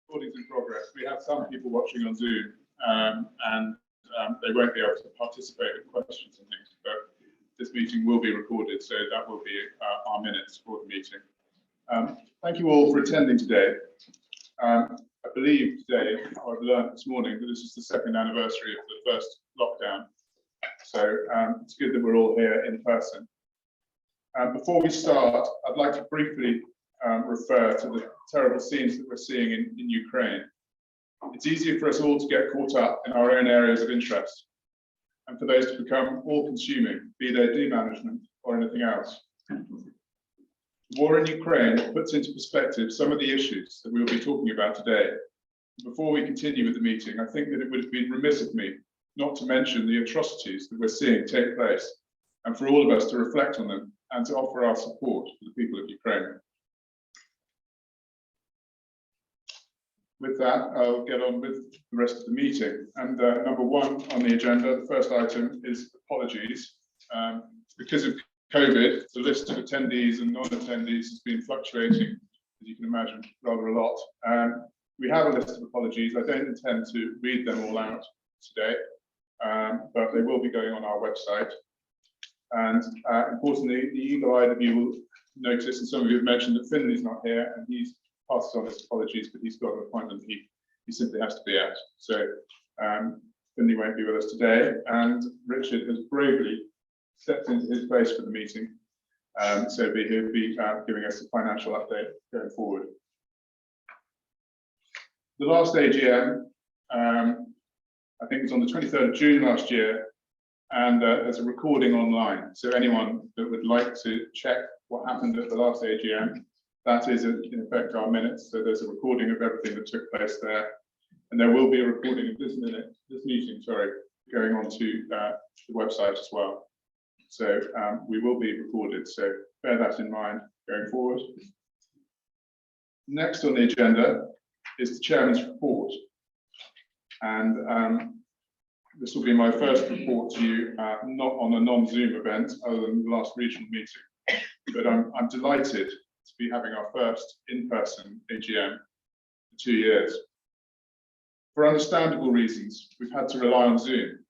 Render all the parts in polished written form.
Recordings in progress. We have some people watching on Zoom, and they won't be able to participate with questions and things, but this meeting will be recorded, so that will be our minutes for the meeting. Thank you all for attending today. I believe today, or I've learned this morning, that this is the second anniversary of the first lockdown, so it's good that we're all here in person. Before we start, I'd like to briefly refer to the terrible scenes that we're seeing in Ukraine. It's easier for us all to get caught up in our own areas of interest, and for those to become all-consuming, be they de-management or anything else. The war in Ukraine puts into perspective some of the issues that we will be talking about today. Before we continue with the meeting, I think that it would have been remiss of me not to mention the atrocities that we're seeing take place, and for all of us to reflect on them and to offer our support for the people of Ukraine. With that, I'll get on with the rest of the meeting. And number one on the agenda, the first item is apologies. Because of COVID, the list of attendees and non-attendees has been fluctuating, as you can imagine, rather a lot. We have a list of apologies. I don't intend to read them all out today, but they will be going on our website. And importantly, the eagle-eyed of you will notice, and some of you have mentioned that Finley's not here, and he's passed on his apologies, but he's got an appointment he simply has to be at. So Finley won't be with us today, and Richard has bravely stepped into his place for the meeting. So he'll be giving us a financial update going forward. The last AGM, I think it was on the 23rd of June last year, and there's a recording online. So anyone that would like to check what happened at the last AGM, that is in effect our minutes. So there's a recording of everything that took place there, and there will be a recording of this meeting, going on to the website as well. So we will be recorded. So bear that in mind going forward. Next on the agenda is the chairman's report, and this will be my first report to you, not on a non-Zoom event, other than the last regional meeting. But I'm delighted to be having our first in-person AGM for 2 years. For understandable reasons, we've had to rely on Zoom,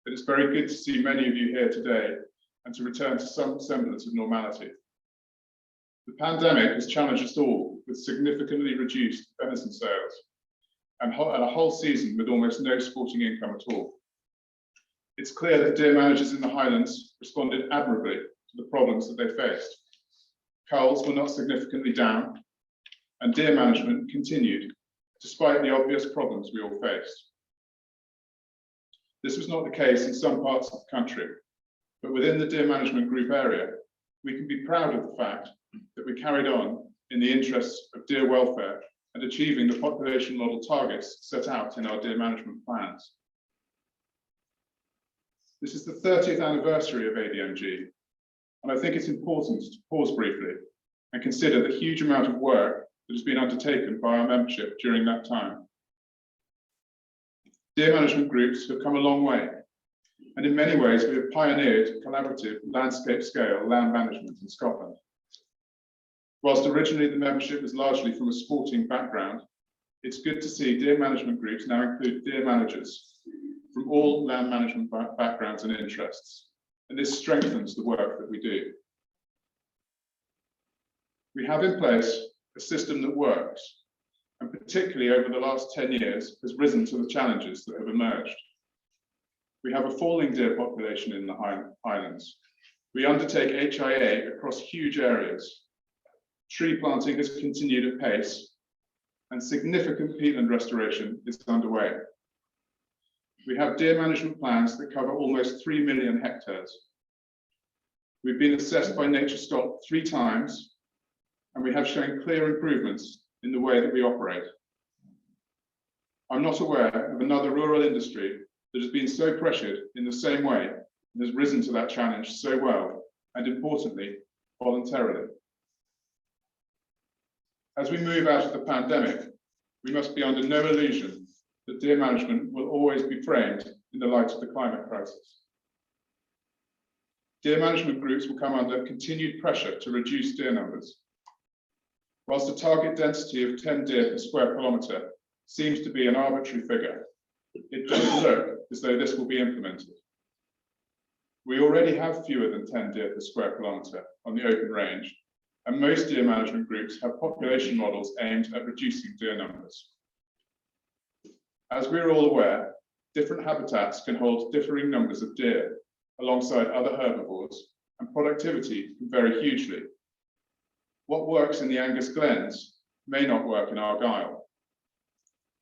but it's very good to see many of you here today and to return to some semblance of normality. The pandemic has challenged us all with significantly reduced venison sales and a whole season with almost no sporting income at all. It's clear that deer managers in the Highlands responded admirably to the problems that they faced. Culls were not significantly down, and deer management continued, despite the obvious problems we all faced. This was not the case in some parts of the country, but within the deer management group area, we can be proud of the fact that we carried on in the interests of deer welfare and achieving the population model targets set out in our deer management plans. This is the 30th anniversary of ADMG, and I think it's important to pause briefly and consider the huge amount of work that has been undertaken by our membership during that time. Deer management groups have come a long way, and in many ways we have pioneered collaborative landscape scale land management in Scotland. Whilst originally the membership was largely from a sporting background, it's good to see deer management groups now include deer managers from all land management backgrounds and interests. And this strengthens the work that we do. We have in place a system that works, and particularly over the last 10 years has risen to the challenges that have emerged. We have a falling deer population in the Highlands. We undertake HIA across huge areas. Tree planting has continued at pace, and significant peatland restoration is underway. We have deer management plans that cover almost 3 million hectares. We've been assessed by Nature Scot 3 times, and we have shown clear improvements in the way that we operate. I'm not aware of another rural industry that has been so pressured in the same way and has risen to that challenge so well, and importantly, voluntarily. As we move out of the pandemic, we must be under no illusion that deer management will always be framed in the light of the climate crisis. Deer management groups will come under continued pressure to reduce deer numbers. Whilst a target density of 10 deer per square kilometre seems to be an arbitrary figure, it does look as though this will be implemented. We already have fewer than 10 deer per square kilometre on the open range, and most deer management groups have population models aimed at reducing deer numbers. As we're all aware, different habitats can hold differing numbers of deer alongside other herbivores, and productivity can vary hugely. What works in the Angus Glens may not work in Argyll.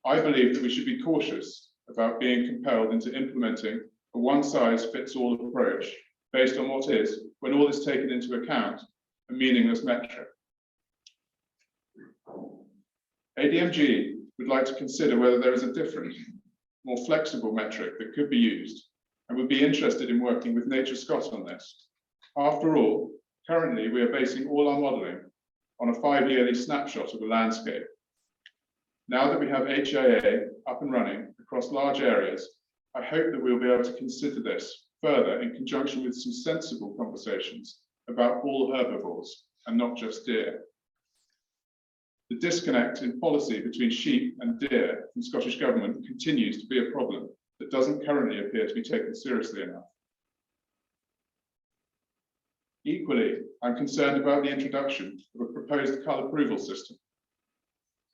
I believe that we should be cautious about being compelled into implementing a one-size-fits-all approach based on what is, when all is taken into account, a meaningless metric. ADMG would like to consider whether there is a different, more flexible metric that could be used, and would be interested in working with Nature Scott on this. After all, currently we are basing all our modelling on a 5-yearly snapshot of a landscape. Now that we have HIA up and running across large areas, I hope that we'll be able to consider this further in conjunction with some sensible conversations about all herbivores and not just deer. The disconnect in policy between sheep and deer from Scottish Government continues to be a problem that doesn't currently appear to be taken seriously enough. Equally, I'm concerned about the introduction of a proposed cull approval system.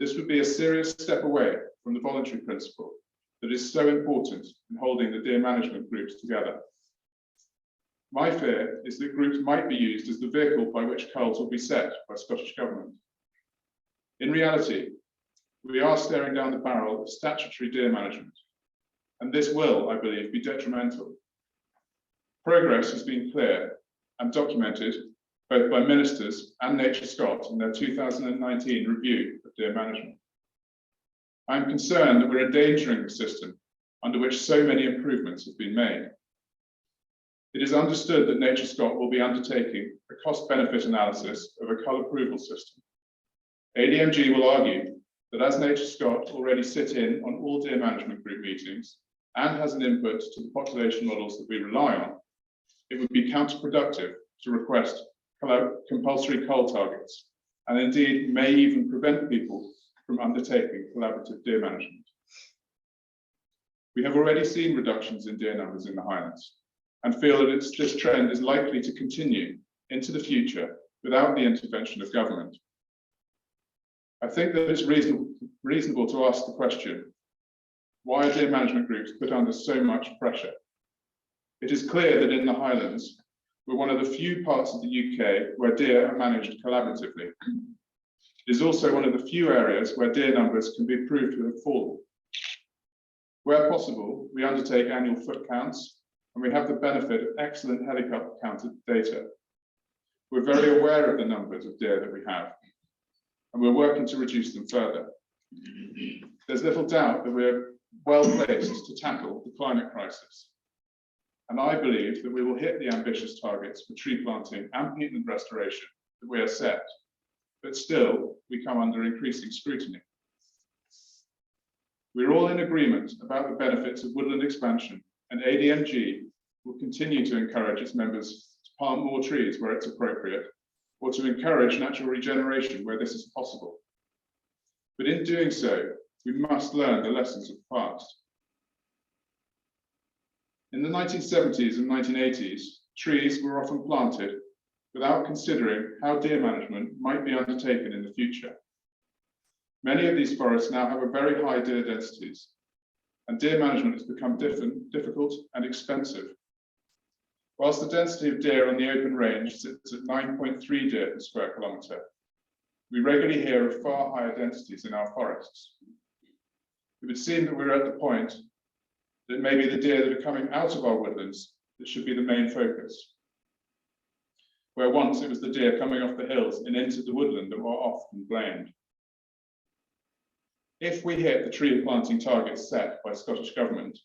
This would be a serious step away from the voluntary principle that is so important in holding the deer management groups together. My fear is that groups might be used as the vehicle by which culls will be set by Scottish Government. In reality, we are staring down the barrel of statutory deer management, and this will, I believe, be detrimental. Progress has been clear and documented both by ministers and Nature Scott in their 2019 review of deer management. I am concerned that we're endangering the system under which so many improvements have been made. It is understood that Nature Scott will be undertaking a cost-benefit analysis of a cull approval system. ADMG will argue that as Nature Scott already sit in on all deer management group meetings and has an input to the population models that we rely on, it would be counterproductive to request compulsory cull targets, and indeed may even prevent people from undertaking collaborative deer management. We have already seen reductions in deer numbers in the Highlands and feel that this trend is likely to continue into the future without the intervention of government. I think that it's reasonable to ask the question, why are deer management groups put under so much pressure? It is clear that in the Highlands, we're one of the few parts of the UK where deer are managed collaboratively. It is also one of the few areas where deer numbers can be proved to have fallen. Where possible, we undertake annual foot counts, and we have the benefit of excellent helicopter counted data. We're very aware of the numbers of deer that we have, and we're working to reduce them further. There's little doubt that we're well placed to tackle the climate crisis. And I believe that we will hit the ambitious targets for tree planting and peatland restoration that we are set, but still we come under increasing scrutiny. We're all in agreement about the benefits of woodland expansion, and ADMG will continue to encourage its members to plant more trees where it's appropriate, or to encourage natural regeneration where this is possible. But in doing so, we must learn the lessons of the past. In the 1970s and 1980s, trees were often planted without considering how deer management might be undertaken in the future. Many of these forests now have a very high deer densities, and deer management has become difficult and expensive. Whilst the density of deer on the open range sits at 9.3 deer per square kilometre, we regularly hear of far higher densities in our forests. It would seem that we're at the point that maybe the deer that are coming out of our woodlands that should be the main focus, where once it was the deer coming off the hills and into the woodland that were often blamed. If we hit the tree planting targets set by Scottish Government,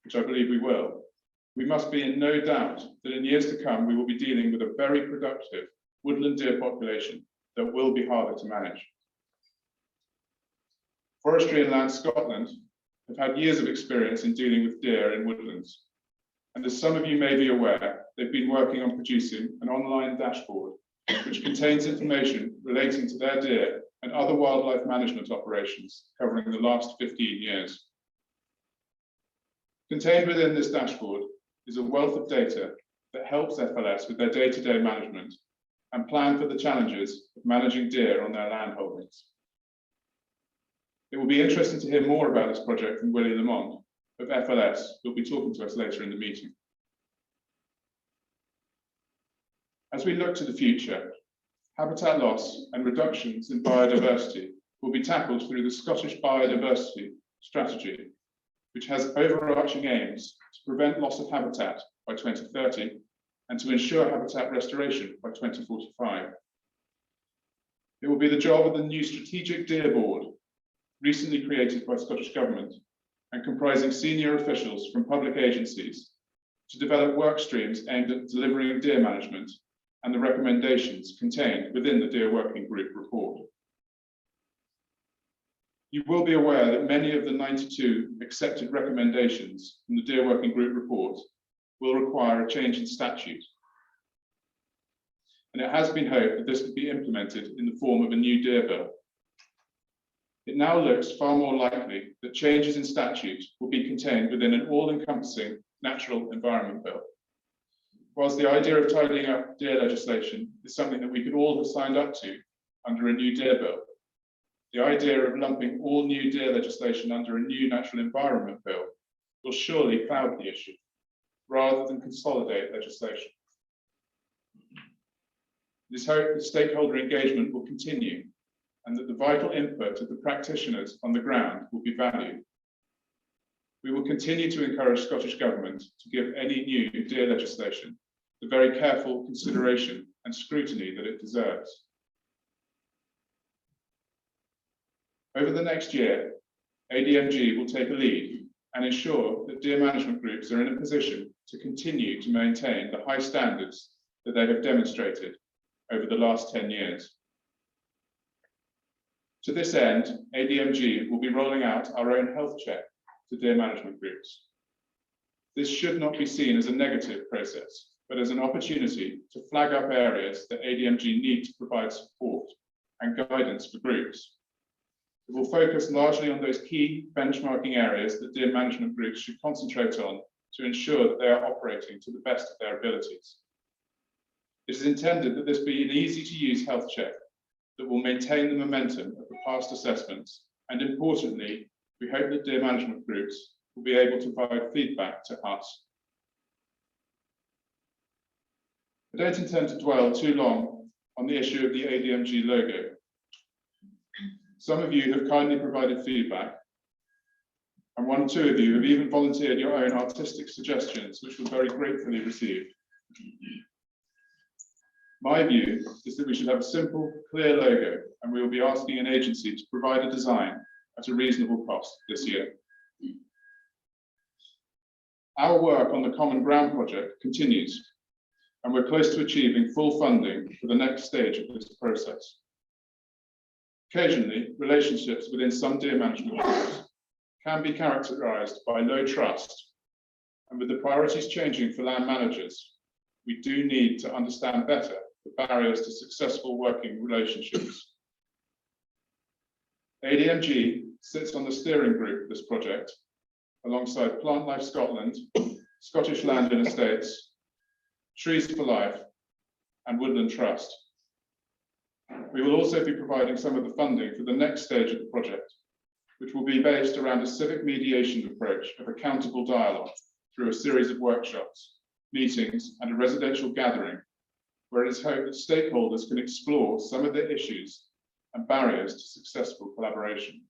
which I believe we will, we must be in no doubt that in years to come we will be dealing with a very productive woodland deer population that will be harder to manage. Forestry and Land Scotland have had years of experience in dealing with deer in woodlands. And as some of you may be aware, they've been working on producing an online dashboard which contains information relating to their deer and other wildlife management operations covering the last 15 years. Contained within this dashboard is a wealth of data that helps FLS with their day-to-day management and plan for the challenges of managing deer on their land holdings. It will be interesting to hear more about this project from Willie Lamont of FLS, who will be talking to us later in the meeting. As we look to the future, habitat loss and reductions in biodiversity will be tackled through the Scottish Biodiversity Strategy, which has overarching aims to prevent loss of habitat by 2030 and to ensure habitat restoration by 2045. It will be the job of the new Strategic Deer Board, recently created by Scottish Government and comprising senior officials from public agencies, to develop work streams aimed at delivering deer management and the recommendations contained within the Deer Working Group report. You will be aware that many of the 92 accepted recommendations from the Deer Working Group report will require a change in statute. And it has been hoped that this could be implemented in the form of a new deer bill. It now looks far more likely that changes in statute will be contained within an all-encompassing natural environment bill. Whilst the idea of tidying up deer legislation is something that we could all have signed up to under a new deer bill, the idea of lumping all new deer legislation under a new natural environment bill will surely cloud the issue, rather than consolidate legislation. It is hoped that stakeholder engagement will continue and that the vital input of the practitioners on the ground will be valued. We will continue to encourage Scottish Government to give any new deer legislation the very careful consideration and scrutiny that it deserves. Over the next year, ADMG will take a lead and ensure that deer management groups are in a position to continue to maintain the high standards that they have demonstrated over the last 10 years. To this end, ADMG will be rolling out our own health check to deer management groups. This should not be seen as a negative process, but as an opportunity to flag up areas that ADMG need to provide support and guidance for groups. It will focus largely on those key benchmarking areas that deer management groups should concentrate on to ensure that they are operating to the best of their abilities. It is intended that this be an easy-to-use health check that will maintain the momentum of the past assessments, and importantly, we hope that deer management groups will be able to provide feedback to us. I don't intend to dwell too long on the issue of the ADMG logo. Some of you have kindly provided feedback, and one or two of you have even volunteered your own artistic suggestions, which were very gratefully received. My view is that we should have a simple, clear logo, and we will be asking an agency to provide a design at a reasonable cost this year. Our work on the Common Ground project continues, and we're close to achieving full funding for the next stage of this process. Occasionally, relationships within some deer management groups can be characterized by low trust, and with the priorities changing for land managers, we do need to understand better the barriers to successful working relationships. ADMG sits on the steering group of this project, alongside Plant Life Scotland, Scottish Land and Estates, Trees for Life, and Woodland Trust. We will also be providing some of the funding for the next stage of the project, which will be based around a civic mediation approach of accountable dialogue through a series of workshops, meetings, and a residential gathering, where it is hoped that stakeholders can explore some of the issues and barriers to successful collaboration.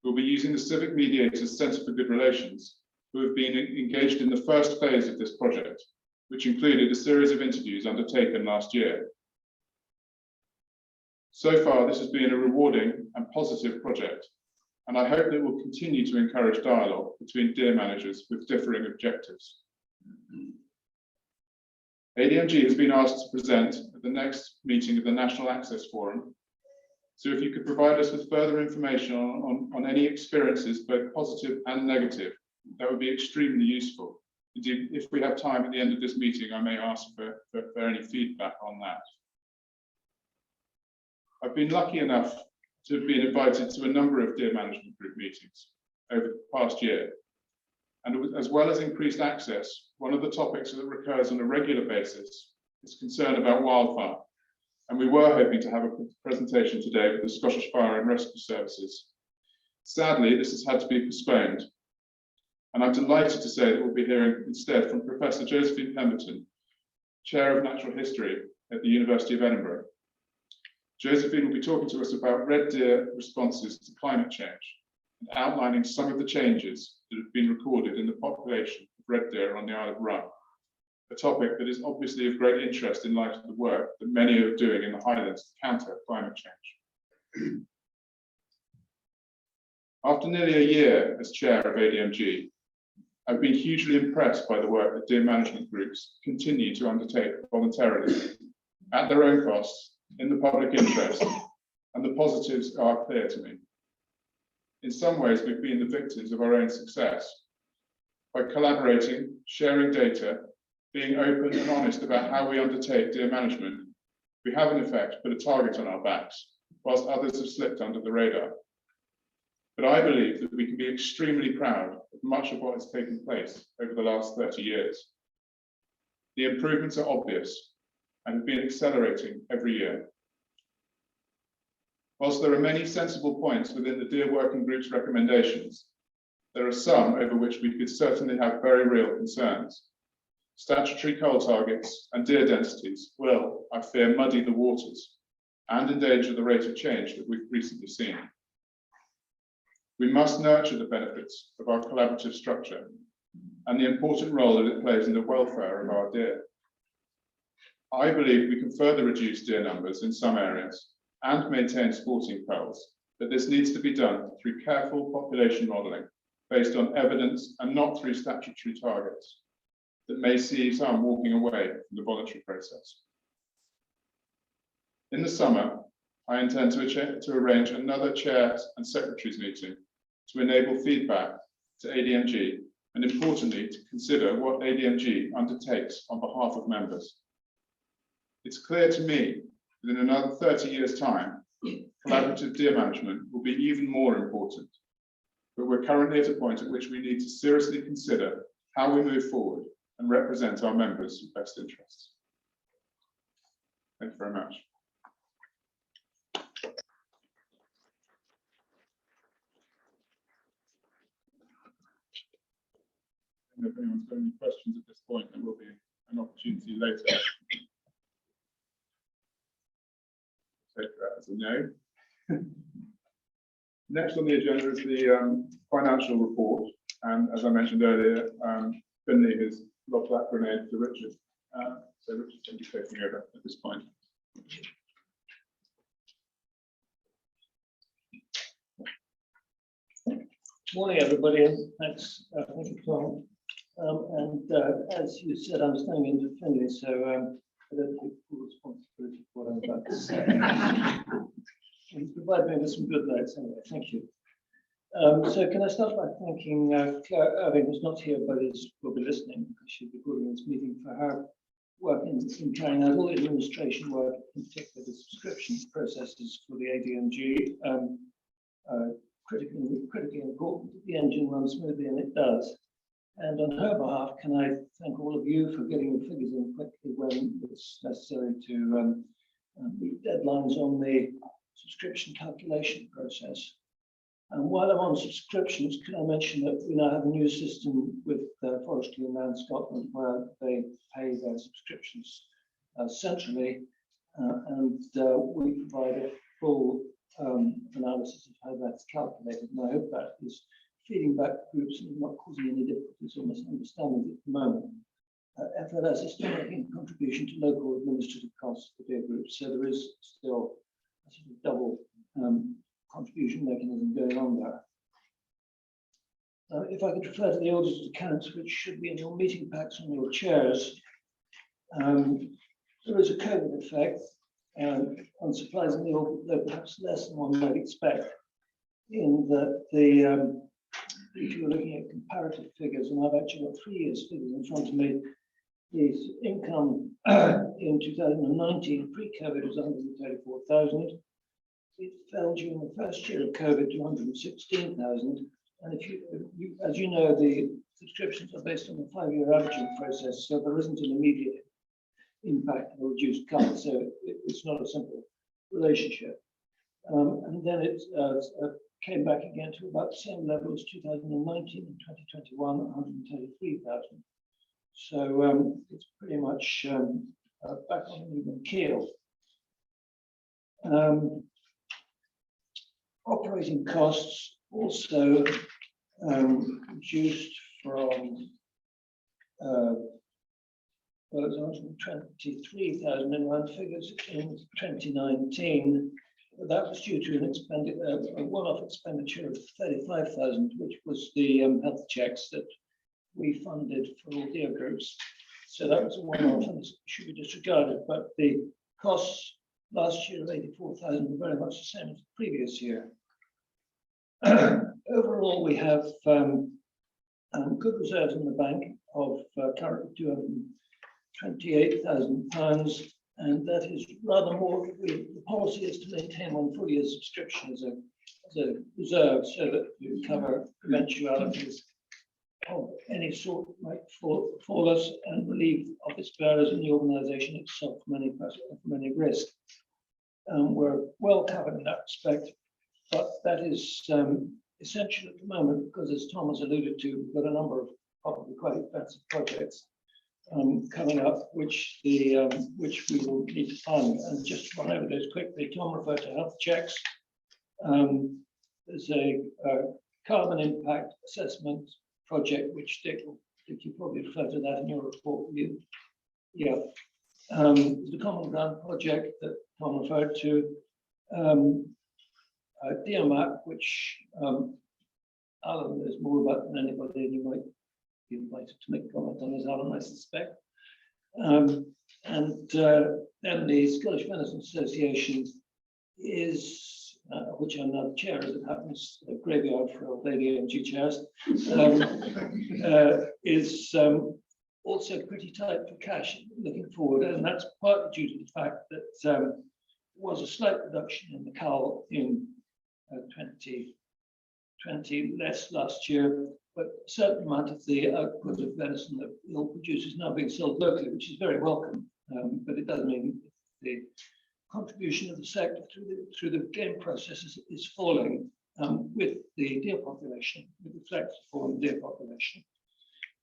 We'll be using the Civic Mediators Centre for Good Relations, who have been engaged in the first phase of this project, which included a series of interviews undertaken last year. So far, this has been a rewarding and positive project, and I hope that it will continue to encourage dialogue between deer managers with differing objectives. ADMG has been asked to present at the next meeting of the National Access Forum. So if you could provide us with further information on any experiences, both positive and negative, that would be extremely useful. Indeed, if we have time at the end of this meeting, I may ask for any feedback on that. I've been lucky enough to have been invited to a number of deer management group meetings over the past year. And as well as increased access, one of the topics that recurs on a regular basis is concern about wildfire. And we were hoping to have a presentation today with the Scottish Fire and Rescue Services. Sadly, this has had to be postponed. And I'm delighted to say that we'll be hearing instead from Professor Josephine Pemberton, Chair of Natural History at the University of Edinburgh. Josephine will be talking to us about red deer responses to climate change and outlining some of the changes that have been recorded in the population of red deer on the Isle of Run, a topic that is obviously of great interest in light of the work that many are doing in the Highlands to counter climate change. After nearly a year as chair of ADMG, I've been hugely impressed by the work that deer management groups continue to undertake voluntarily at their own costs in the public interest, and the positives are clear to me. In some ways, we've been the victims of our own success. By collaborating, sharing data, being open and honest about how we undertake deer management, we have in effect put a target on our backs, whilst others have slipped under the radar. But I believe that we can be extremely proud of much of what has taken place over the last 30 years. The improvements are obvious and have been accelerating every year. Whilst there are many sensible points within the Deer Working Group's recommendations, there are some over which we could certainly have very real concerns. Statutory cull targets and deer densities will, I fear, muddy the waters and endanger the rate of change that we've recently seen. We must nurture the benefits of our collaborative structure and the important role that it plays in the welfare of our deer. I believe we can further reduce deer numbers in some areas and maintain sporting culls, but this needs to be done through careful population modelling based on evidence and not through statutory targets that may see some walking away from the voluntary process. In the summer, I intend to arrange another chairs and secretaries meeting to enable feedback to ADMG and, importantly, to consider what ADMG undertakes on behalf of members. It's clear to me that in another 30 years' time, collaborative deer management will be even more important. But we're currently at a point at which we need to seriously consider how we move forward and represent our members' best interests. Thank you very much. And if anyone's got any questions at this point, there will be an opportunity later. Take that as a no. Next on the agenda is the financial report, and as I mentioned earlier, Finley has lobbed that grenade to Richard. So Richard's going to be taking over at this point. Morning, everybody, and thanks. Thank you, Tom. As you said, I'm staying in for Finley, so I don't take full responsibility for what I'm about to say. You provided me with some good notes anyway. Thank you. So can I start by thanking Claire Irving, who's not here but will be listening because she'll be recording this meeting, for her work in carrying out all the administration work, in particular the subscription processes for the ADMG. Critically important that the engine runs smoothly, and it does. And on her behalf, can I thank all of you for getting the figures in quickly when it's necessary to meet deadlines on the subscription calculation process. And while I'm on subscriptions, can I mention that we now have a new system with Forestry and Land Scotland where they pay their subscriptions centrally, and we provide a full analysis of how that's calculated. And I hope that is feeding back to groups and not causing any difficulties or misunderstandings at the moment. FLS is still making a contribution to local administrative costs for deer groups, so there is still a sort of double contribution mechanism going on there. If I could refer to the audited accounts, which should be in your meeting packs on your chairs, there is a COVID effect, unsurprisingly, although perhaps less than one might expect, in that if you're looking at comparative figures, and I've actually got 3 years figures in front of me, the income in 2019 pre-COVID was 134,000. fell during the first year of COVID to 116,000. And if as you know, the subscriptions are based on a 5-year averaging process, so there isn't an immediate impact of a reduced cut. So it's not a simple relationship. And then it came back again to about the same level as 2019 and 2021, 133,000. So it's pretty much back on an even keel. Operating costs also reduced from well, it was 123,000 in round figures in 2019. That was due to a one-off expenditure of 35,000, which was the health checks that we funded for all deer groups. So that was a one-off and should be disregarded. But the costs last year of 84,000 were very much the same as the previous year. Overall, we have good reserves in the bank of currently £228,000, and that is rather more. The policy is to maintain 1 full year subscription as a reserve, so that you cover eventualities of any sort that might fall us and relieve office bearers in the organisation itself from any risk. We're well covered in that respect, but that is essential at the moment because, as Tom has alluded to, we've got a number of probably quite expensive projects coming up, which we will need to fund. And just to run over those quickly, Tom referred to health checks. There's a carbon impact assessment project, which Dick, you probably referred to that in your report. Yeah. The Common Ground project that Tom referred to, DMAP, which Alan knows more about than anybody, and you might be invited to make a comment on this, Alan, I suspect. And then the Scottish Venison Association is, which I'm now the chair, as it happens, a graveyard for old lady MG chairs, is also pretty tight for cash looking forward, and that's partly due to the fact that there was a slight reduction in the cull in 2020, less last year, but a certain amount of the output of venison that we'll produce is now being sold locally, which is very welcome, but it does mean the contribution of the sector through the game process is falling with the deer population, with the flex falling deer population.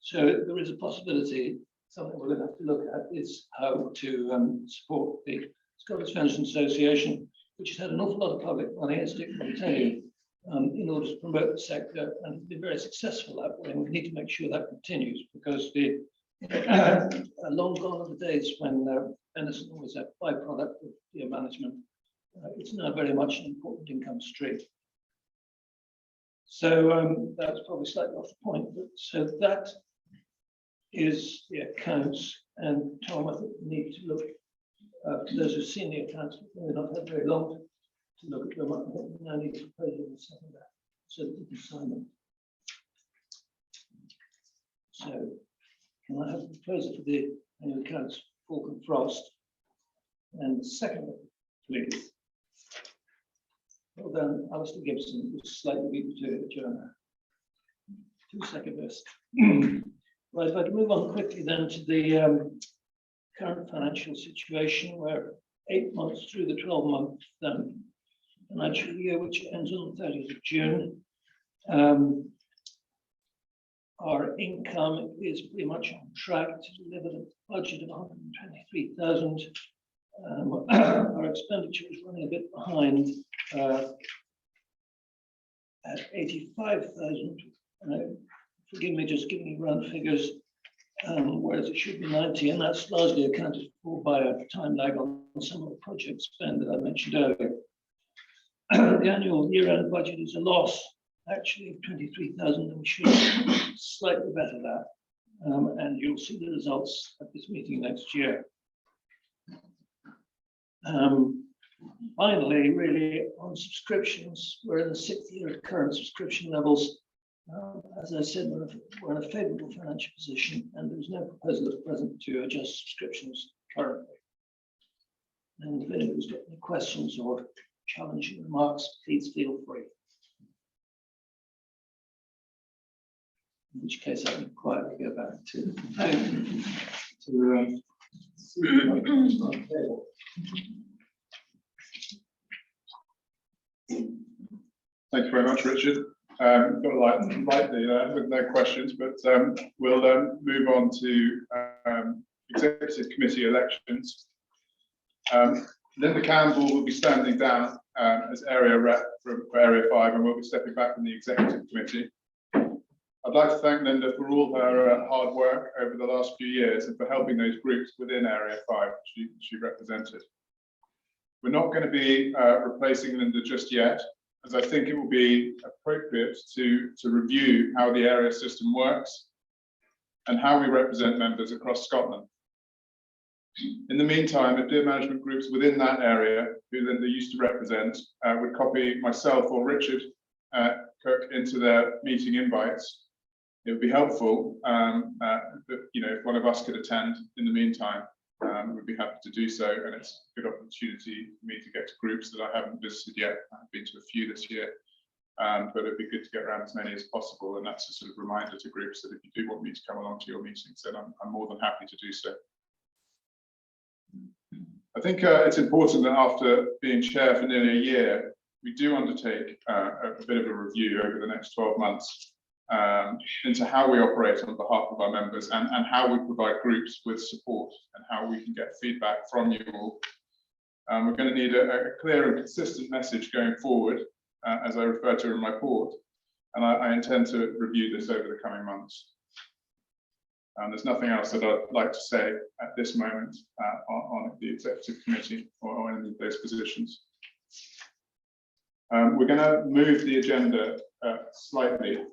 So there is a possibility, something we're going to have to look at is how to support the Scottish Venison Association, which has had an awful lot of public money, as Dick will tell you, in order to promote the sector and been very successful that way. And we need to make sure that continues, because the long gone are the days when venison was a byproduct of deer management. It's now very much an important income stream. So that's probably slightly off the point, but so that is the accounts. And Tom, I think we need to look, for those who've seen the accounts, we've not had very long to look at them. I think we now need to propose them in a second that, so that we can sign them. So can I have a proposal for the annual accounts, Falk and Frost? And second, please. Well done, Alistair Gibson, who's slightly beat to Jonah. 2 second best. Right, if I can move on quickly then to the current financial situation. We're 8 months through the 12-month financial year, which ends on the 30th of June. Our income is pretty much on track to deliver the budget of 123,000. Our expenditure is running a bit behind at 85,000. Forgive me just giving you round figures, whereas it should be 90, and that's largely accounted for by a time lag on some of the project spend that I mentioned earlier. The annual year-end budget is a loss, actually, of 23,000, and we should slightly better that. And you'll see the results at this meeting next year. Finally, really on subscriptions, we're in the 6th year of current subscription levels. As I said, we're in a favourable financial position, and there's no proposal at present to adjust subscriptions currently. And if anybody's got any questions or challenging remarks, please feel free. In which case, I can quietly go back to table. Thank you very much, Richard. Got lightly there with no questions, but we'll move on to executive committee elections. Linda Campbell will be standing down as area rep for Area 5 and will be stepping back from the executive committee. I'd like to thank Linda for all her hard work over the last few years and for helping those groups within Area 5 she represented. We're not going to be replacing Linda just yet, as I think it will be appropriate to review how the area system works and how we represent members across Scotland. In the meantime, if deer management groups within that area, who Linda used to represent, would copy myself or Richard Cook into their meeting invites, it would be helpful. If one of us could attend in the meantime, we'd be happy to do so, and it's a good opportunity for me to get to groups that I haven't visited yet. I've been to a few this year, but it'd be good to get around as many as possible, and that's a sort of reminder to groups that if you do want me to come along to your meetings, then I'm more than happy to do so. I think it's important that after being chair for nearly a year, we do undertake a bit of a review over the next 12 months into how we operate on behalf of our members and how we provide groups with support and how we can get feedback from you all. We're going to need a clear and consistent message going forward, as I refer to in my report, and I intend to review this over the coming months. There's nothing else that I'd like to say at this moment on the executive committee or any of those positions. We're going to move the agenda slightly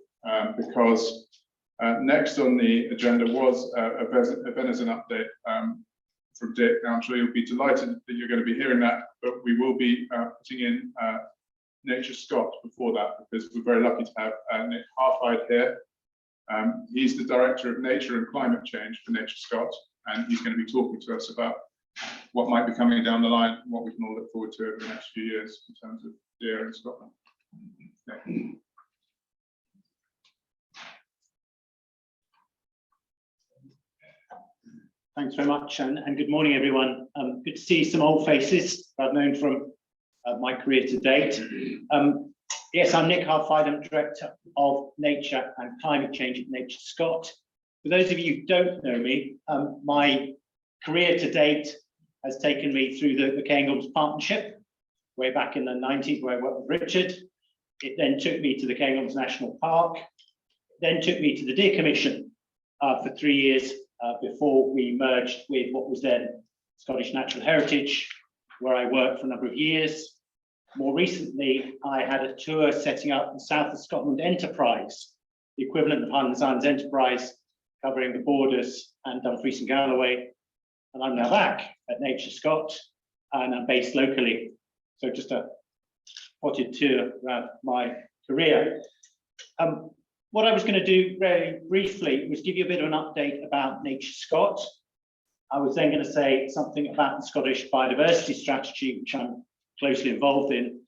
because next on the agenda was a Venison update from Dick. Now, I'm sure you'll be delighted that you're going to be hearing that, but we will be putting in Nature Scott before that, because we're very lucky to have Nick Halfhide here. He's the Director of Nature and Climate Change for Nature Scott, and he's going to be talking to us about what might be coming down the line and what we can all look forward to over the next few years in terms of deer in Scotland. Okay. Thanks very much, and good morning, everyone. Good to see some old faces I've known from my career to date. Yes, I'm Nick Halfhide. I'm Director of Nature and Climate Change at Nature Scott. For those of you who don't know me, my career to date has taken me through the Cairngorms Partnership, way back in the 90s, where I worked with Richard. It then took me to the Cairngorms National Park, then took me to the Deer Commission for 3 years before we merged with what was then Scottish Natural Heritage, where I worked for a number of years. More recently, I had a tour setting up the South of Scotland Enterprise, the equivalent of Highlands Islands Enterprise, covering the Borders and Dumfries and Galloway. And I'm now back at Nature Scott, and I'm based locally. So just a potted tour around my career. What I was going to do very briefly was give you a bit of an update about Nature Scott. I was then going to say something about the Scottish Biodiversity Strategy, which I'm closely involved in.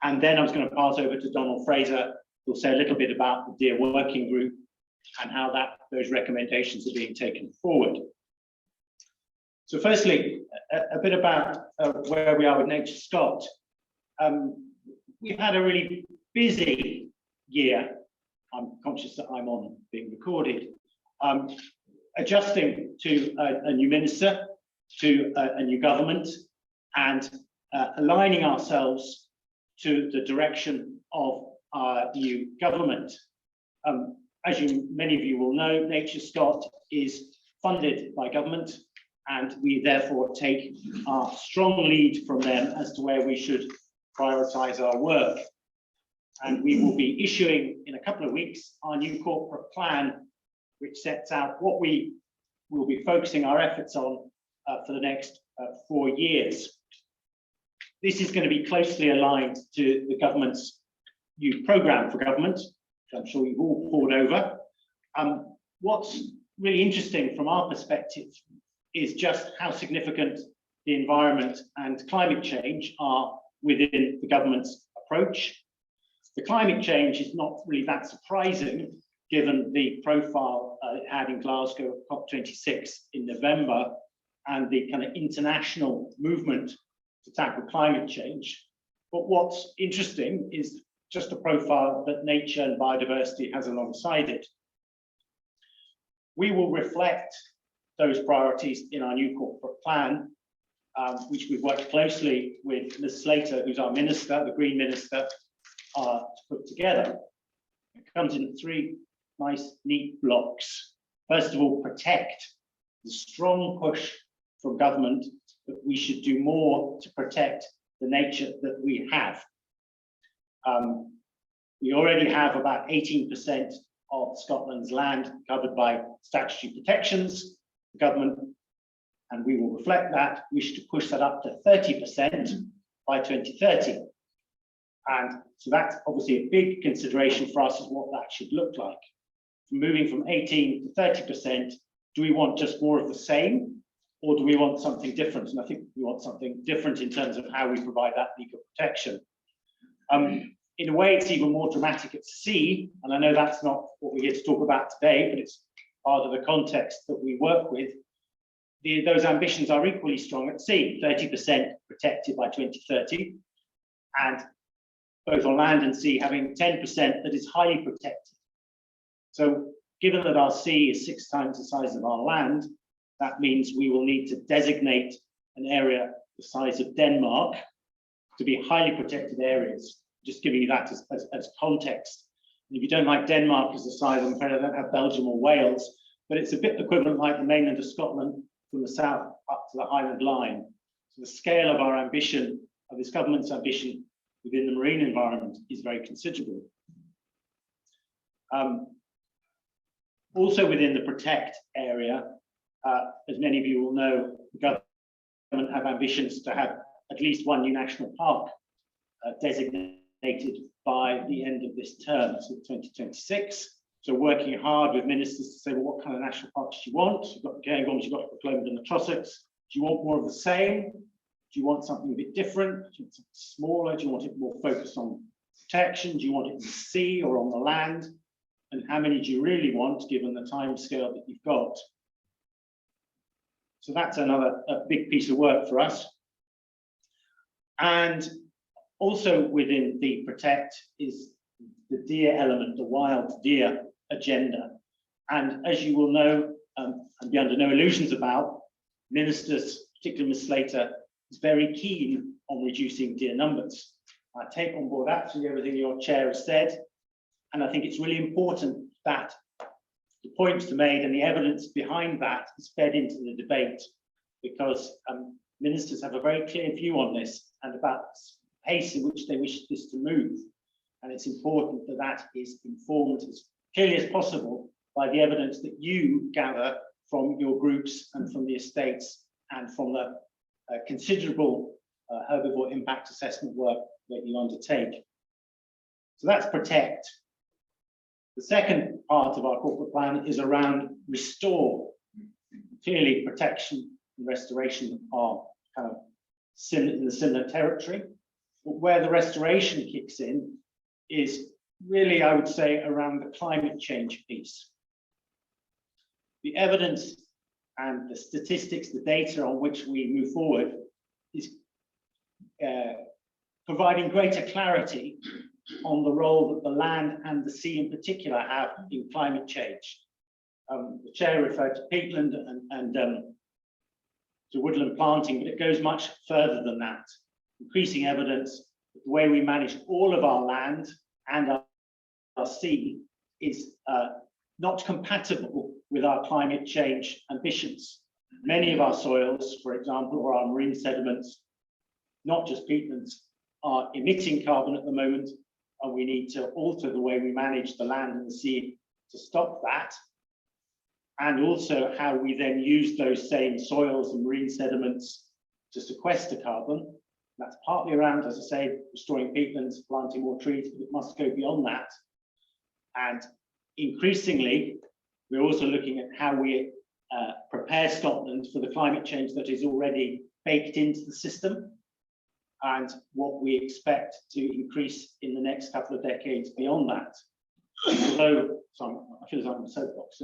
And then I was going to pass over to Donald Fraser, who'll say a little bit about the Deer Working Group and how those recommendations are being taken forward. So firstly, a bit about where we are with Nature Scott. We've had a really busy year. I'm conscious that I'm on being recorded. Adjusting to a new minister, to a new government, and aligning ourselves to the direction of our new government. As many of you will know, Nature Scott is funded by government, and we therefore take our strong lead from them as to where we should prioritise our work. And we will be issuing in a couple of weeks our new corporate plan, which sets out what we will be focusing our efforts on for the next 4 years. This is going to be closely aligned to the government's new programme for government, which I'm sure you've all pored over. What's really interesting from our perspective is just how significant the environment and climate change are within the government's approach. The climate change is not really that surprising, given the profile it had in Glasgow at COP26 in November, and the kind of international movement to tackle climate change. But what's interesting is just the profile that nature and biodiversity has alongside it. We will reflect those priorities in our new corporate plan, which we've worked closely with Ms. Slater, who's our minister, the Green Minister, to put together. It comes in 3 nice, neat blocks. First of all, protect. The strong push from government that we should do more to protect the nature that we have. We already have about 18% of Scotland's land covered by statutory protections. The government, and we will reflect that, wish to push that up to 30% by 2030. And so that's obviously a big consideration for us, is what that should look like. Moving from 18 to 30%, do we want just more of the same, or do we want something different? And I think we want something different in terms of how we provide that legal protection. In a way, it's even more dramatic at sea, and I know that's not what we're here to talk about today, but it's part of the context that we work with. Those ambitions are equally strong at sea, 30% protected by 2030, and both on land and sea having 10% that is highly protected. So given that our sea is 6 times the size of our land, that means we will need to designate an area the size of Denmark to be highly protected areas. Just giving you that as context. And if you don't like Denmark as the size, I'm afraid I don't have Belgium or Wales, but it's a bit equivalent like the mainland of Scotland from the south up to the Highland line. So the scale of our ambition, of this government's ambition within the marine environment, is very considerable. Also within the protect area, as many of you will know, the government have ambitions to have at least 1 new national park designated by the end of this term, so 2026. So working hard with ministers to say, well, what kind of national parks do you want? You've got the Cairngorms, you've got the Clomid and the Trossachs. Do you want more of the same? Do you want something a bit different? Do you want something smaller? Do you want it more focused on protection? Do you want it in the sea or on the land? And how many do you really want, given the time scale that you've got? So that's another big piece of work for us. And also within the protect is the deer element, the wild deer agenda. And as you will know, and be under no illusions about, ministers, particularly Ms. Slater, is very keen on reducing deer numbers. I take on board absolutely everything your chair has said, and I think it's really important that the points are made and the evidence behind that is fed into the debate, because ministers have a very clear view on this and about the pace in which they wish this to move. And it's important that that is informed as clearly as possible by the evidence that you gather from your groups and from the estates and from the considerable herbivore impact assessment work that you undertake. So that's protect. The second part of our corporate plan is around restore. Clearly, protection and restoration are kind of in the similar territory. But where the restoration kicks in is really, I would say, around the climate change piece. The evidence and the statistics, the data on which we move forward is providing greater clarity on the role that the land and the sea in particular have in climate change. The chair referred to peatland and to woodland planting, but it goes much further than that. Increasing evidence that the way we manage all of our land and our sea is not compatible with our climate change ambitions. Many of our soils, for example, or our marine sediments, not just peatlands, are emitting carbon at the moment, and we need to alter the way we manage the land and the sea to stop that. And also how we then use those same soils and marine sediments to sequester carbon. That's partly around, as I say, restoring peatlands, planting more trees, but it must go beyond that. And increasingly, we're also looking at how we prepare Scotland for the climate change that is already baked into the system. and what we expect to increase in the next couple of decades beyond that. Although, sorry, I feel as I'm on a soapbox.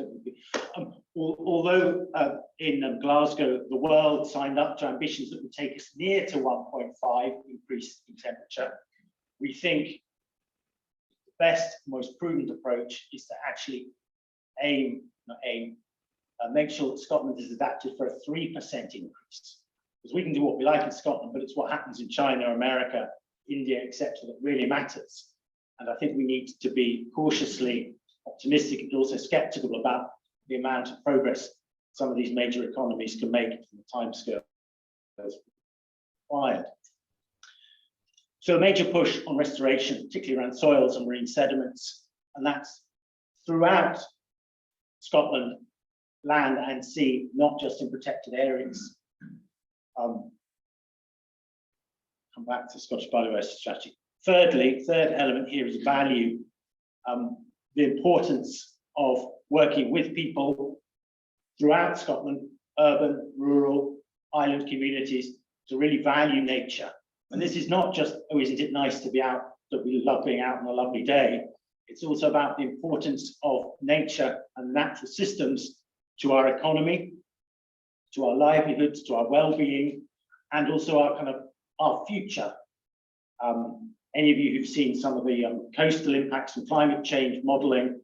Although in Glasgow, the world signed up to ambitions that would take us near to 1.5 increase in temperature, we think the best, most prudent approach is to actually make sure that Scotland is adapted for a 3% increase. Because we can do what we like in Scotland, but it's what happens in China, America, India, etc., that really matters. And I think we need to be cautiously optimistic and also skeptical about the amount of progress some of these major economies can make in the timescale required. So a major push on restoration, particularly around soils and marine sediments, and that's throughout Scotland, land and sea, not just in protected areas. Come back to Scottish Biodiversity Strategy. Thirdly, third element here is value. The importance of working with people throughout Scotland, urban, rural, island communities, to really value nature. And this is not just, oh, isn't it nice to be out, that we love being out on a lovely day. It's also about the importance of nature and natural systems to our economy, to our livelihoods, to our well-being, and also our future. Any of you who've seen some of the coastal impacts and climate change modelling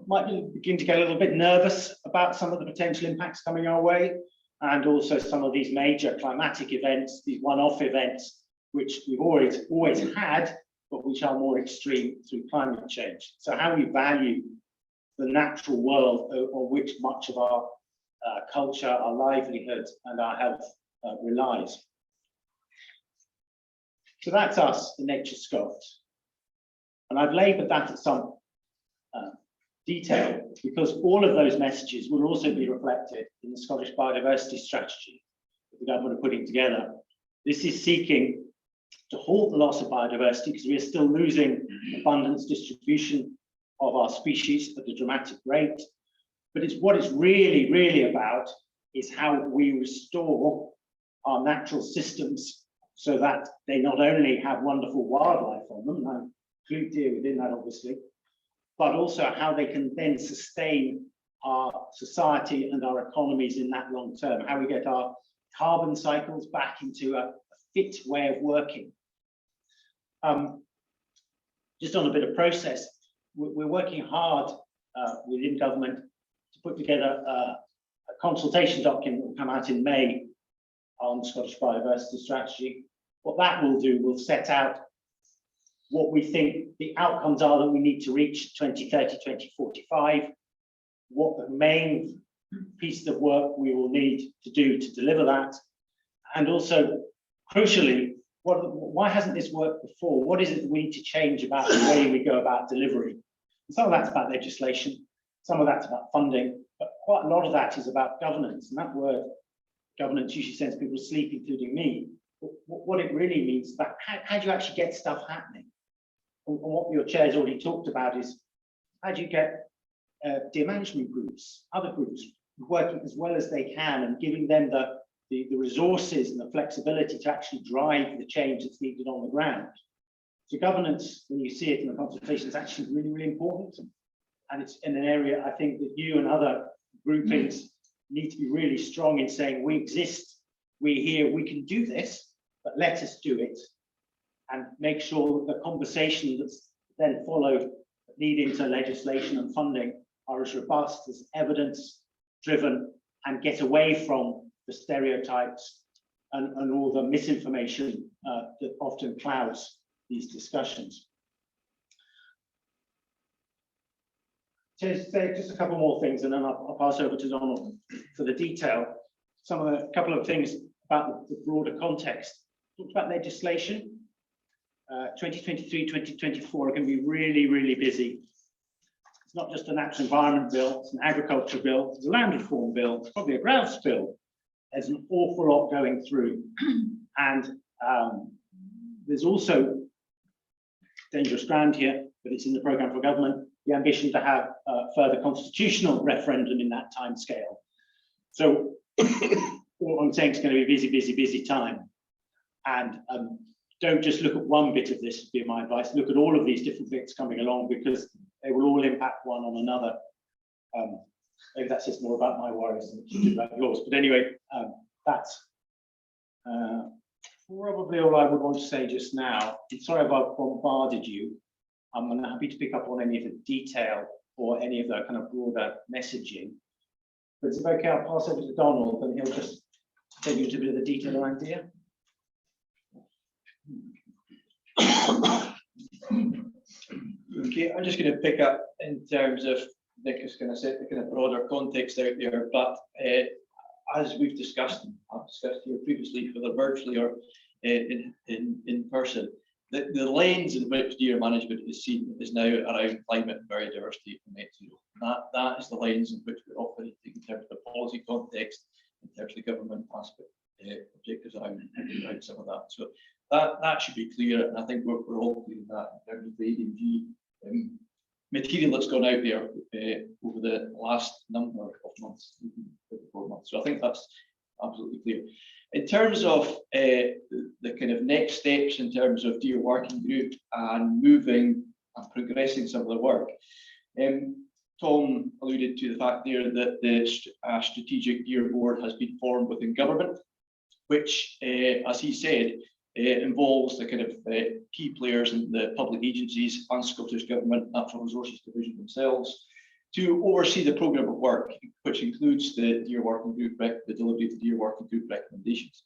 might begin to get a little bit nervous about some of the potential impacts coming our way, and also some of these major climatic events, these one-off events, which we've always had, but which are more extreme through climate change. So how we value the natural world on which much of our culture, our livelihood, and our health relies. So that's us, the Nature Scots. And I've laboured that at some detail because all of those messages will also be reflected in the Scottish Biodiversity Strategy that the government are putting together. This is seeking to halt the loss of biodiversity because we are still losing abundance distribution of our species at a dramatic rate. But what it's really, really about is how we restore our natural systems so that they not only have wonderful wildlife on them, and I include deer within that obviously, but also how they can then sustain our society and our economies in that long term, how we get our carbon cycles back into a fit way of working. Just on a bit of process, we're working hard within government to put together a consultation document that will come out in May on Scottish Biodiversity Strategy. What that will do will set out what we think the outcomes are that we need to reach 2030, 2045, what the main piece of work we will need to do to deliver that, and also, crucially, why hasn't this worked before? What is it that we need to change about the way we go about delivery? And some of that's about legislation, some of that's about funding, but quite a lot of that is about governance. And that word, governance, usually sends people to sleep, including me. But what it really means is about how do you actually get stuff happening? And what your chair's already talked about is how do you get deer management groups, other groups, working as well as they can and giving them the resources and the flexibility to actually drive the change that's needed on the ground. So governance, when you see it in the consultation, is actually really, really important. And it's in an area I think that you and other groupings need to be really strong in saying, we exist, we're here, we can do this, but let us do it. And make sure that the conversation that's then followed that lead into legislation and funding are as robust, as evidence driven, and get away from the stereotypes and all the misinformation that often clouds these discussions. Just a couple more things, and then I'll pass over to Donald for the detail. A couple of things about the broader context. Talked about legislation. 2023, 2024 are going to be really, really busy. It's not just a natural environment bill, it's an agriculture bill, it's a land reform bill, it's probably a grouse bill. There's an awful lot going through. And there's also dangerous ground here, but it's in the programme for government, the ambition to have a further constitutional referendum in that time scale. So all I'm saying is going to be a busy, busy, busy time. And don't just look at one bit of this, would be my advice. Look at all of these different things coming along, because they will all impact one on another. Maybe that's just more about my worries than it should about yours. But anyway, that's probably all I would want to say just now. I'm sorry if I've bombarded you. I'm happy to pick up on any of the detail or any of the kind of broader messaging. But it's okay, I'll pass over to Donald and he'll just take you into a bit of the detail and idea. Okay, I'm just going to pick up in terms of Nick is going to set the kind of broader context out there, but as we've discussed, I've discussed here previously, whether virtually or in person, the lens in which deer management is seen is now around climate and biodiversity and net zero. That is the lens in which we're operating in terms of the policy context, in terms of the government aspect, objectives around some of that. So that should be clear, and I think we're all clear on that in terms of the AGM material that's gone out there over the last number of months, 4 months. So I think that's absolutely clear. In terms of the kind of next steps in terms of deer working group and moving and progressing some of the work, Tom alluded to the fact there that the strategic deer board has been formed within government, which, as he said, involves the kind of key players in the public agencies and Scottish Government Natural Resources Division themselves to oversee the programme of work, which includes the deer working group, the delivery of the deer working group recommendations.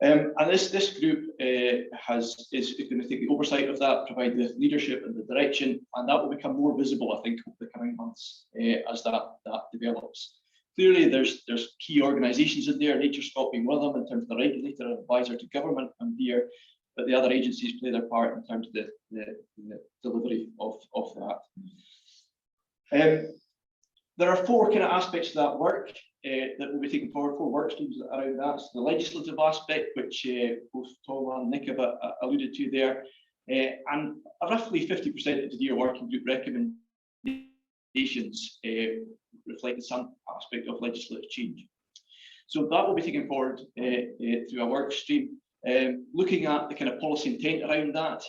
And this group is going to take the oversight of that, provide the leadership and the direction, and that will become more visible, I think, over the coming months as that develops. Clearly, there's key organisations in there, Nature Scott being one of them in terms of the regulator and advisor to government and deer, but the other agencies play their part in terms of the delivery of that. There are 4 kind of aspects to that work that will be taken forward, 4 work streams around that. So the legislative aspect, which both Tom and Nick have alluded to there, and roughly 50% of the deer working group recommendations reflect some aspect of legislative change. So that will be taken forward through a work stream, looking at the kind of policy intent around that,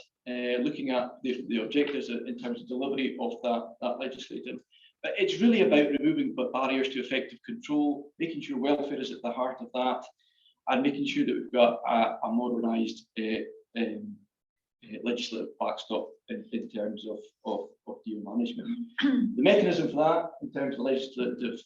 looking at the objectives in terms of delivery of that legislative. But it's really about removing barriers to effective control, making sure welfare is at the heart of that, and making sure that we've got a modernised legislative backstop in terms of deer management. The mechanism for that, in terms of the legislative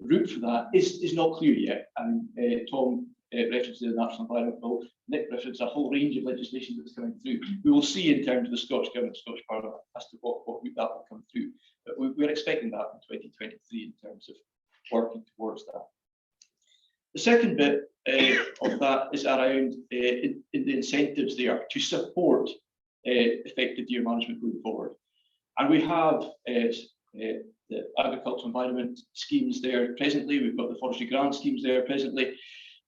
route for that, is not clear yet. And Tom referenced the National Environment Bill, Nick referenced a whole range of legislation that's coming through. We will see in terms of the Scottish Government, Scottish Parliament, as to what route that will come through. But we're expecting that in 2023 in terms of working towards that. The second bit of that is around in the incentives there to support effective deer management going forward. And we have the agricultural environment schemes there presently, we've got the forestry grant schemes there presently,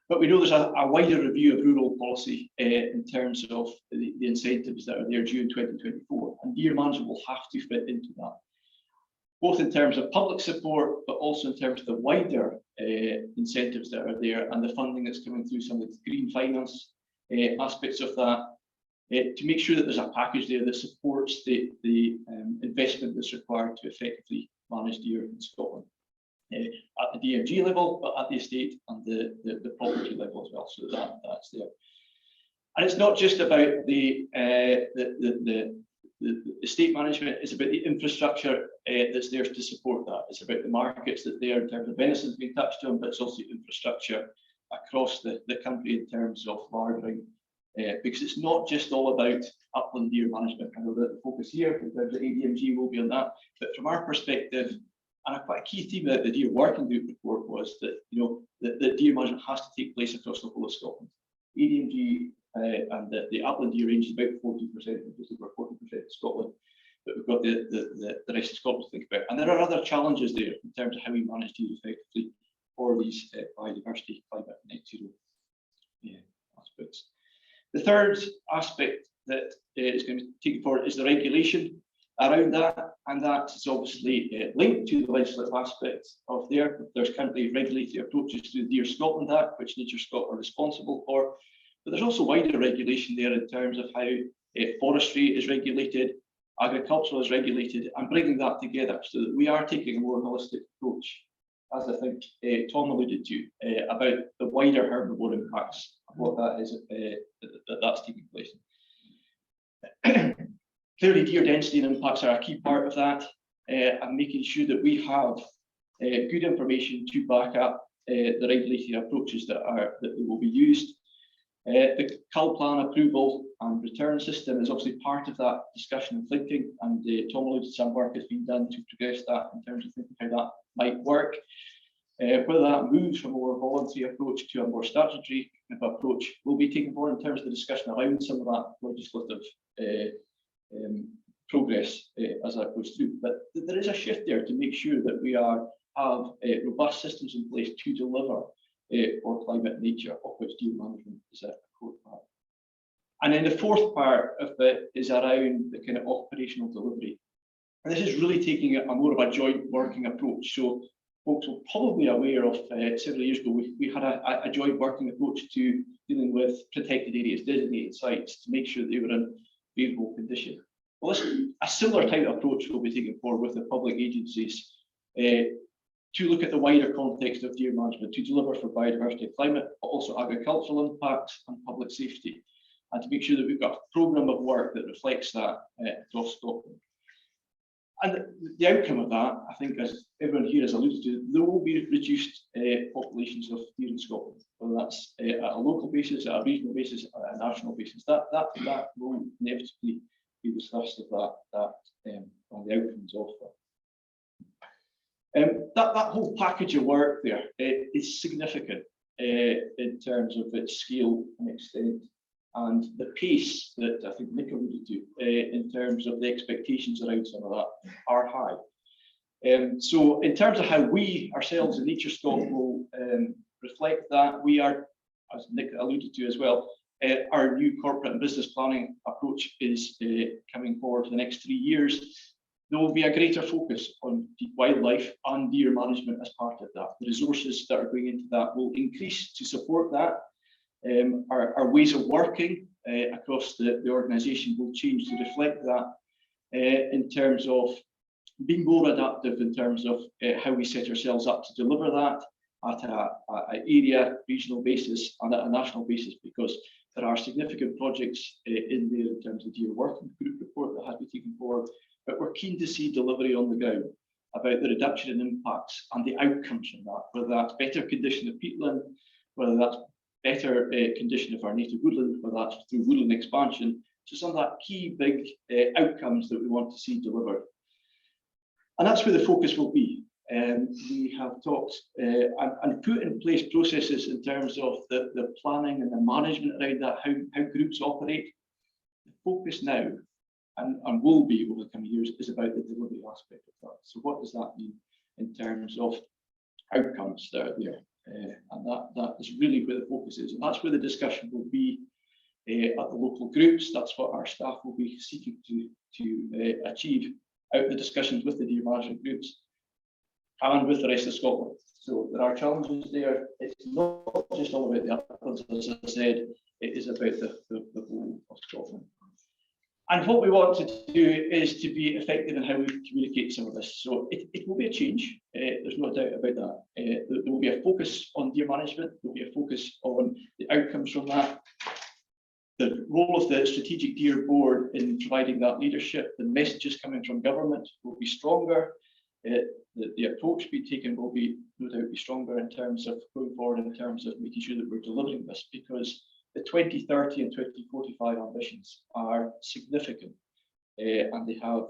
but we know there's a wider review of rural policy in terms of the incentives that are there due in 2024, and deer management will have to fit into that, both in terms of public support, but also in terms of the wider incentives that are there and the funding that's coming through some of the green finance aspects of that, to make sure that there's a package there that supports the investment that's required to effectively manage deer in Scotland at the DMG level, but at the estate and the property level as well. So that's there. And it's not just about the estate management, it's about the infrastructure that's there to support that. It's about the markets that there in terms of venison has been touched on, but it's also infrastructure across the country in terms of lardering, because it's not just all about upland deer management. I know that the focus here in terms of ADMG will be on that, but from our perspective, and quite a key theme of the deer working group report was that that deer management has to take place across the whole of Scotland. ADMG and the upland deer range is about 14%, just over 40% of Scotland, but we've got the rest of Scotland to think about. And there are other challenges there in terms of how we manage deer effectively for these biodiversity, climate, net zero aspects. The third aspect that is going to be taken forward is the regulation around that, and that is obviously linked to the legislative aspects of there. There's currently regulatory approaches to the Deer Scotland Act, which Nature Scott are responsible for. but there's also wider regulation there in terms of how forestry is regulated, agriculture is regulated, and bringing that together so that we are taking a more holistic approach, as I think Tom alluded to, about the wider herbivore impacts of what that is, that's taking place. Clearly, deer density and impacts are a key part of that, and making sure that we have good information to back up the regulatory approaches that will be used. The CUL plan approval and return system is obviously part of that discussion and thinking, and Tom alluded to some work has been done to progress that in terms of thinking how that might work. Whether that moves from a more voluntary approach to a more statutory approach will be taken forward in terms of the discussion around some of that legislative progress as that goes through. But there is a shift there to make sure that we have robust systems in place to deliver for climate and nature, of which deer management is a core part. And then the fourth part of it is around the kind of operational delivery. And this is really taking a more of a joint working approach. So folks will probably be aware of several years ago, we had a joint working approach to dealing with protected areas, designated sites, to make sure they were in favourable condition. Well, a similar type of approach will be taken forward with the public agencies to look at the wider context of deer management, to deliver for biodiversity and climate, but also agricultural impacts and public safety, and to make sure that we've got a programme of work that reflects that across Scotland. And the outcome of that, I think, as everyone here has alluded to, there will be reduced populations of deer in Scotland, whether that's at a local basis, at a regional basis, or at a national basis. That will inevitably be the thrust of that on the outcomes of that. That whole package of work there is significant in terms of its scale and extent, and the pace that I think Nick alluded to in terms of the expectations around some of that are high. So in terms of how we ourselves in Nature Scotland will reflect that, we are, as Nick alluded to as well, our new corporate and business planning approach is coming forward for the next 3 years. There will be a greater focus on wildlife and deer management as part of that. The resources that are going into that will increase to support that. Our ways of working across the organisation will change to reflect that in terms of being more adaptive in terms of how we set ourselves up to deliver that at an area, regional basis and at a national basis, because there are significant projects in there in terms of deer working group report that has been taken forward, but we're keen to see delivery on the ground about the reduction in impacts and the outcomes from that, whether that's better condition of peatland, whether that's better condition of our native woodland, whether that's through woodland expansion. So some of that key big outcomes that we want to see delivered. And that's where the focus will be. We have talked and put in place processes in terms of the planning and the management around that, how groups operate. The focus now and will be over the coming years is about the delivery aspect of that. So what does that mean in terms of outcomes that are there? And that is really where the focus is. And that's where the discussion will be at the local groups. That's what our staff will be seeking to achieve out the discussions with the deer management groups and with the rest of Scotland. So there are challenges there. It's not just all about the uplands, as I said, it is about the whole of Scotland. And what we want to do is to be effective in how we communicate some of this. So it will be a change, there's no doubt about that. There will be a focus on deer management, there will be a focus on the outcomes from that. The role of the Strategic Deer Board in providing that leadership, the messages coming from government will be stronger. The approach being taken will be no doubt be stronger in terms of going forward, in terms of making sure that we're delivering this, because the 2030 and 2045 ambitions are significant and they have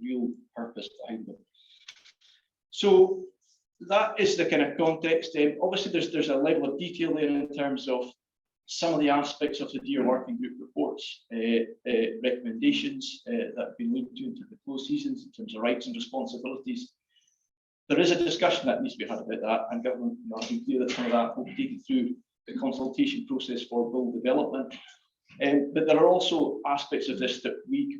real purpose behind them. So that is the kind of context. Obviously, there's a level of detail there in terms of some of the aspects of the Deer Working Group reports, recommendations that have been linked to into the close seasons in terms of rights and responsibilities. There is a discussion that needs to be had about that, and government has been clear that some of that will be taken through the consultation process for bill development. But there are also aspects of this that we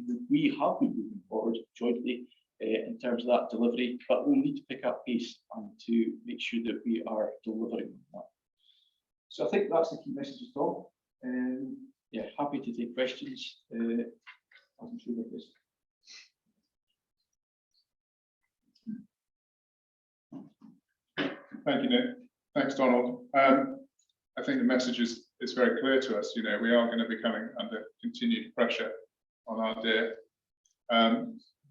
have been moving forward jointly in terms of that delivery, but we'll need to pick up pace and to make sure that we are delivering on that. So I think that's the key message, Tom. Yeah, happy to take questions. I'm sure of this. Thank you, Nick. Thanks, Donald. I think the message is very clear to us. You know, we are going to be coming under continued pressure on our deer.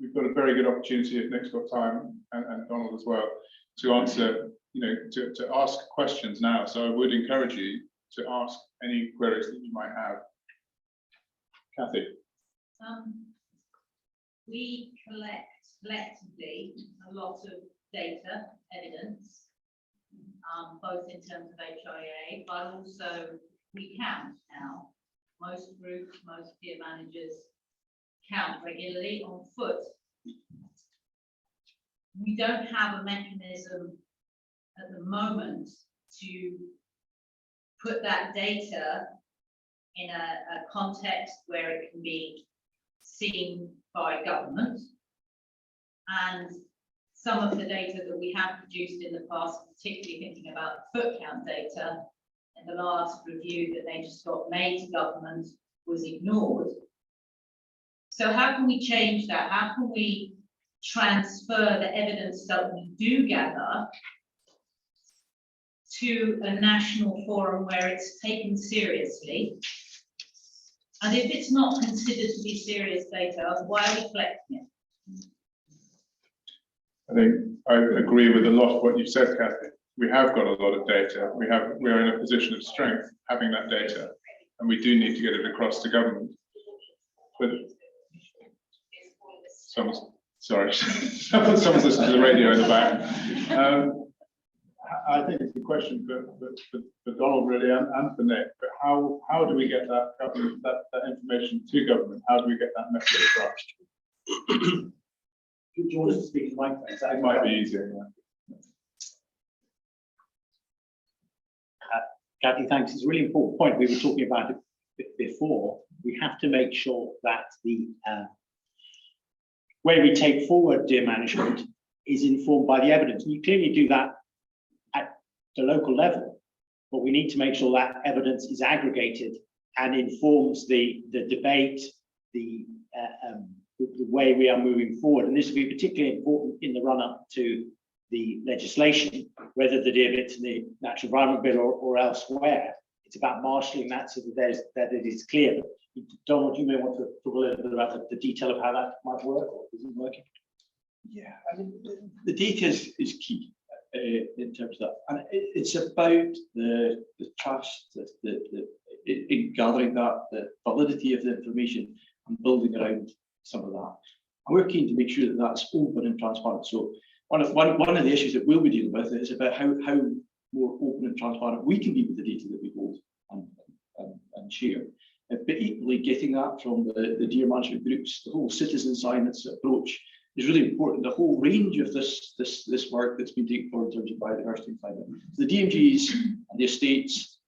We've got a very good opportunity, if Nick's got time, and Donald as well, to answer, you know, to ask questions now. So I would encourage you to ask any queries that you might have. Kathy. We collect collectively a lot of data, evidence, both in terms of HIA, but also we count now. Most groups, most peer managers count regularly on foot. We don't have a mechanism at the moment to put that data in a context where it can be seen by government. And some of the data that we have produced in the past, particularly thinking about foot count data, in the last review that Nature Stock made to government was ignored. So how can we change that? How can we transfer the evidence that we do gather to a national forum where it's taken seriously? And if it's not considered to be serious data, why are we collecting it? I think I agree with a lot of what you've said, Kathy. We have got a lot of data. We are in a position of strength having that data, and we do need to get it across to government. But someone's listening to the radio in the back. I think it's a question for Donald really and for Nick. But how do we get that information to government? How do we get that message across? Do you want us to speak to Mike? It might be easier. Yeah. Kathy, thanks. It's a really important point. We were talking about it before. We have to make sure that the way we take forward deer management is informed by the evidence. And you clearly do that at the local level, but we need to make sure that evidence is aggregated and informs the debate, the way we are moving forward. And this will be particularly important in the run-up to the legislation, whether the deer bit's in the Natural Environment Bill or elsewhere. It's about marshalling that so that it is clear. Donald, you may want to talk a little bit about the detail of how that might work, or is it working? Yeah, I mean, the data is key in terms of that. And it's about the trust, in gathering that, the validity of the information and building around some of that. And we're keen to make sure that that's open and transparent. So one of the issues that we'll be dealing with is about how more open and transparent we can be with the data that we hold and share. But equally getting that from the deer management groups, the whole citizen science approach is really important. The whole range of this work that's been taken forward in terms of biodiversity and climate. The DMGs and the estates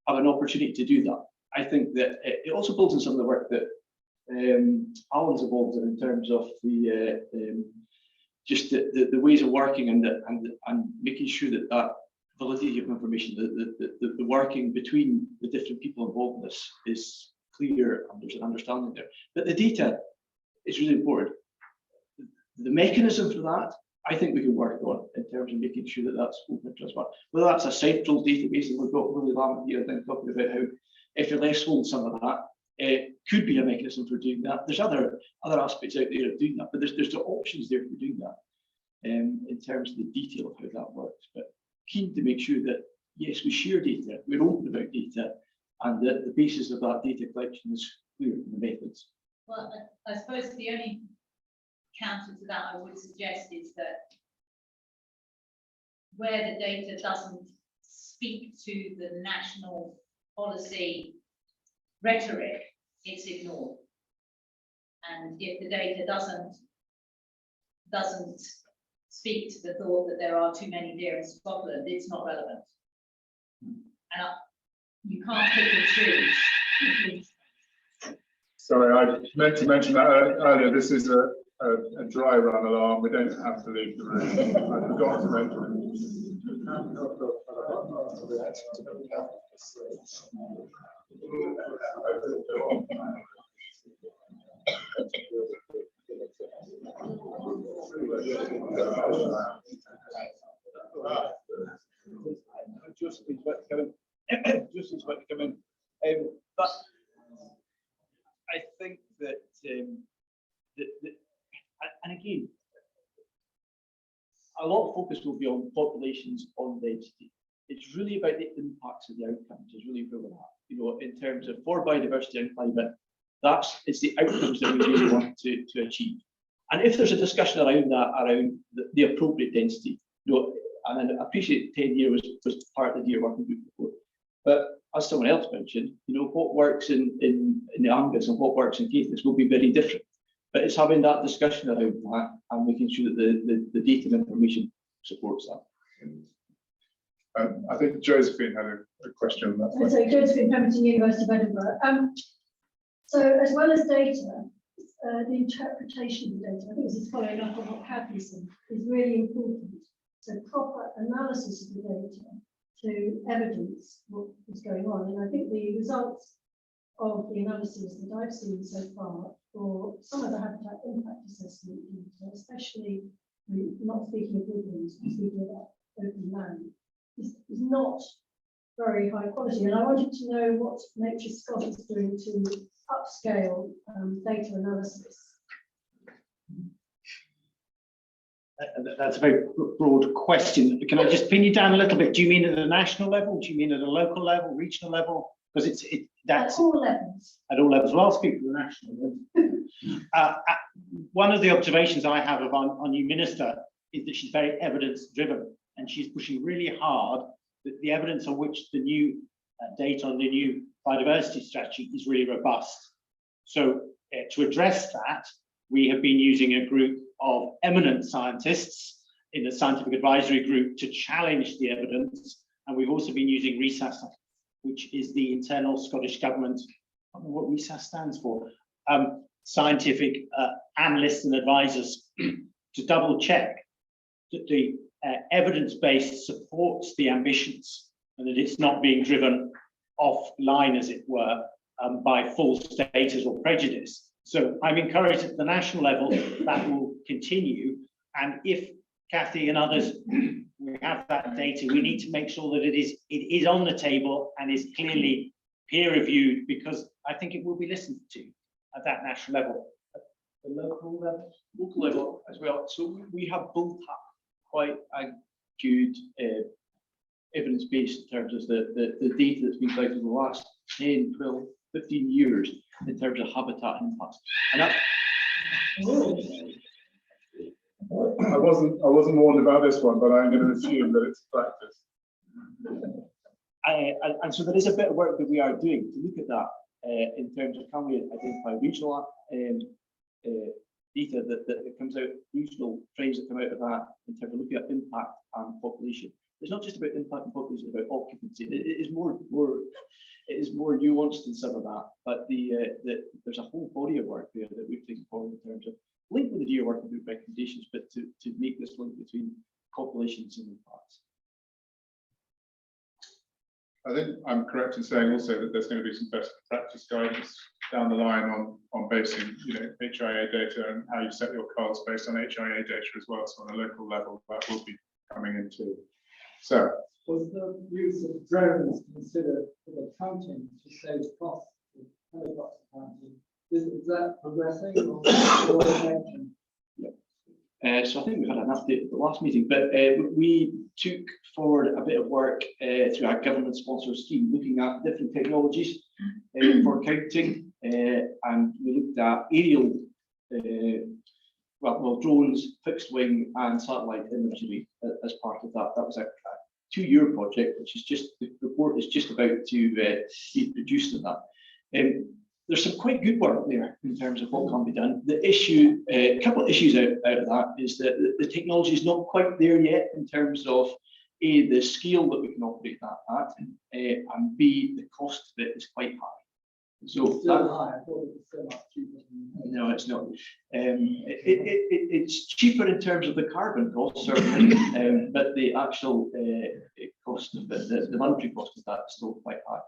have an opportunity to do that. I think that it also builds on some of the work that Alan's involved in terms of just the ways of working and making sure that validity of information, the working between the different people involved in this is clear and there's an understanding there. But the data is really important. The mechanism for that, I think we can work on in terms of making sure that that's open and transparent. Whether that's a central database, and we've got Willie Lamb here, I think, talking about how FLS holds some of that. It could be a mechanism for doing that. There's other aspects out there of doing that, but there's the options there for doing that in terms of the detail of how that works. But keen to make sure that, yes, we share data, we're open about data, and that the basis of that data collection is clear in the methods. Well, I suppose the only counter to that I would suggest is that where the data doesn't speak to the national policy rhetoric, it's ignored. And if the data doesn't speak to the thought that there are too many deer in Scotland, it's not relevant. And you can't pick and choose. Sorry, I meant to mention that earlier. This is a dry run alarm. We don't have to leave the room. I forgot to mention it. Justin's about to come in. Justin's about to come in. But I think that, and again, a lot of focus will be on populations, on density. It's really about the impacts of the outcomes, is really where we're at. You know, in terms of for biodiversity and climate, it's the outcomes that we really want to achieve. And if there's a discussion around that, around the appropriate density, you know, and I appreciate 10 years was part of the Deer Working Group report. But as someone else mentioned, you know, what works in the Angus and what works in Caithness will be very different. But it's having that discussion around that and making sure that the data and information supports that. I think Josephine had a question on that. So Josephine, Pemberton University of Edinburgh. So as well as data, the interpretation of the data, I think this is following up on what Kathy said, is really important. So proper analysis of the data to evidence what is going on. And I think the results of the analysis that I've seen so far for some of the habitat impact assessment, especially not speaking of woodlands, but speaking about open land, is not very high quality. And I wanted to know what Nature Scott is doing to upscale data analysis. That's a very broad question. Can I just pin you down a little bit? Do you mean at a national level? Do you mean at a local level, regional level? Because that's at all levels. At all levels. Well, I'll speak for the national level. One of the observations I have of our new minister is that she's very evidence driven, and she's pushing really hard that the evidence on which the new data on the new biodiversity strategy is really robust. So to address that, we have been using a group of eminent scientists in the scientific advisory group to challenge the evidence. And we've also been using RESAS, which is the internal Scottish government, I don't know what RESAS stands for, scientific analysts and advisors to double check that the evidence base supports the ambitions and that it's not being driven offline, as it were, by false data or prejudice. So I'm encouraged at the national level that will continue. And if Kathy and others, we have that data, we need to make sure that it is on the table and is clearly peer reviewed, because I think it will be listened to at that national level. At the local level as well. So we have built up quite a good evidence base in terms of the data that's been collected in the last 10, 12, 15 years in terms of habitat impacts. And that, I wasn't warned about this one, but I'm going to assume that it's practice. and so there is a bit of work that we are doing to look at that in terms of can we identify regional data that comes out, regional trends that come out of that in terms of looking at impact and population. It's not just about impact and population, it's about occupancy. It is more nuanced than some of that, but there's a whole body of work there that we've taken forward in terms of link with the Deer Working Group recommendations, but to make this link between populations and impacts. I think I'm correct in saying also that there's going to be some best practice guidance down the line on basing, HIA data and how you set your cards based on HIA data as well. So on a local level, that will be coming into. So, was the use of drones considered for the counting to save costs of helicopter counting? Is that progressing or attention? So I think we had an update at the last meeting, but we took forward a bit of work through our government sponsored scheme, looking at different technologies for counting, and we looked at aerial, drones, fixed wing, and satellite imagery as part of that. That was a 2-year project, which is just, the report is just about to be produced on that. There's some quite good work there in terms of what can be done. The issue, a couple of issues out of that is that the technology is not quite there yet in terms of A, the scale that we can operate that at, and B, the cost of it is quite high. So it's still high. I thought it was so much cheaper. No, it's not. It's cheaper in terms of the carbon cost, certainly, but the actual cost of the monetary cost of that is still quite high.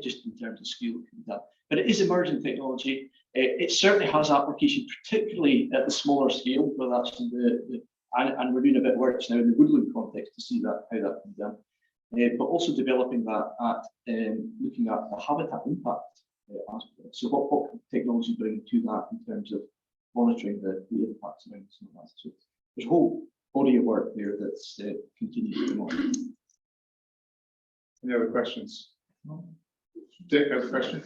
just in terms of scale it can be done. But it is emerging technology. It certainly has application, particularly at the smaller scale, whether that's in and we're doing a bit of work now in the woodland context to see that how that can be done. But also developing that at looking at the habitat impact aspect. So what can technology bring to that in terms of monitoring the impacts around some of that? So there's a whole body of work there that's continuing to monitor. Any other questions? Dick has a question.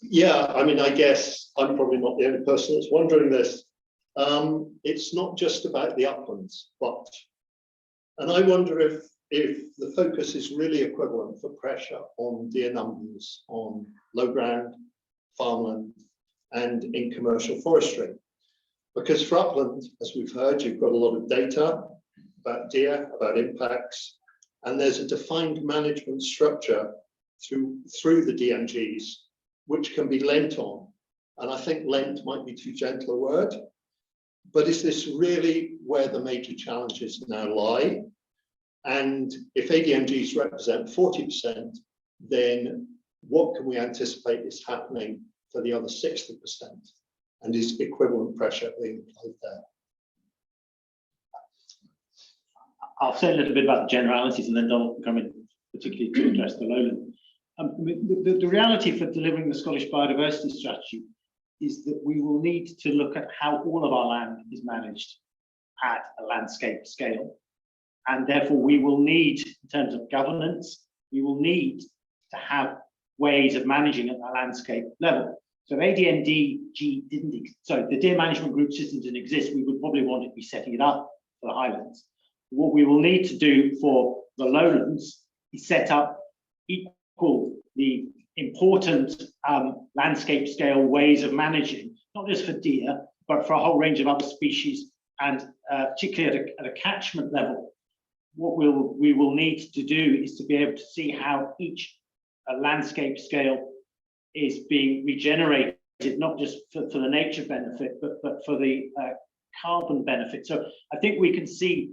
Yeah, I mean, I guess I'm probably not the only person that's wondering this. It's not just about the uplands, and I wonder if the focus is really equivalent for pressure on deer numbers on low ground, farmland, and in commercial forestry. Because for upland, as we've heard, you've got a lot of data about deer, about impacts, and there's a defined management structure through the DMGs, which can be lent on. And I think lent might be too gentle a word, but is this really where the major challenges now lie? And if ADMGs represent 40%, then what can we anticipate is happening for the other 60%? And is equivalent pressure being applied there? I'll say a little bit about the generalities and then Donald will come in particularly to address the lowland. The reality for delivering the Scottish Biodiversity Strategy is that we will need to look at how all of our land is managed at a landscape scale. And therefore we will need, in terms of governance, we will need to have ways of managing at a landscape level. So if ADMDG the Deer Management Group system didn't exist, we would probably want to be setting it up for the highlands. What we will need to do for the lowlands is set up the important landscape scale ways of managing, not just for deer, but for a whole range of other species, and particularly at a catchment level. What we will need to do is to be able to see how each landscape scale is being regenerated, not just for the nature benefit, but for the carbon benefit. So I think we can see,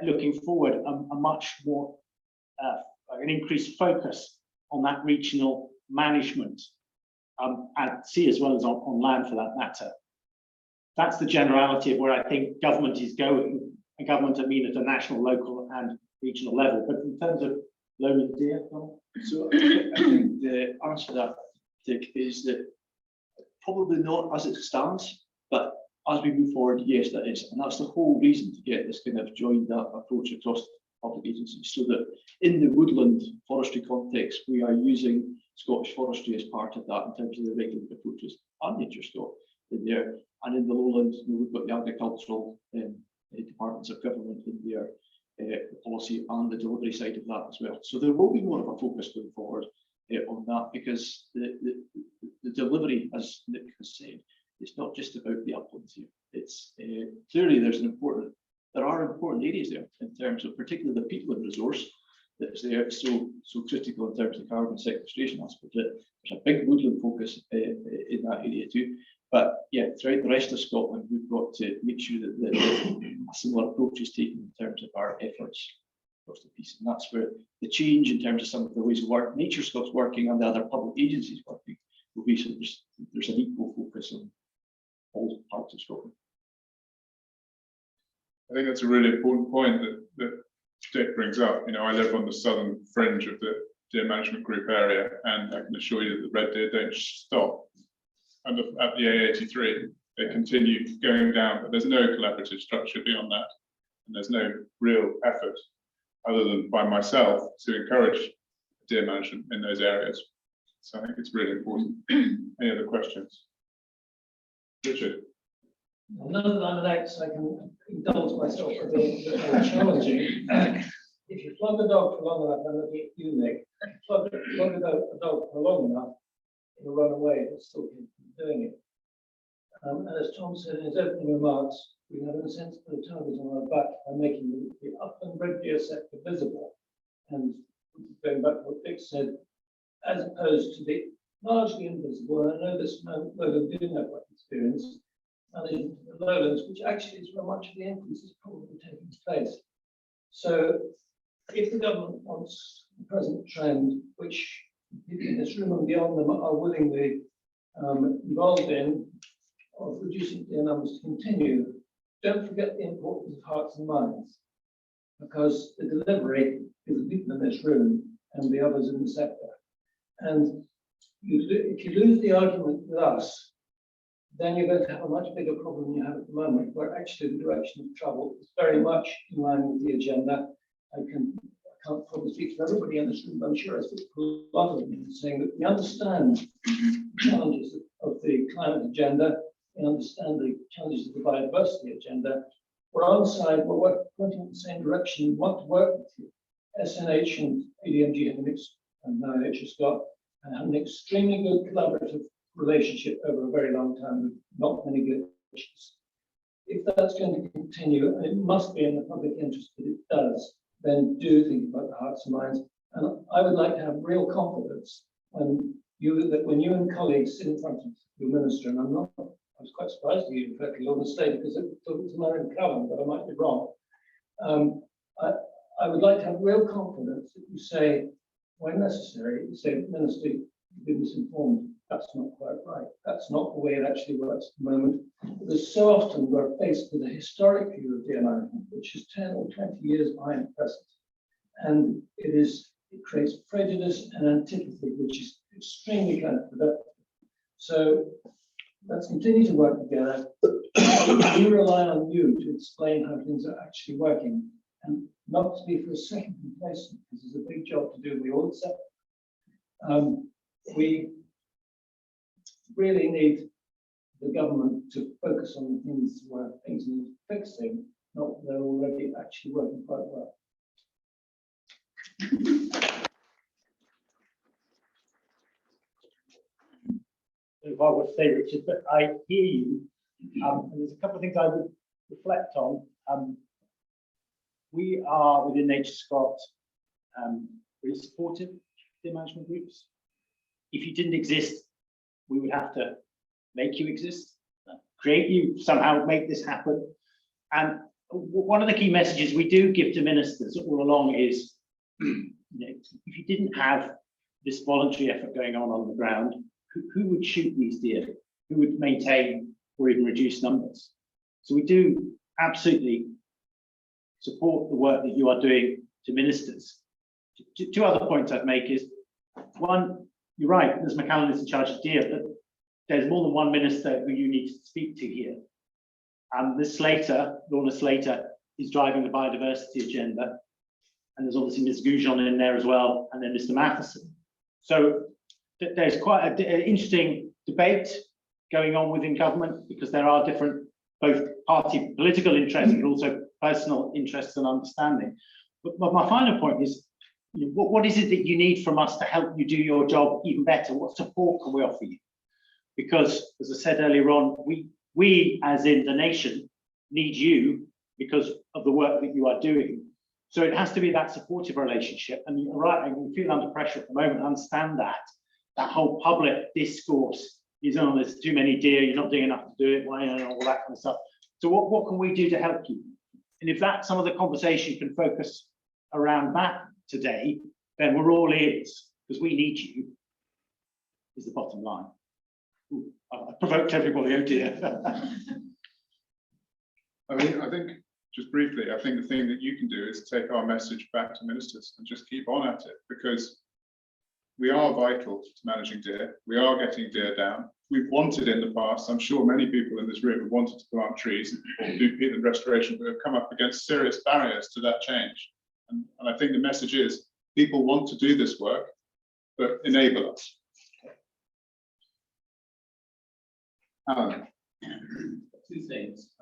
looking forward, a much more an increased focus on that regional management at sea as well as on land for that matter. That's the generality of where I think government is going, and government I mean at a national, local and regional level. But in terms of lowland deer, so I think the answer to that, Dick, is that probably not as it stands, but as we move forward, yes, that is. And that's the whole reason to get this kind of joined up approach across public agencies, so that in the woodland forestry context, we are using Scottish forestry as part of that in terms of the regulatory approaches and nature scope in there. And in the lowlands, we've got the agricultural departments of government in there, the policy and the delivery side of that as well. So there will be more of a focus going forward on that, because the delivery, as Nick has said, it's not just about the uplands here. It's clearly there are important areas there in terms of particularly the peatland resource that is there, so critical in terms of the carbon sequestration aspect. There's a big woodland focus in that area too. But yeah, throughout the rest of Scotland, we've got to make sure that a similar approach is taken in terms of our efforts across the piece. And that's where the change in terms of some of the ways of work, Nature Scope's working and the other public agencies working will be, so there's an equal focus on all parts of Scotland. I think that's a really important point that Dick brings up. You know, I live on the southern fringe of the Deer Management Group area, and I can assure you that the red deer don't stop. And at the A83, they continue going down, but there's no collaborative structure beyond that. And there's no real effort other than by myself to encourage deer management in those areas. So I think it's really important. Any other questions? Richard. None of the acts I can indulge myself a bit more challenging. If you flog a dog for long enough, and look at you, Nick, flog a dog for long enough, it'll run away, but still keep doing it. And as Tom said in his opening remarks, we have in a sense put a target on our back by making the upland red deer sector visible. And going back to what Dick said, as opposed to the largely invisible, and I know this lowland do have that experience, and in the lowlands, which actually is where much of the increase is probably taking place. So if the government wants the present trend, which people in this room and beyond them are willingly involved in of reducing their numbers to continue. Don't forget the importance of hearts and minds, because the delivery is the people in this room and the others in the sector. And if you lose the argument with us, then you're going to have a much bigger problem than you have at the moment, where actually the direction of travel is very much in line with the agenda. I can't probably speak for everybody in this room, but I'm sure I speak for a lot of them in saying that we understand the challenges of the climate agenda, we understand the challenges of the biodiversity agenda. We're on side, we're pointing in the same direction, we want to work with you. SNH and ADMG have and now HSCOT have an extremely good collaborative relationship over a very long time with not many glitches. If that's going to continue, and it must be in the public interest that it does, then do think about the hearts and minds. And I would like to have real confidence when you and colleagues sit in front of your minister, and I was quite surprised to hear in fact Lord State, because it was Marion Cowan, but I might be wrong. I would like to have real confidence that you say, when necessary, you say, Minister, you've been misinformed. That's not quite right. That's not the way it actually works at the moment. Because so often we're faced with a historic view of deer management, which is 10 or 20 years behind the present. And it creates prejudice and antipathy, which is extremely counterproductive. So let's continue to work together. We rely on you to explain how things are actually working, and not to be for a second complacent, because there's a big job to do. We all accept. We really need the government to focus on the things where things need fixing, not that they're already actually working quite well. If I would say, Richard, but I hear you. And there's a couple of things I would reflect on. We are within NatureScot really supportive of deer management groups. If you didn't exist, we would have to make you exist, create you, somehow make this happen. And one of the key messages we do give to ministers all along is, if you didn't have this voluntary effort going on the ground, who would shoot these deer? Who would maintain or even reduce numbers? So we do absolutely support the work that you are doing to ministers. Two other points I'd make is, one, you're right, Ms. McCallan is in charge of deer, but there's more than one minister who you need to speak to here. And this Slater, Lorna Slater, is driving the biodiversity agenda. And there's obviously Ms. Goujon in there as well, and then Mr. Matheson. So there's quite an interesting debate going on within government, because there are different, both party political interests, but also personal interests and understanding. But my final point is, what is it that you need from us to help you do your job even better? What support can we offer you? Because, as I said earlier on, we as in the nation need you because of the work that you are doing. So it has to be that supportive relationship. And you're right, and we feel under pressure at the moment. I understand that whole public discourse is, oh, there's too many deer, you're not doing enough to do it, why, and all that kind of stuff. So what can we do to help you? And if that some of the conversation can focus around that today, then we're all ears, because we need you, is the bottom line. Ooh, I provoked everybody, oh dear. I mean, I think, just briefly, I think the thing that you can do is take our message back to ministers and just keep on at it, because we are vital to managing deer. We are getting deer down. We've wanted in the past, I'm sure many people in this room have wanted to plant trees or do peatland restoration, but have come up against serious barriers to that change. And I think the message is, people want to do this work, but enable us. Alan. Two things.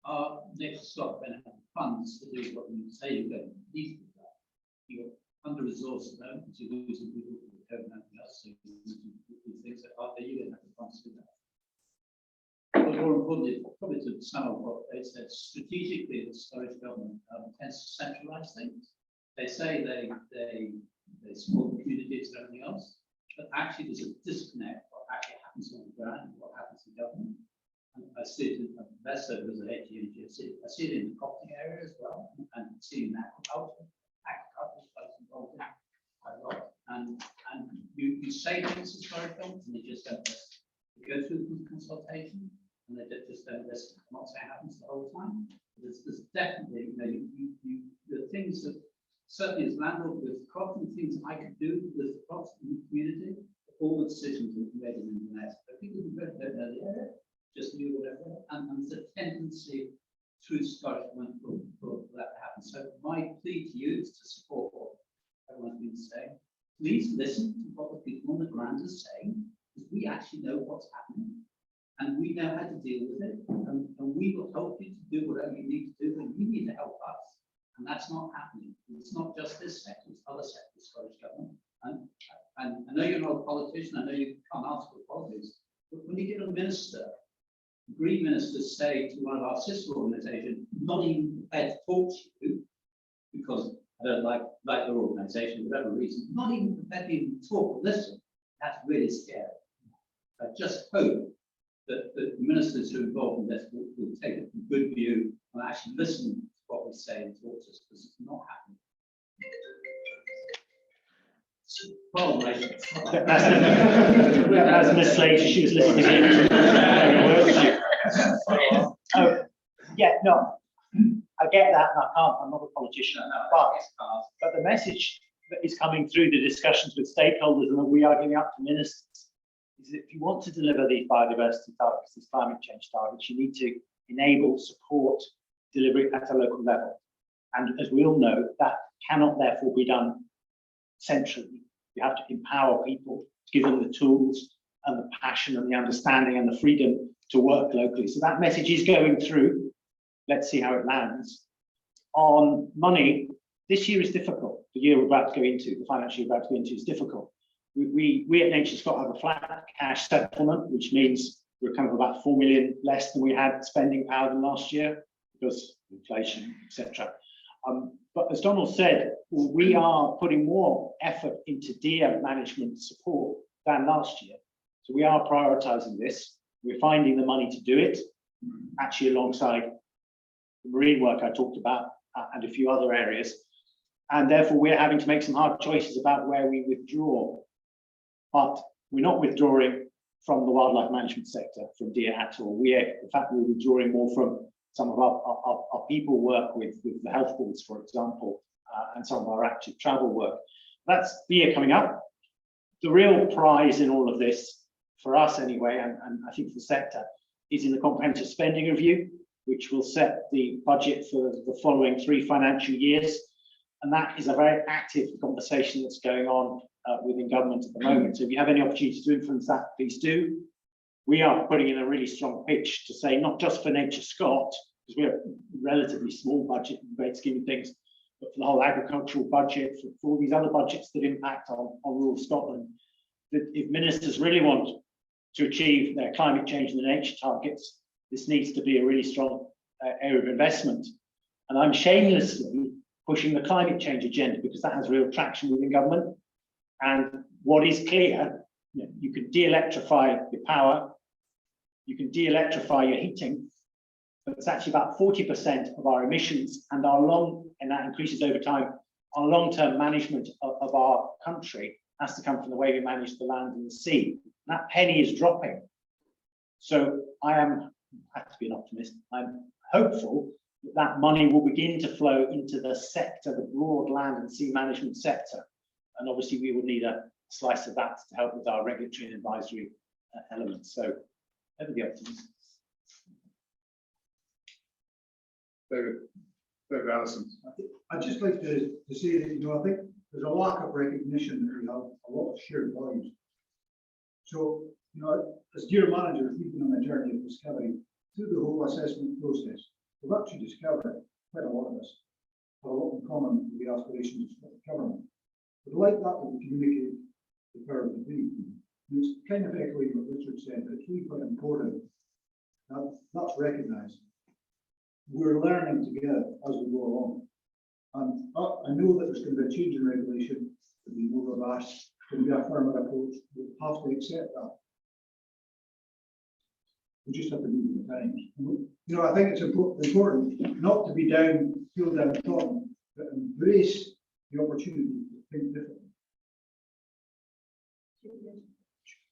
Our next stop then have funds to do what you say you're going to need to do. You're under-resourced at the moment, you're losing people who don't have else, so these things that are there, you don't have the funds to do that. But more importantly, probably to sum up what they said, strategically, the Scottish government tends to centralise things. They say they support the communities and everything else, but actually there's a disconnect what actually happens on the ground and what happens in government. And I see it in Venison as an AGM, I see it in the cropping area as well, and see it in agriculture. Agriculture is involved in quite a lot, and you say things historically, and they just don't listen. You go through the consultation, and they just don't listen. I'm not saying it happens the whole time. There's definitely, the things that certainly as landlord with crops and things I could do with the crops in the community, all the decisions are made in the internet. But people who don't know the area, just knew whatever, and there's a tendency through Scottish for that to happen. So my plea to you is to support what everyone's been saying. Please listen to what the people on the ground are saying, because we actually know what's happening, and we know how to deal with it, and we will help you to do whatever you need to do, and you need to help us. And that's not happening. It's not just this sector, it's other sectors, Scottish government. And I know you're not a politician, I know you can't ask for politics, but when you get a minister, Green ministers say to one of our sister organisations, not even prepared to talk to you, because I don't like their organisation for whatever reason, not even prepared to even talk or listen, that's really scary. I just hope that the ministers who are involved in this will take a good view and actually listen to what we say and talk to us, because it's not happening. Well, as Miss Slater, she was listening in. Oh, yeah, no, I get that, and I'm not a politician, but the message that is coming through the discussions with stakeholders and that we are giving up to ministers is that if you want to deliver these biodiversity targets, these climate change targets, you need to enable, support delivery at a local level. And as we all know, that cannot therefore be done centrally. You have to empower people, give them the tools and the passion and the understanding and the freedom to work locally. So that message is going through. Let's see how it lands. On money, this year is difficult. The year we're about to go into, the financial year we're about to go into, is difficult. We at Nature Scott have a flat cash settlement, which means we're kind of about 4 million less than we had spending power than last year because of inflation, etc. But as Donald said, we are putting more effort into deer management support than last year. So we are prioritising this. We're finding the money to do it, actually alongside the marine work I talked about and a few other areas. And therefore, we're having to make some hard choices about where we withdraw. But we're not withdrawing from the wildlife management sector, from deer at all. In fact, we're withdrawing more from some of our people work with the health boards, for example, and some of our active travel work. That's deer coming up. The real prize in all of this, for us anyway, and I think for the sector, is in the comprehensive spending review, which will set the budget for the following 3 financial years. And that is a very active conversation that's going on within government at the moment. So if you have any opportunity to influence that, please do. We are putting in a really strong pitch to say, not just for Nature Scott, because we're a relatively small budget in the great scheme of things, but for the whole agricultural budget, for all these other budgets that impact on rural Scotland, that if ministers really want to achieve their climate change and the nature targets, this needs to be a really strong area of investment. And I'm shamelessly pushing the climate change agenda because that has real traction within government. And what is clear, you can de-electrify your power, you can de-electrify your heating, but it's actually about 40% of our emissions, and and that increases over time, our long-term management of our country has to come from the way we manage the land and the sea. And that penny is dropping. So I have to be an optimist. I'm hopeful that that money will begin to flow into the sector, the broad land and sea management sector. And obviously we would need a slice of that to help with our regulatory and advisory elements. So ever the optimist. David Allison. I'd just like to say that, I think there's a lack of recognition that we have a lot of shared values. So, as deer managers, we've been on a journey of discovery through the whole assessment process. We've actually discovered, quite a lot of us, have a lot in common with the aspirations of the government. But like that, we communicate the power of the we. And it's kind of echoing what Richard said, but it's really quite important. That's recognised. We're learning together as we go along. And I know that there's going to be a change in regulation, there'll be more robust, there'll be a firmer approach. We'll have to accept that. We just have to move with the times. I think it's important not to be feel downtrodden, but embrace the opportunity to think differently.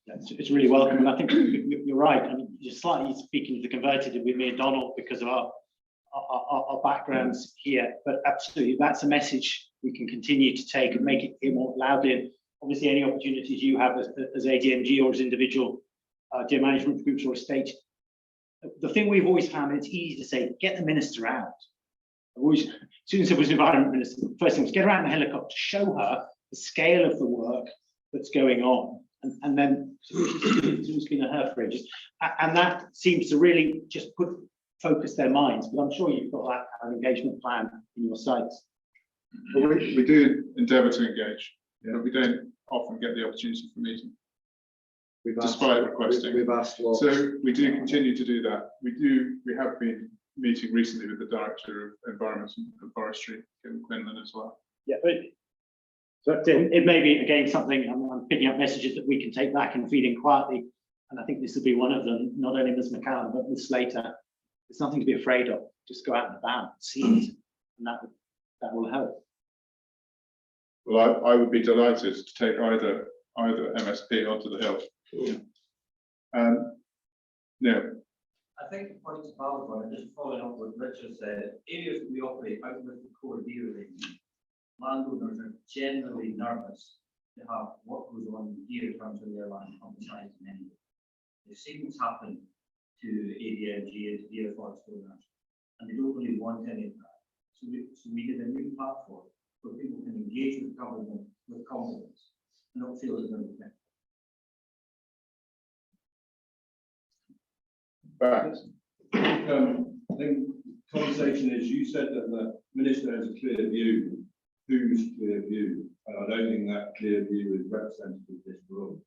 It's really welcome, and I think you're right. I mean, you're slightly speaking to the converted with me and Donald because of our backgrounds here, but absolutely, that's a message we can continue to take and make it hear more loudly. And obviously, any opportunities you have as AGMG or as individual deer management groups or estate, the thing we've always found, it's easy to say, get the minister out. I've always, as soon as I was environment minister, the first thing was get her out in a helicopter, show her the scale of the work that's going on. And then it's been a her for ages. And that seems to really just focus their minds. But I'm sure you've got that kind of engagement plan in your sites. Well, we do endeavour to engage, but we don't often get the opportunity for meeting, despite requesting. We've asked lots. So we do continue to do that. We have been meeting recently with the Director of Environment and Forestry in Quinlan as well. Yeah, but it may be again something I'm picking up messages that we can take back and feed in quietly, and I think this will be one of them. Not only Ms. McCallum but Ms. Slater. It's nothing to be afraid of. Just go out and about, see it, and that will help. Well, I would be delighted to take either MSP onto the hill. Yeah. I think the point to Powerpoint, just following up what Richard said, areas that we operate out with the core deer range, landowners are generally nervous to have what goes on in deer terms of their land countryside in any way. They've seen what's happened to ADMG and to deer forest owners, and they don't really want any of that. So we did a new platform where people can engage with government with confidence and not feel as though they're But I think conversation is, you said that the minister has a clear view. Whose clear view? And I don't think that clear view is representative of this room.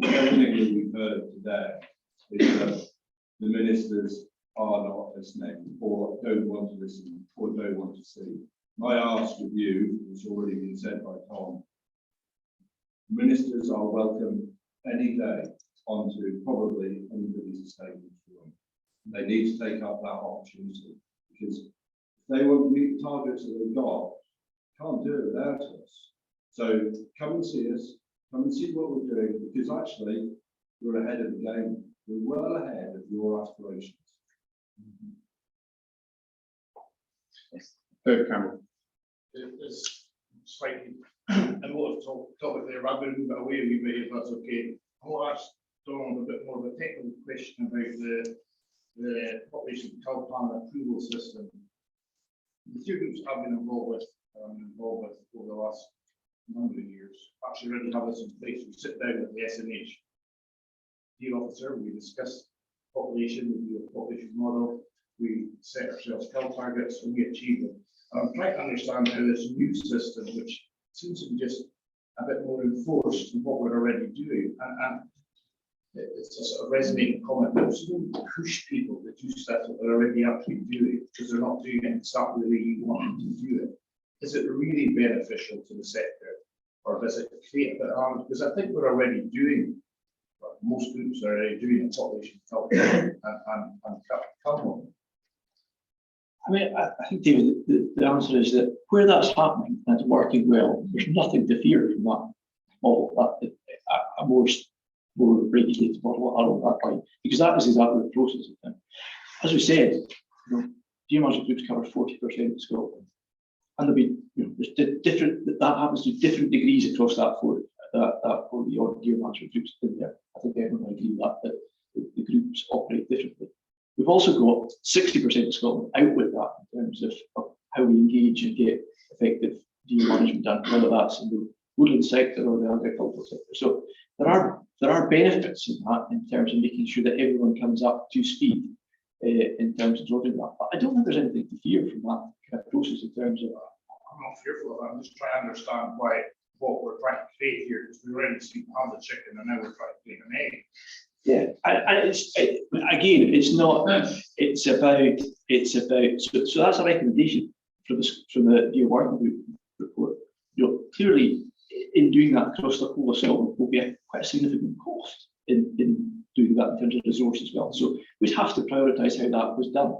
Everything that we've heard today is that the ministers are not listening, or don't want to listen, or don't want to see. My ask of you, which has already been said by Tom, ministers are welcome any day onto probably anybody's estate in this room. They need to take up that opportunity, because if they want to meet the targets that they've got, can't do it without us. So come and see us, come and see what we're doing, because actually we're ahead of the game. We're well ahead of your aspirations. David Campbell. It's slightly a lot of topic there. I'm going to move it away a wee bit if that's okay. I want to ask Donald a bit more of a technical question about the population control plan approval system. The two groups I've been involved with over the last number of years actually already have this in place. We sit down with the SNH deer officer, we discuss population, we do a population model, we set ourselves kill targets, and we achieve them. I'm trying to understand how this new system, which seems to be just a bit more enforced than what we're already doing, and it's a sort of resonating comment, but it's going to push people to do stuff that they're already actually doing because they're not doing it exactly the way you want them to do it. Is it really beneficial to the sector, or does it create a bit of harm? Because I think we're already doing, well, most groups are already doing a population culture and come. I mean, I think, David, the answer is that where that's happening and it's working well, there's nothing to fear from that model, a more regulated model along that line, because that is exactly the process of things. As we said, deer management groups cover 40% of Scotland, and there'll be, there's different, that happens to different degrees across that for the odd deer management groups in there. I think everyone agree that the groups operate differently. We've also got 60% of Scotland out with that in terms of how we engage and get effective deer management done, whether that's in the woodland sector or the agricultural sector. So there are benefits in that in terms of making sure that everyone comes up to speed in terms of doing that. But I don't think there's anything to fear from that kind of process in terms of. I'm not fearful of that. I'm just trying to understand what we're trying to create here, because we already see how the chicken, and now we're trying to create an egg. Yeah, again, it's not. It's about. So that's a recommendation from the deer working group report. Clearly, in doing that across the whole of Scotland will be quite a significant cost in doing that in terms of resource as well. So we'd have to prioritise how that was done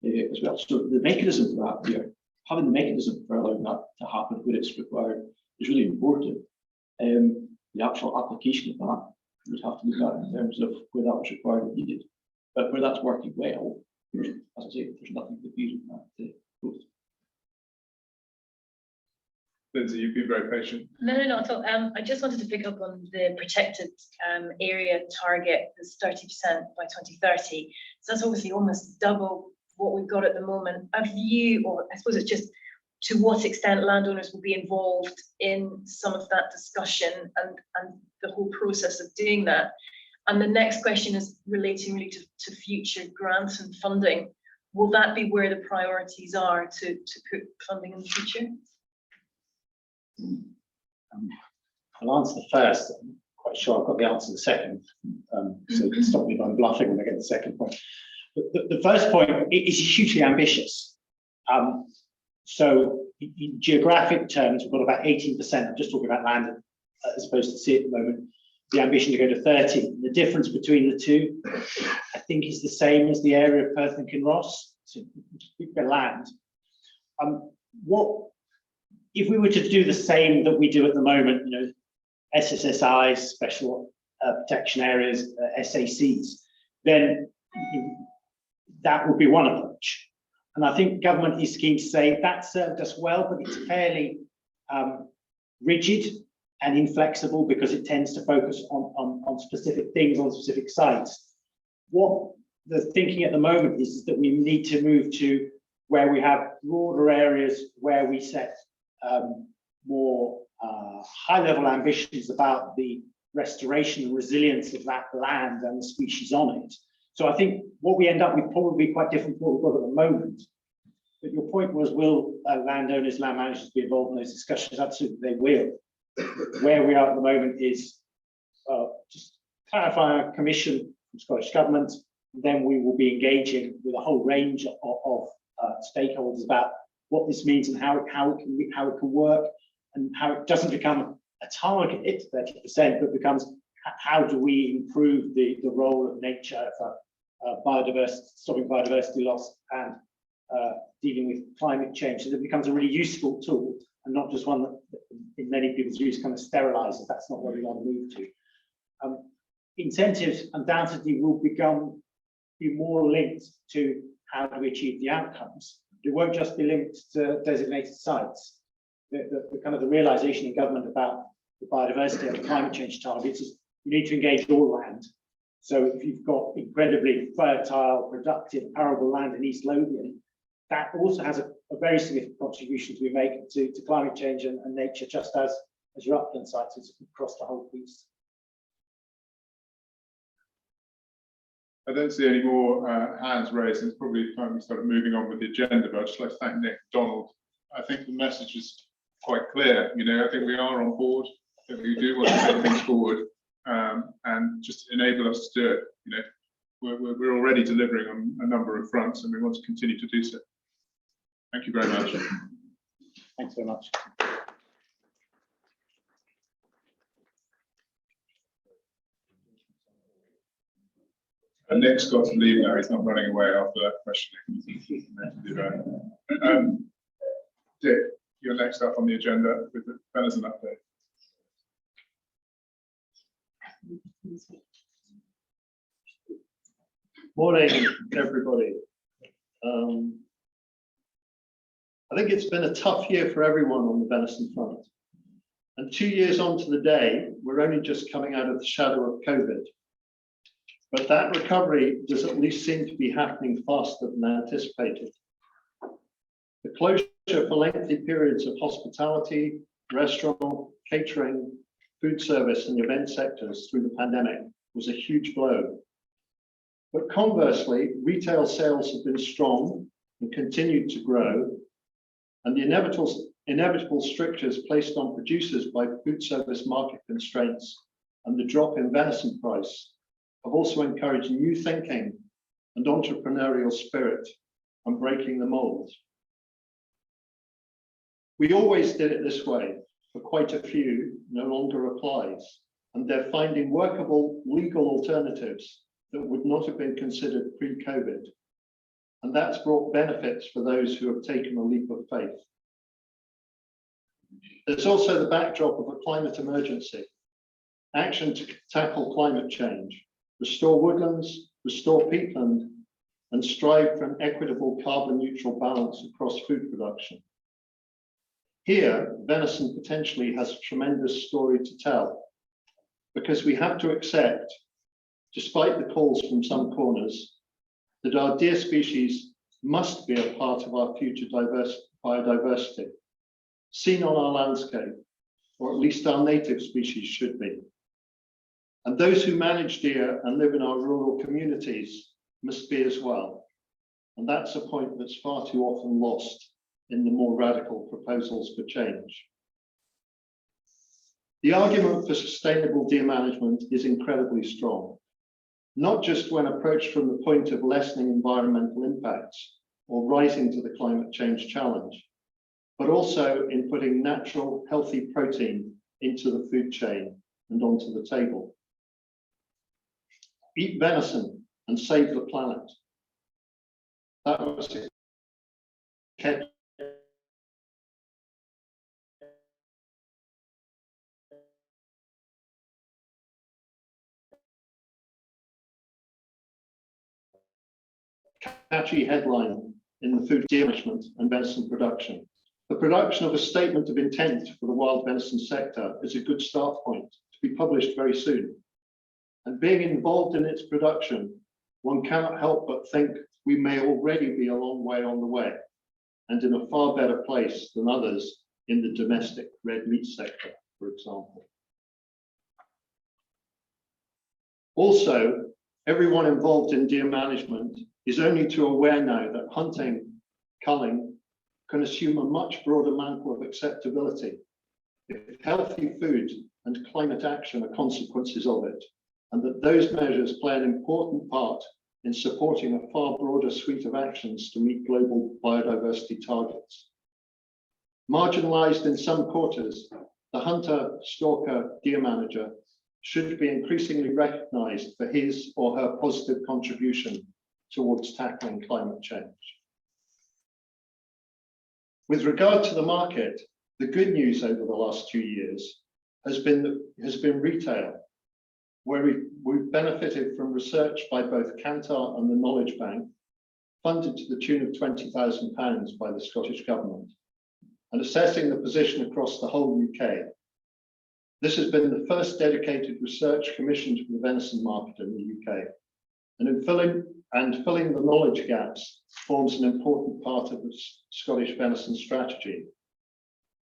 as well. So the mechanism for that here, having the mechanism for allowing that to happen where it's required, is really important. the actual application of that, we'd have to look at in terms of where that was required and needed. But where that's working well, as I say, there's nothing to feed in that growth. Lindsay, you've been very patient. No, not at all. I just wanted to pick up on the protected area target, that's 30% by 2030. So that's obviously almost double what we've got at the moment. Have you, or I suppose it's just to what extent landowners will be involved in some of that discussion and the whole process of doing that? And the next question is relating really to future grants and funding. Will that be where the priorities are to put funding in the future? I'll answer the first. I'm quite sure I've got the answer to the second. So stop me if I'm bluffing when I get the second point. But the first point is hugely ambitious. So in geographic terms, we've got about 18%. I'm just talking about land as opposed to sea at the moment. The ambition to go to 30. The difference between the two, I think, is the same as the area of Perth and Kinross. So we've got land. What if we were to do the same that we do at the moment? You know, SSSIs, special protection areas, SACs. Then that would be one approach. And I think government is keen to say that served us well, but it's fairly rigid and inflexible because it tends to focus on specific things, on specific sites. What the thinking at the moment is that we need to move to where we have broader areas where we set more high-level ambitions about the restoration and resilience of that land and the species on it. So I think what we end up with probably quite different from what we've got at the moment. But your point was, will landowners, land managers be involved in those discussions? Absolutely, they will. Where we are at the moment is just clarifying our commission from Scottish Government. Then we will be engaging with a whole range of stakeholders about what this means and how it can work, and how it doesn't become a target, 30%, but becomes how do we improve the role of nature for biodiversity, stopping biodiversity loss, and dealing with climate change, so that it becomes a really useful tool and not just one that in many people's views kind of sterilizes. That's not what we want to move to. Incentives undoubtedly will be more linked to how do we achieve the outcomes. It won't just be linked to designated sites. The kind of the realization in government about the biodiversity and the climate change targets is you need to engage all land. So if you've got incredibly fertile, productive, arable land in East Lothian, that also has a very significant contribution to be making to climate change and nature, just as your upland sites is across the whole piece. I don't see any more hands raised. It's probably time we start moving on with the agenda, but I'd just like to thank Nick, Donald. I think the message is quite clear. You know, I think we are on board, that we do want to take things forward, and just enable us to do it. You know, we're already delivering on a number of fronts, and we want to continue to do so. Thank you very much. Thanks very much. And Nick's got to leave now. He's not running away after that questioning. Dick, you're next up on the agenda with the Venison update. Morning, everybody. I think it's been a tough year for everyone on the venison front. And 2 years on to the day, we're only just coming out of the shadow of COVID. But that recovery does at least seem to be happening faster than anticipated. The closure for lengthy periods of hospitality, restaurant, catering, food service and event sectors through the pandemic was a huge blow. But conversely, retail sales have been strong and continued to grow, and the inevitable strictures placed on producers by food service market constraints and the drop in venison price have also encouraged new thinking and entrepreneurial spirit on breaking the mold. We always did it this way. For quite a few, no longer applies, and they're finding workable legal alternatives that would not have been considered pre-COVID. And that's brought benefits for those who have taken a leap of faith. There's also the backdrop of a climate emergency. action to tackle climate change, restore woodlands, restore peatland, and strive for an equitable carbon neutral balance across food production. Here, venison potentially has a tremendous story to tell, because we have to accept, despite the calls from some corners, that our deer species must be a part of our future biodiversity, seen on our landscape, or at least our native species should be. And those who manage deer and live in our rural communities must be as well. And that's a point that's far too often lost in the more radical proposals for change. The argument for sustainable deer management is incredibly strong, not just when approached from the point of lessening environmental impacts or rising to the climate change challenge, but also in putting natural, healthy protein into the food chain and onto the table. Eat venison and save the planet. That was a catchy headline in the food deer management and venison production. The production of a statement of intent for the wild venison sector is a good start point to be published very soon. And being involved in its production, one cannot help but think we may already be a long way on the way and in a far better place than others in the domestic red meat sector, for example. Also, everyone involved in deer management is only too aware now that hunting, culling, can assume a much broader mantle of acceptability if healthy food and climate action are consequences of it, and that those measures play an important part in supporting a far broader suite of actions to meet global biodiversity targets. Marginalized in some quarters, the hunter, stalker, deer manager should be increasingly recognized for his or her positive contribution towards tackling climate change. With regard to the market, the good news over the last 2 years has been retail, where we've benefited from research by both Kantar and the Knowledge Bank, funded to the tune of £20,000 by the Scottish Government, and assessing the position across the whole UK. This has been the first dedicated research commissioned for the venison market in the UK, and in filling the knowledge gaps forms an important part of the Scottish venison strategy.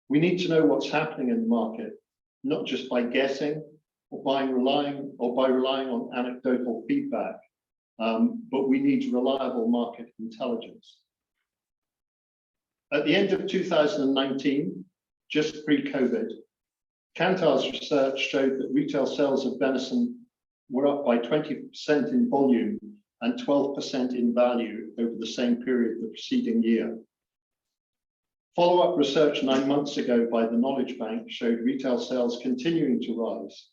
We need to know what's happening in the market, not just by guessing or by relying on anecdotal feedback, but we need reliable market intelligence. At the end of 2019, just pre-COVID, Kantar's research showed that retail sales of venison were up by 20% in volume and 12% in value over the same period the preceding year. Follow-up research 9 months ago by the Knowledge Bank showed retail sales continuing to rise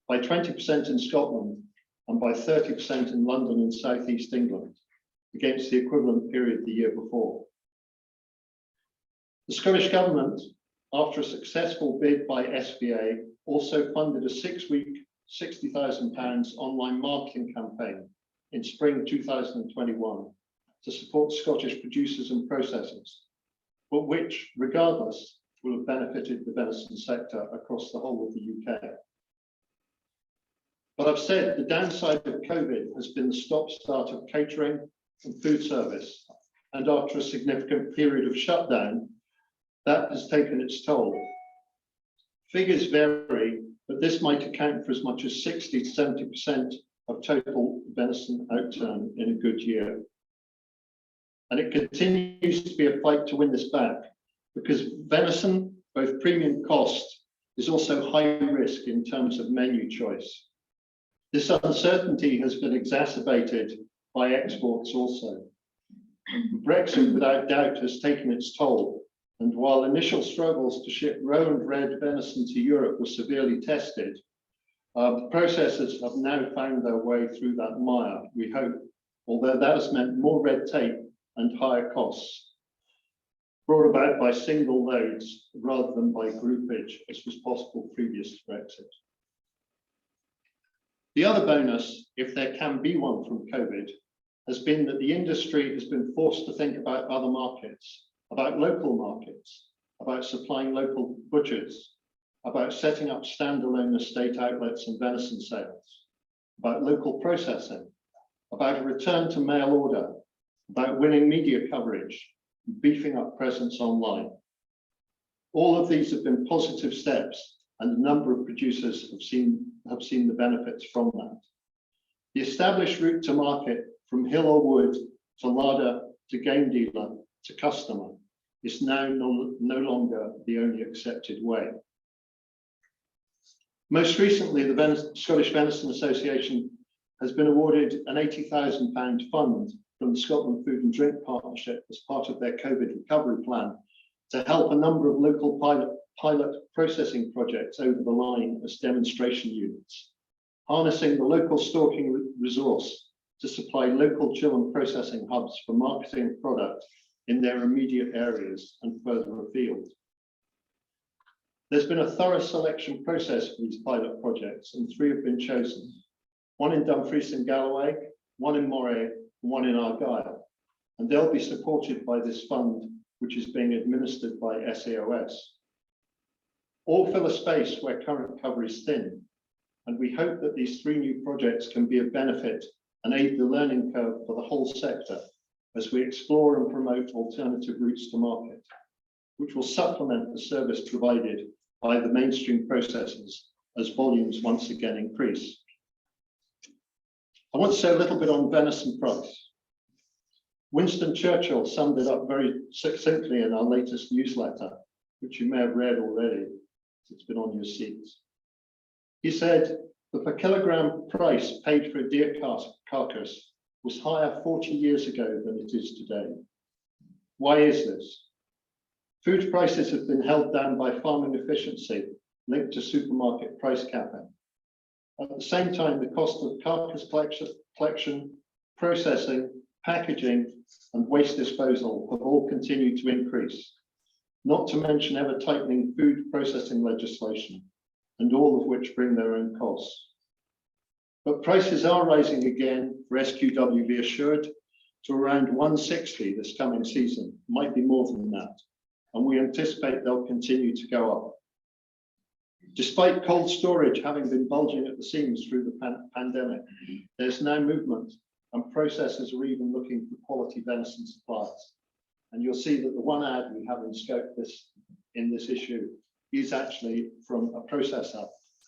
by 20% in Scotland and by 30% in London and South East England against the equivalent period the year before. The Scottish Government, after a successful bid by SBA, also funded a 6-week, £60,000 online marketing campaign in spring 2021 to support Scottish producers and processors, but which, regardless, will have benefited the venison sector across the whole of the UK. But I've said the downside of COVID has been the stop-start of catering and food service, and after a significant period of shutdown, that has taken its toll. Figures vary, but this might account for as much as 60 to 70% of total venison outturn in a good year. And it continues to be a fight to win this back, because venison, both premium cost, is also high risk in terms of menu choice. This uncertainty has been exacerbated by exports also. Brexit, without doubt, has taken its toll. And while initial struggles to ship roe and red venison to Europe were severely tested, processors have now found their way through that mire, we hope, although that has meant more red tape and higher costs, brought about by single loads rather than by groupage, as was possible previous to Brexit. The other bonus, if there can be one from COVID, has been that the industry has been forced to think about other markets, about local markets, about supplying local butchers, about setting up standalone estate outlets and venison sales, about local processing, about a return to mail order, about winning media coverage, and beefing up presence online. All of these have been positive steps, and a number of producers have seen the benefits from that. The established route to market from hill or wood to larder to game dealer to customer is now no longer the only accepted way. Most recently, the Scottish Venison Association has been awarded an £80,000 fund from the Scotland Food and Drink Partnership as part of their COVID recovery plan to help a number of local pilot processing projects over the line as demonstration units, harnessing the local stalking resource to supply local chill and processing hubs for marketing product in their immediate areas and further afield. There's been a thorough selection process for these pilot projects, and 3 have been chosen. 1 in Dumfries and Galloway, 1 in Moray, and 1 in Argyll, and they'll be supported by this fund, which is being administered by SAOS. All fill a space where current cover is thin, and we hope that these 3 new projects can be of benefit and aid the learning curve for the whole sector as we explore and promote alternative routes to market, which will supplement the service provided by the mainstream processors as volumes once again increase. I want to say a little bit on venison price. Winston Churchill summed it up very succinctly in our latest newsletter, which you may have read already. It's been on your seats. He said, the per kilogram price paid for a deer carcass was higher 40 years ago than it is today. Why is this? Food prices have been held down by farming efficiency linked to supermarket price capping. At the same time, the cost of carcass collection, processing, packaging, and waste disposal have all continued to increase, not to mention ever tightening food processing legislation, and all of which bring their own costs. But prices are rising again for SQWV assured to around 160 this coming season, might be more than that, and we anticipate they'll continue to go up. Despite cold storage having been bulging at the seams through the pandemic, there's now movement, and processors are even looking for quality venison suppliers. And you'll see that the one ad we have in scope in this issue is actually from a processor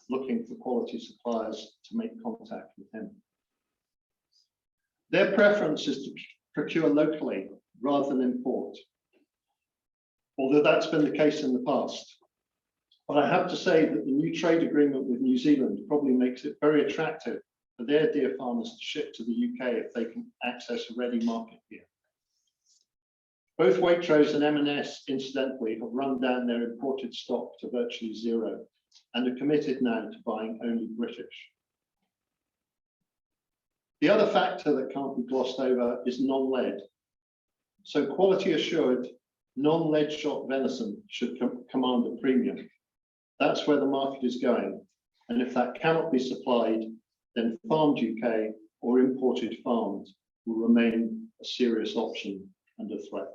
looking for quality suppliers to make contact with him. Their preference is to procure locally rather than import, although that's been the case in the past. But I have to say that the new trade agreement with New Zealand probably makes it very attractive for their deer farmers to ship to the UK if they can access a ready market here. Both Waitrose and M&S, incidentally, have run down their imported stock to virtually zero and are committed now to buying only British. The other factor that can't be glossed over is non-lead. So quality assured, non-lead shot venison should command a premium. That's where the market is going. And if that cannot be supplied, then farmed UK or imported farms will remain a serious option and a threat.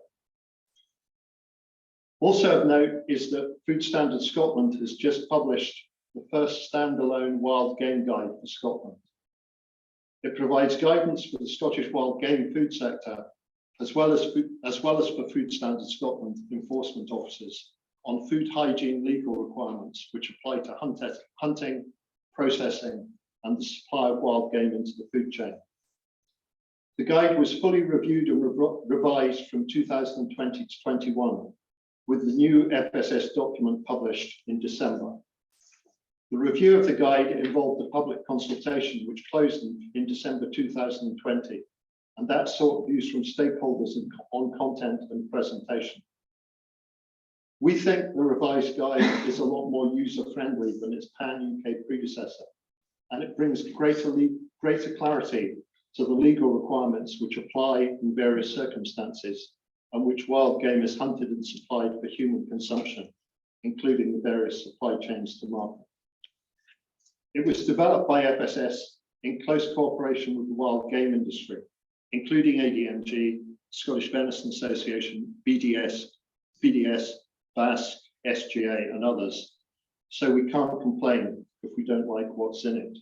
Also of note is that Food Standards Scotland has just published the first standalone wild game guide for Scotland. It provides guidance for the Scottish wild game food sector, as well as for Food Standards Scotland enforcement officers on food hygiene legal requirements which apply to hunting, processing, and the supply of wild game into the food chain. The guide was fully reviewed and revised from 2020 to 21, with the new FSS document published in December. The review of the guide involved a public consultation which closed in December 2020, and that sought views from stakeholders on content and presentation. We think the revised guide is a lot more user-friendly than its pan-UK predecessor, and it brings greater clarity to the legal requirements which apply in various circumstances and which wild game is hunted and supplied for human consumption, including the various supply chains to market. It was developed by FSS in close cooperation with the wild game industry, including ADMG, Scottish Venison Association, BDS, BASC, SGA and others. So we can't complain if we don't like what's in it.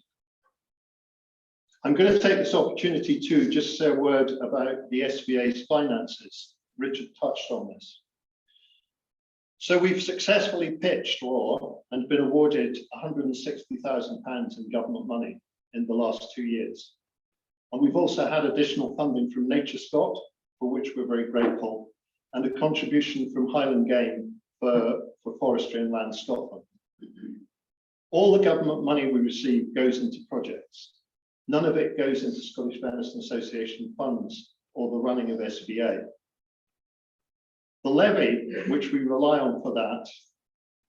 I'm going to take this opportunity to just say a word about the SVA's finances. Richard touched on this. So we've successfully pitched for and been awarded £160,000 in government money in the last 2 years. And we've also had additional funding from Nature Scot, for which we're very grateful, and a contribution from Highland Game for Forestry and Land Scotland. All the government money we receive goes into projects. None of it goes into Scottish Venison Association funds or the running of SVA. The levy, which we rely on for that,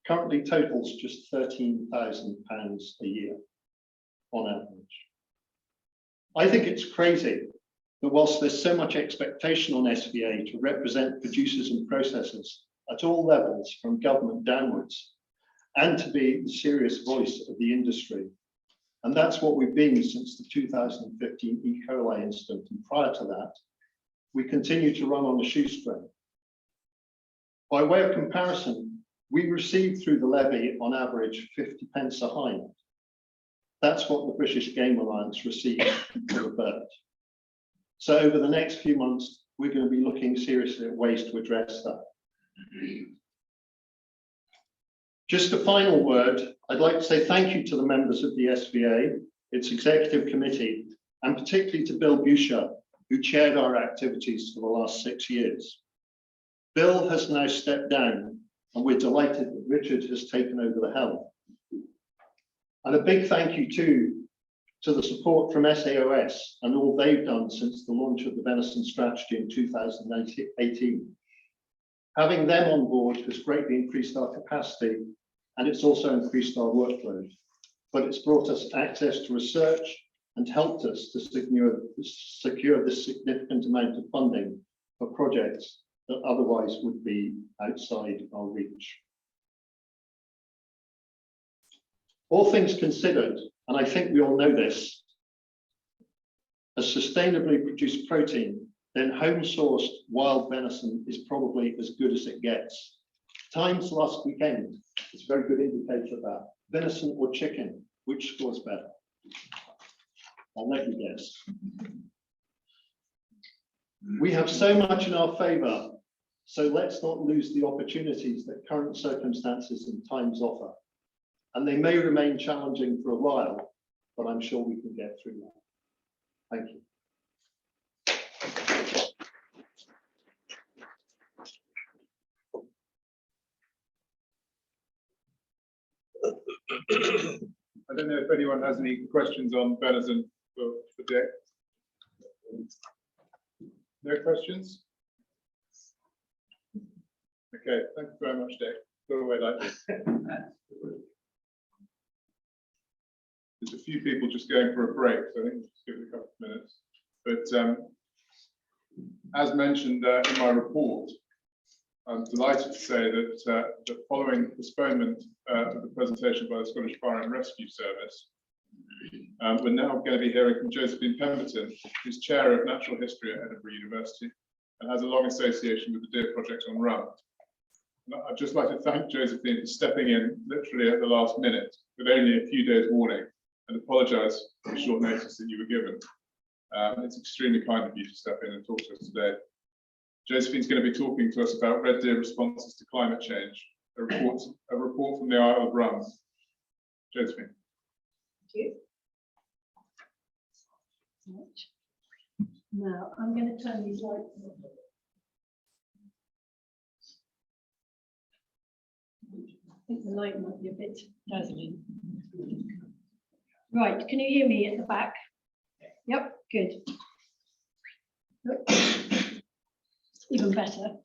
currently totals just £13,000 a year on average. I think it's crazy that whilst there's so much expectation on SVA to represent producers and processors at all levels from government downwards, and to be the serious voice of the industry, and that's what we've been since the 2015 E. coli incident, and prior to that, we continue to run on a shoestring. By way of comparison, we receive through the levy on average 50 pence a hind. That's what the British Game Alliance receives for the bird. So over the next few months, we're going to be looking seriously at ways to address that. Just a final word, I'd like to say thank you to the members of the SVA, its executive committee, and particularly to Bill Busher, who chaired our activities for the last 6 years. Bill has now stepped down, and we're delighted that Richard has taken over the helm. And a big thank you too to the support from SAOS and all they've done since the launch of the Venison strategy in 2018. Having them on board has greatly increased our capacity, and it's also increased our workload. But it's brought us access to research and helped us to secure this significant amount of funding for projects that otherwise would be outside our reach. All things considered, and I think we all know this, as sustainably produced protein, then home-sourced wild venison is probably as good as it gets. Times last weekend is a very good indicator of that. Venison or chicken, which scores better? I'll let you guess. We have so much in our favour, so let's not lose the opportunities that current circumstances and times offer. And they may remain challenging for a while, but I'm sure we can get through that. Thank you. I don't know if anyone has any questions on venison for Dick. No questions? Okay, thank you very much, Dick. Go away like this. There's a few people just going for a break, so I think we'll just give it a couple of minutes. But as mentioned in my report, I'm delighted to say that following postponement of the presentation by the Scottish Fire and Rescue Service, we're now going to be hearing from Josephine Pemberton, who's Chair of Natural History at Edinburgh University and has a long association with the Deer Project on Rum. I'd just like to thank Josephine for stepping in literally at the last minute with only a few days warning, and apologise for the short notice that you were given. It's extremely kind of you to step in and talk to us today. Josephine's going to be talking to us about red deer responses to climate change, a report from the Isle of Rum. Josephine. Thank you. Now, I'm going to turn these lights on. I think the light might be a bit dazzling. Right, can you hear me at the back? Yep, good. Even better.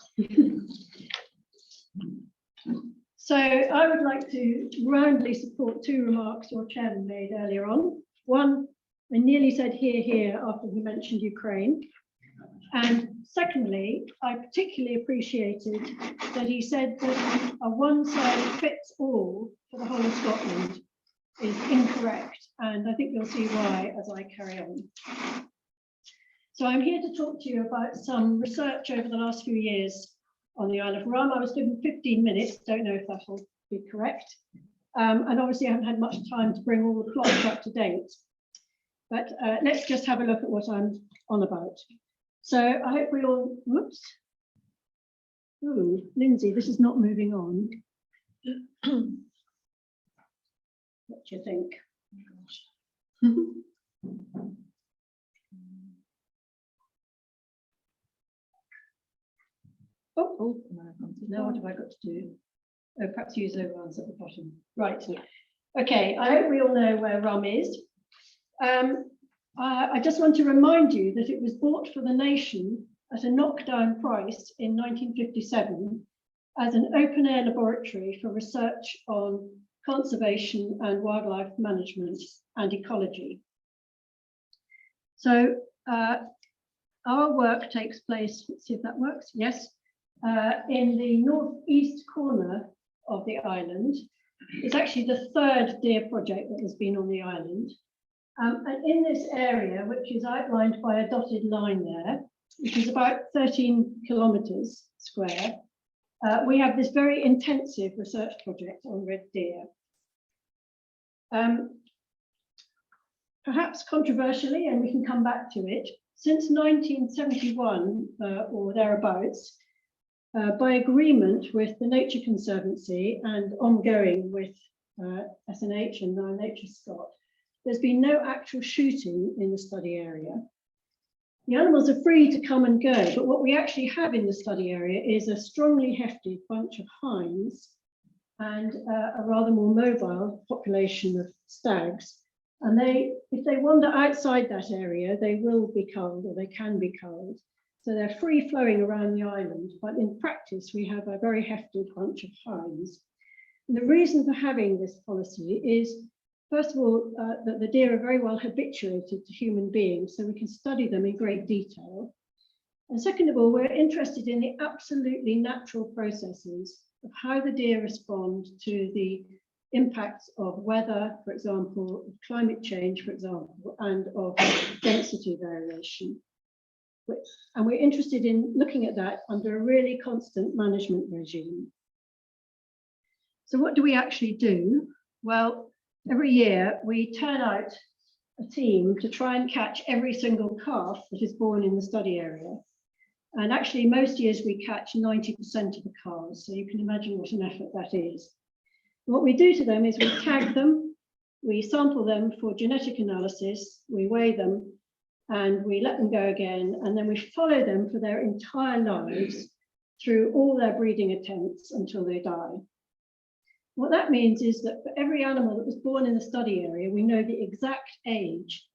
So I would like to roundly support two remarks your chairman made earlier on. One, I nearly said hear, hear after he mentioned Ukraine. And secondly, I particularly appreciated that he said that a one-size-fits-all for the whole of Scotland is incorrect. and I think you'll see why as I carry on. So I'm here to talk to you about some research over the last few years on the Isle of Rum. I was given 15 minutes, don't know if that'll be correct. And obviously I haven't had much time to bring all the plots up to date. But let's just have a look at what I'm on about. So I hope we all, whoops. Ooh, Lindsay, this is not moving on. What do you think? Oh, now what have I got to do? Oh, perhaps use overruns at the bottom. Right. Okay, I hope we all know where rum is. I just want to remind you that it was bought for the nation at a knockdown price in 1957 as an open air laboratory for research on conservation and wildlife management and ecology. So our work takes place, let's see if that works, yes, in the northeast corner of the island. It's actually the third deer project that has been on the island. And in this area, which is outlined by a dotted line there, which is about 13 kilometres square, we have this very intensive research project on red deer. Perhaps controversially, and we can come back to it, since 1971 or thereabouts, by agreement with the Nature Conservancy and ongoing with SNH and now Nature Scott, there's been no actual shooting in the study area. The animals are free to come and go, but what we actually have in the study area is a strongly hefted bunch of hinds and a rather more mobile population of stags. And if they wander outside that area, they will be culled, or they can be culled. So they're free flowing around the island, but in practice, we have a very hefted bunch of hinds. And the reason for having this policy is, first of all, that the deer are very well habituated to human beings, so we can study them in great detail. And second of all, we're interested in the absolutely natural processes of how the deer respond to the impacts of weather, for example, climate change, for example, and of density variation. And we're interested in looking at that under a really constant management regime. So what do we actually do? Well, every year we turn out a team to try and catch every single calf that is born in the study area. And actually most years we catch 90% of the calves, so you can imagine what an effort that is. What we do to them is we tag them, we sample them for genetic analysis, we weigh them, and we let them go again, and then we follow them for their entire lives through all their breeding attempts until they die. What that means is that for every animal that was born in the study area, we know the exact age,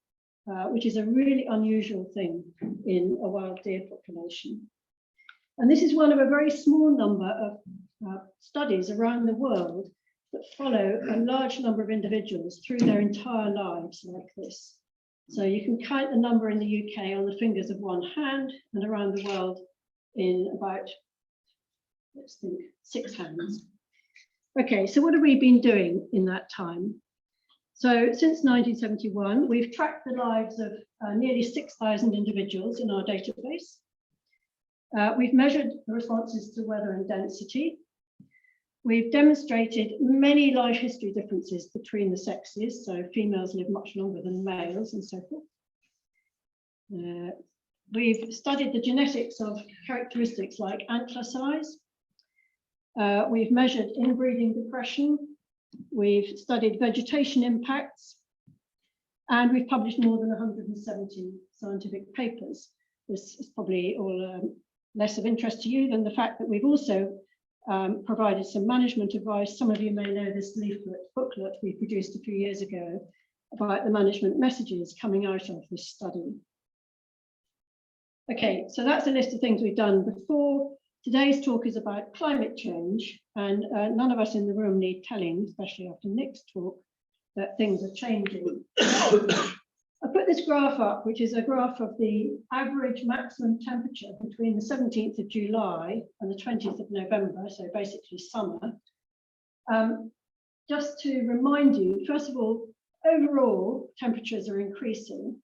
which is a really unusual thing in a wild deer population. And this is one of a very small number of studies around the world that follow a large number of individuals through their entire lives like this. So you can count the number in the UK on the fingers of one hand, and around the world in about, let's think, 6 hands. Okay, so what have we been doing in that time? So since 1971, we've tracked the lives of nearly 6,000 individuals in our database. We've measured the responses to weather and density. We've demonstrated many life history differences between the sexes, so females live much longer than males and so forth. We've studied the genetics of characteristics like antler size. We've measured inbreeding depression. We've studied vegetation impacts, and we've published more than 170 scientific papers. This is probably all less of interest to you than the fact that we've also provided some management advice. Some of you may know this booklet we produced a few years ago about the management messages coming out of this study. Okay, so that's a list of things we've done before. Today's talk is about climate change, and none of us in the room need telling, especially after Nick's talk, that things are changing. I put this graph up, which is a graph of the average maximum temperature between the 17th of July and the 20th of November, so basically summer. Just to remind you, first of all, overall temperatures are increasing,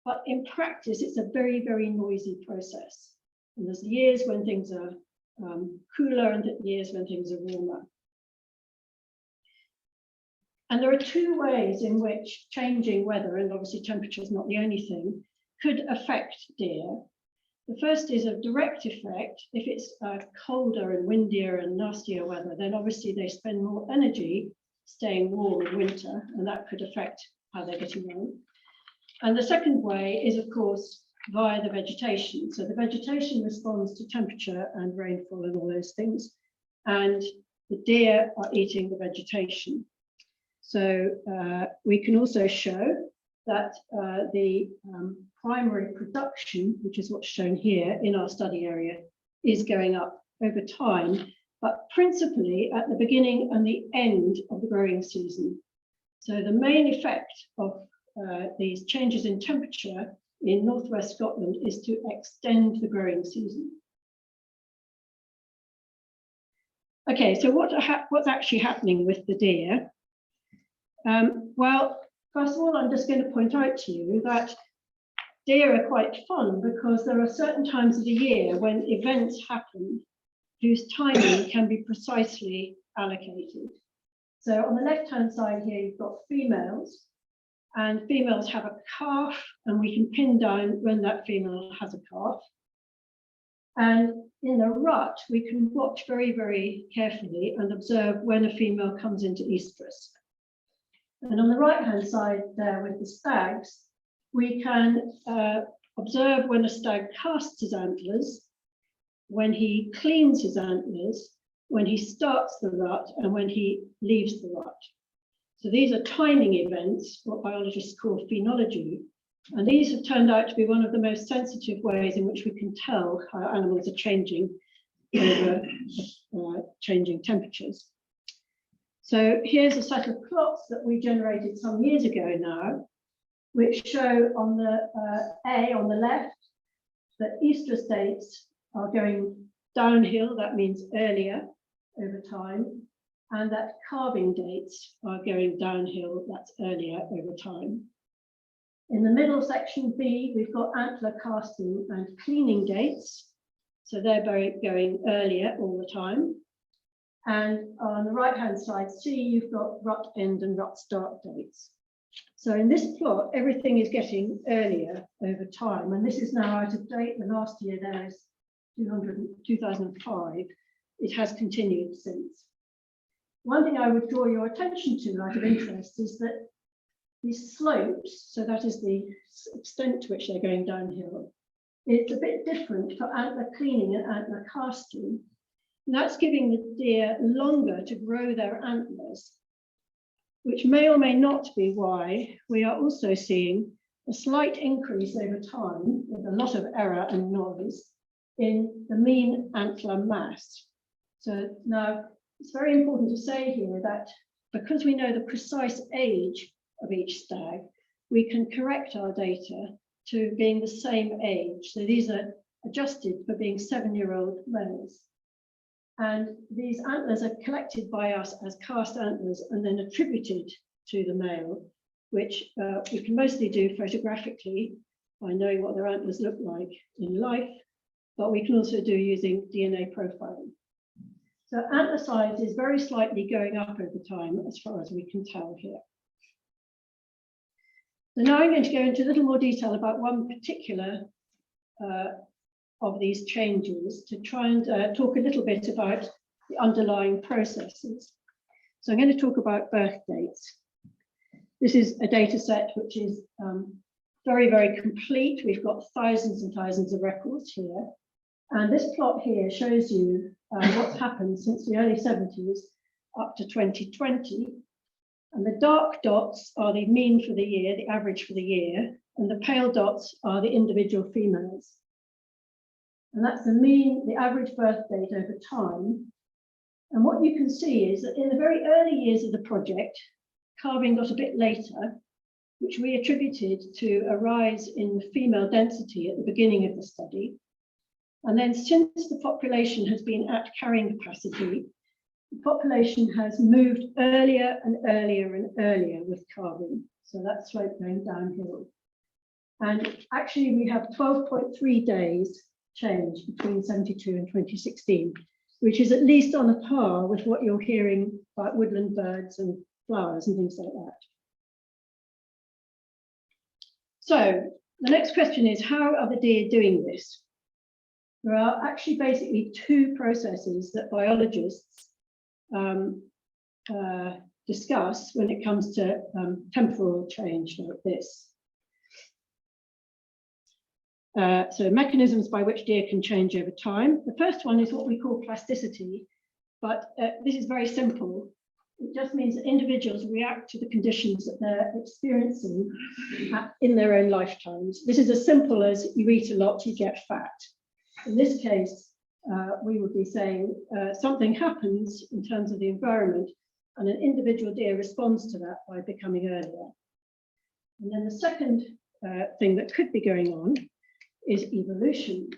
but in practice, it's a very, very noisy process. And there's years when things are cooler and years when things are warmer. And there are two ways in which changing weather, and obviously temperature is not the only thing, could affect deer. The first is a direct effect. If it's colder and windier and nastier weather, then obviously they spend more energy staying warm in winter, and that could affect how they're getting on. And the second way is, of course, via the vegetation. So the vegetation responds to temperature and rainfall and all those things, and the deer are eating the vegetation. So we can also show that the primary production, which is what's shown here in our study area, is going up over time, but principally at the beginning and the end of the growing season. So the main effect of these changes in temperature in northwest Scotland is to extend the growing season. Okay, so what's actually happening with the deer? Well, first of all, I'm just going to point out to you that deer are quite fun because there are certain times of the year when events happen whose timing can be precisely allocated. So on the left-hand side here, you've got females, and females have a calf, and we can pin down when that female has a calf. And in the rut, we can watch very, very carefully and observe when a female comes into estrus. And on the right-hand side there with the stags, we can observe when a stag casts his antlers, when he cleans his antlers, when he starts the rut, and when he leaves the rut. So these are timing events, what biologists call phenology, and these have turned out to be one of the most sensitive ways in which we can tell how animals are changing over changing temperatures. So here's a set of plots that we generated some years ago now, which show on the A on the left that estrus dates are going downhill, that means earlier over time, and that calving dates are going downhill, that's earlier over time. In the middle section B, we've got antler casting and cleaning dates, so they're going earlier all the time. And on the right-hand side, C, you've got rut end and rut start dates. So in this plot, everything is getting earlier over time, and this is now out of date. The last year there is 2005. It has continued since. One thing I would draw your attention to out of interest is that these slopes, so that is the extent to which they're going downhill, it's a bit different for antler cleaning and antler casting. And that's giving the deer longer to grow their antlers, which may or may not be why we are also seeing a slight increase over time, with a lot of error and noise, in the mean antler mass. So now it's very important to say here that because we know the precise age of each stag, we can correct our data to being the same age. So these are adjusted for being 7-year-old males. And these antlers are collected by us as cast antlers and then attributed to the male, which we can mostly do photographically by knowing what their antlers look like in life, but we can also do using DNA profiling. So antler size is very slightly going up over time as far as we can tell here. So now I'm going to go into a little more detail about one particular of these changes to try and talk a little bit about the underlying processes. So I'm going to talk about birth dates. This is a data set which is very, very complete. We've got thousands and thousands of records here. And this plot here shows you what's happened since the early 70s up to 2020. And the dark dots are the mean for the year, the average for the year, and the pale dots are the individual females. And that's the mean, the average birth date over time. And what you can see is that in the very early years of the project, calving got a bit later, which we attributed to a rise in female density at the beginning of the study. And then since the population has been at carrying capacity, the population has moved earlier and earlier and earlier with calving. So that slope going downhill. And actually we have 12.3 days change between 72 and 2016, which is at least on a par with what you're hearing about woodland birds and flowers and things like that. So the next question is, how are the deer doing this? There are actually basically two processes that biologists discuss when it comes to temporal change like this. So mechanisms by which deer can change over time. The first one is what we call plasticity, but this is very simple. It just means that individuals react to the conditions that they're experiencing in their own lifetimes. This is as simple as you eat a lot, you get fat. In this case, we would be saying something happens in terms of the environment and an individual deer responds to that by becoming earlier. And then the second thing that could be going on is evolution.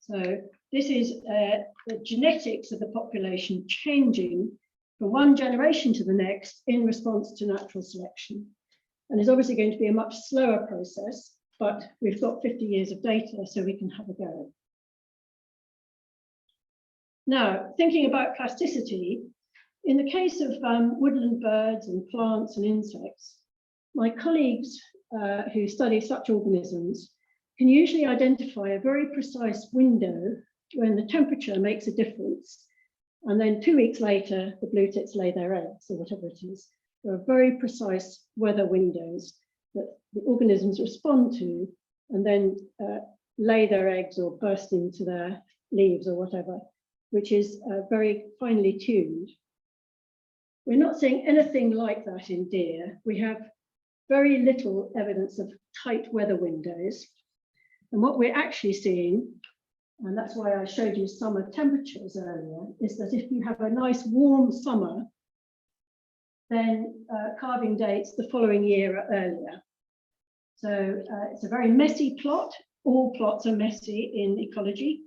So this is the genetics of the population changing from one generation to the next in response to natural selection. And it's obviously going to be a much slower process, but we've got 50 years of data, so we can have a go. Now, thinking about plasticity, in the case of woodland birds and plants and insects, my colleagues who study such organisms can usually identify a very precise window when the temperature makes a difference. And then 2 weeks later, the blue tits lay their eggs or whatever it is. There are very precise weather windows that the organisms respond to and then lay their eggs or burst into their leaves or whatever, which is very finely tuned. We're not seeing anything like that in deer. We have very little evidence of tight weather windows. And what we're actually seeing, and that's why I showed you summer temperatures earlier, is that if you have a nice warm summer, then calving dates the following year are earlier. So it's a very messy plot. All plots are messy in ecology.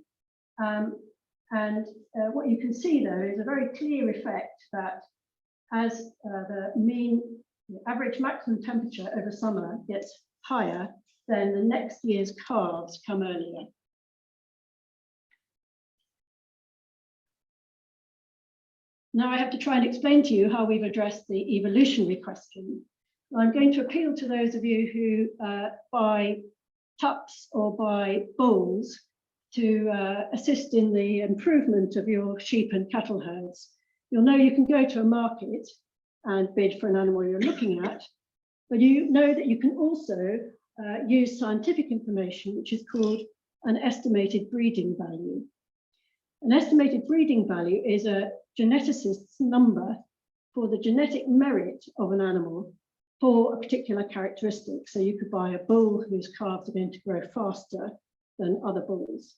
What you can see though is a very clear effect that as the average maximum temperature over summer gets higher, then the next year's calves come earlier. Now I have to try and explain to you how we've addressed the evolutionary question. I'm going to appeal to those of you who buy tups or buy bulls to assist in the improvement of your sheep and cattle herds. You'll know you can go to a market and bid for an animal you're looking at, but you know that you can also use scientific information, which is called an estimated breeding value. An estimated breeding value is a geneticist's number for the genetic merit of an animal for a particular characteristic. So you could buy a bull whose calves are going to grow faster than other bulls.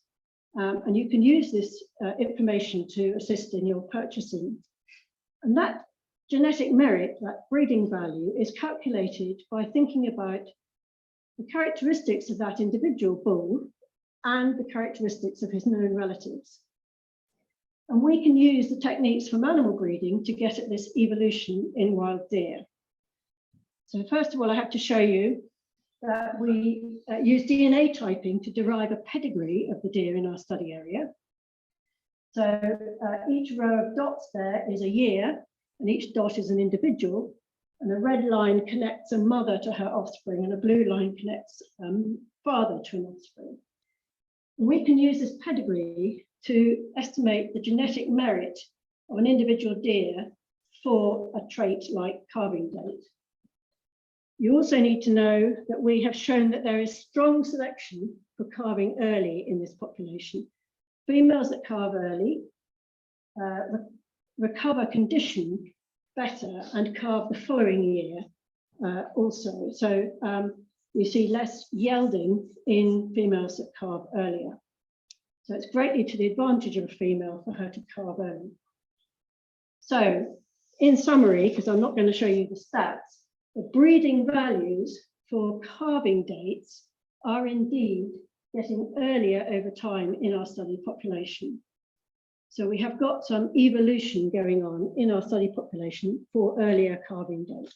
And you can use this information to assist in your purchasing. And that genetic merit, that breeding value, is calculated by thinking about the characteristics of that individual bull and the characteristics of his known relatives. And we can use the techniques from animal breeding to get at this evolution in wild deer. So first of all, I have to show you that we use DNA typing to derive a pedigree of the deer in our study area. So each row of dots there is a year, and each dot is an individual, and a red line connects a mother to her offspring, and a blue line connects father to an offspring. And we can use this pedigree to estimate the genetic merit of an individual deer for a trait like calving date. You also need to know that we have shown that there is strong selection for calving early in this population. Females that calve early recover condition better and calve the following year also. So we see less yelding in females that calve earlier. So it's greatly to the advantage of a female for her to calve early. So in summary, because I'm not going to show you the stats, the breeding values for calving dates are indeed getting earlier over time in our study population. So we have got some evolution going on in our study population for earlier calving dates.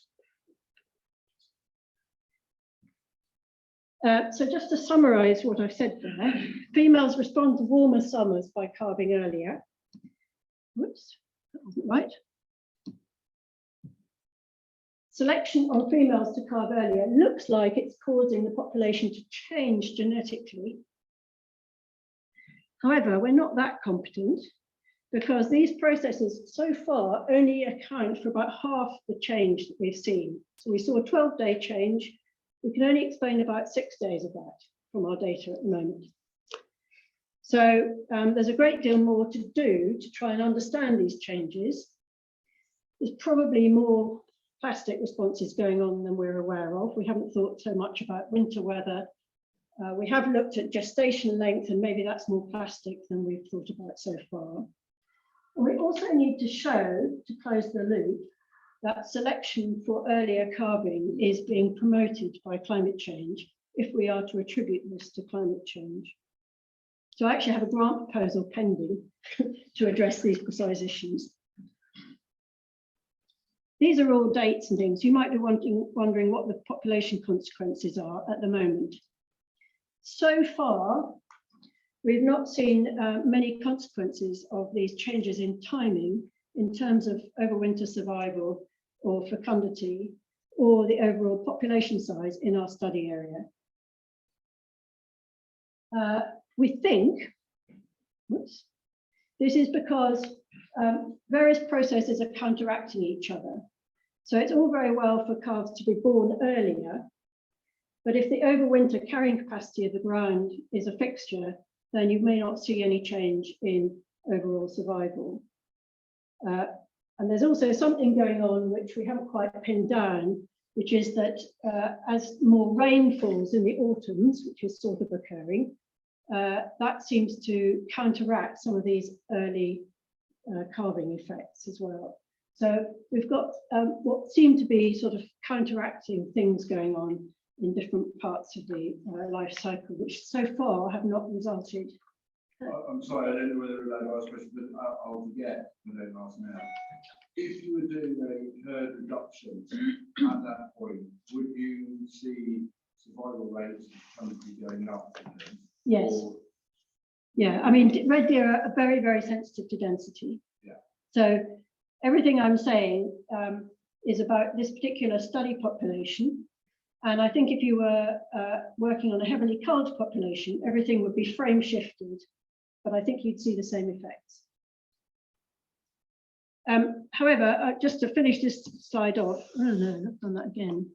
So just to summarize what I've said there, females respond to warmer summers by calving earlier. Whoops, that wasn't right. Selection on females to calve earlier looks like it's causing the population to change genetically. However, we're not that competent because these processes so far only account for about half the change that we've seen. So we saw a 12-day change. We can only explain about 6 days of that from our data at the moment. So there's a great deal more to do to try and understand these changes. There's probably more plastic responses going on than we're aware of. We haven't thought so much about winter weather. We have looked at gestation length, and maybe that's more plastic than we've thought about so far. We also need to show, to close the loop, that selection for earlier calving is being promoted by climate change if we are to attribute this to climate change. So I actually have a grant proposal pending to address these precise issues. These are all dates and things. You might be wondering what the population consequences are at the moment. So far, we've not seen many consequences of these changes in timing in terms of overwinter survival or fecundity or the overall population size in our study area. We think, whoops, this is because various processes are counteracting each other. So it's all very well for calves to be born earlier, but if the overwinter carrying capacity of the ground is a fixture, then you may not see any change in overall survival. And there's also something going on which we haven't quite pinned down, which is that as more rain falls in the autumns, which is sort of occurring, that seems to counteract some of these early calving effects as well. So we've got what seem to be sort of counteracting things going on in different parts of the life cycle, which so far have not resulted. I'm sorry, I don't know whether I asked a question, but I'll forget when I don't ask now. If you were doing a herd reduction at that point, would you see survival rates currently going up? Yes. Or... Yeah, I mean, red deer are very, very sensitive to density. Yeah. So everything I'm saying is about this particular study population. And I think if you were working on a heavily culled population, everything would be frame shifted, but I think you'd see the same effects. However, just to finish this slide off, oh no, I've done that again.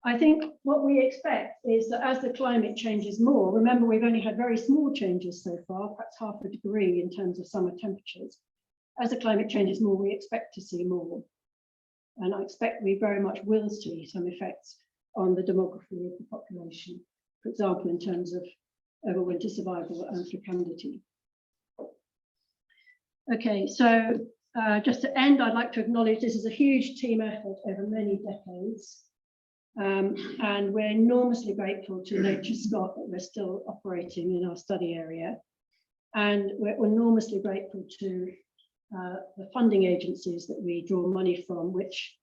I think what we expect is that as the climate changes more, remember we've only had very small changes so far, perhaps half a degree in terms of summer temperatures. As the climate changes more, we expect to see more. And I expect we very much will see some effects on the demography of the population, for example, in terms of overwinter survival and fecundity. Okay, so just to end, I'd like to acknowledge this is a huge team effort over many decades. And we're enormously grateful to Nature Scott that we're still operating in our study area. And we're enormously grateful to the funding agencies that we draw money from, which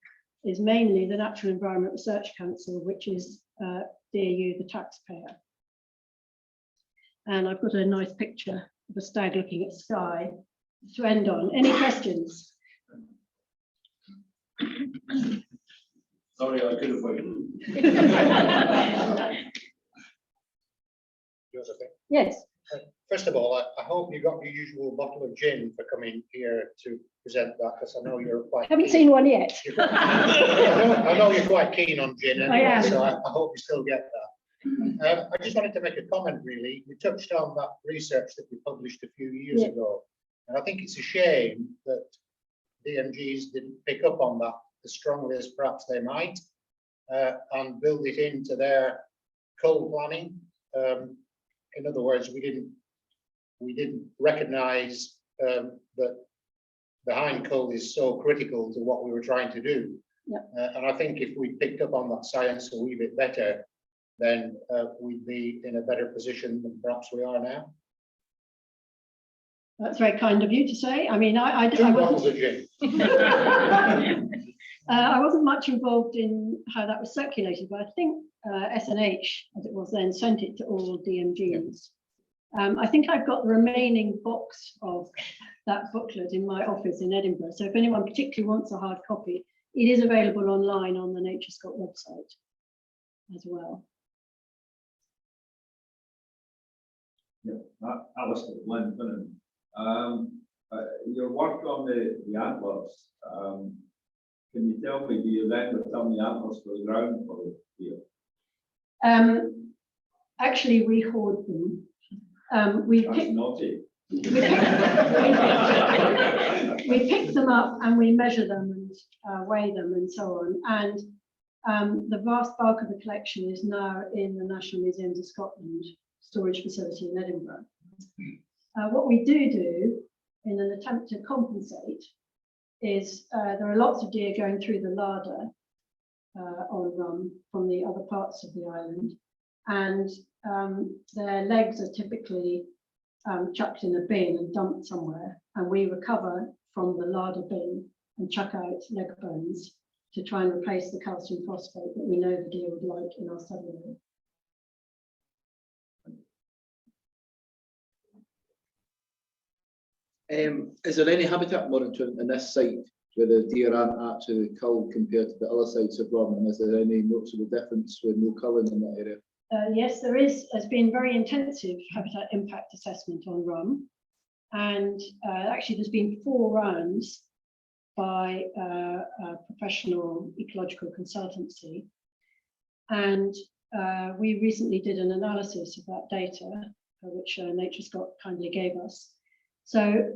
is mainly the Natural Environment Research Council, which is dear you, the taxpayer. And I've got a nice picture of a stag looking at sky to end on. Any questions? Sorry, I could have waited. Yes. First of all, I hope you got your usual bottle of gin for coming here to present that, because I know you're quite. Haven't seen one yet. I know you're quite keen on gin, anyway, I am. so I hope you still get that. I just wanted to make a comment, really. You touched on that research that we published a few years ago, and I think it's a shame that DMGs didn't pick up on that as strongly as perhaps they might, and build it into their coal planning. In other words, we didn't recognise that the hind coal is so critical to what we were trying to do. And I think if we picked up on that science a wee bit better, then we'd be in a better position than perhaps we are now. That's very kind of you to say. I mean, I Two bottles wasn't, of gin. I wasn't much involved in how that was circulated, but I think SNH, as it was then, sent it to all DMGs. I think I've got the remaining box of that booklet in my office in Edinburgh. So if anyone particularly wants a hard copy, it is available online on the Nature Scott website as well. Yeah, Alistair Glenn Finnan. Your work on the antlers, can you tell me, do you then return the antlers to the ground for the year? Actually, we hoard them. We That's pick, naughty. we pick them up and we measure them and weigh them and so on. And the vast bulk of the collection is now in the National Museums of Scotland storage facility in Edinburgh. What we do in an attempt to compensate is there are lots of deer going through the larder on Rum from the other parts of the island, and their legs are typically chucked in a bin and dumped somewhere, and we recover from the larder bin and chuck out leg bones to try and replace the calcium phosphate that we know the deer would like in our study area. Is there any habitat monitoring in this site where the deer aren't actually culled compared to the other sites of Rum? And is there any noticeable difference with no culling in that area? Yes, there is. There's been very intensive habitat impact assessment on Rum. And actually there's been 4 rounds by a professional ecological consultancy. And we recently did an analysis of that data, which Nature Scott kindly gave us. So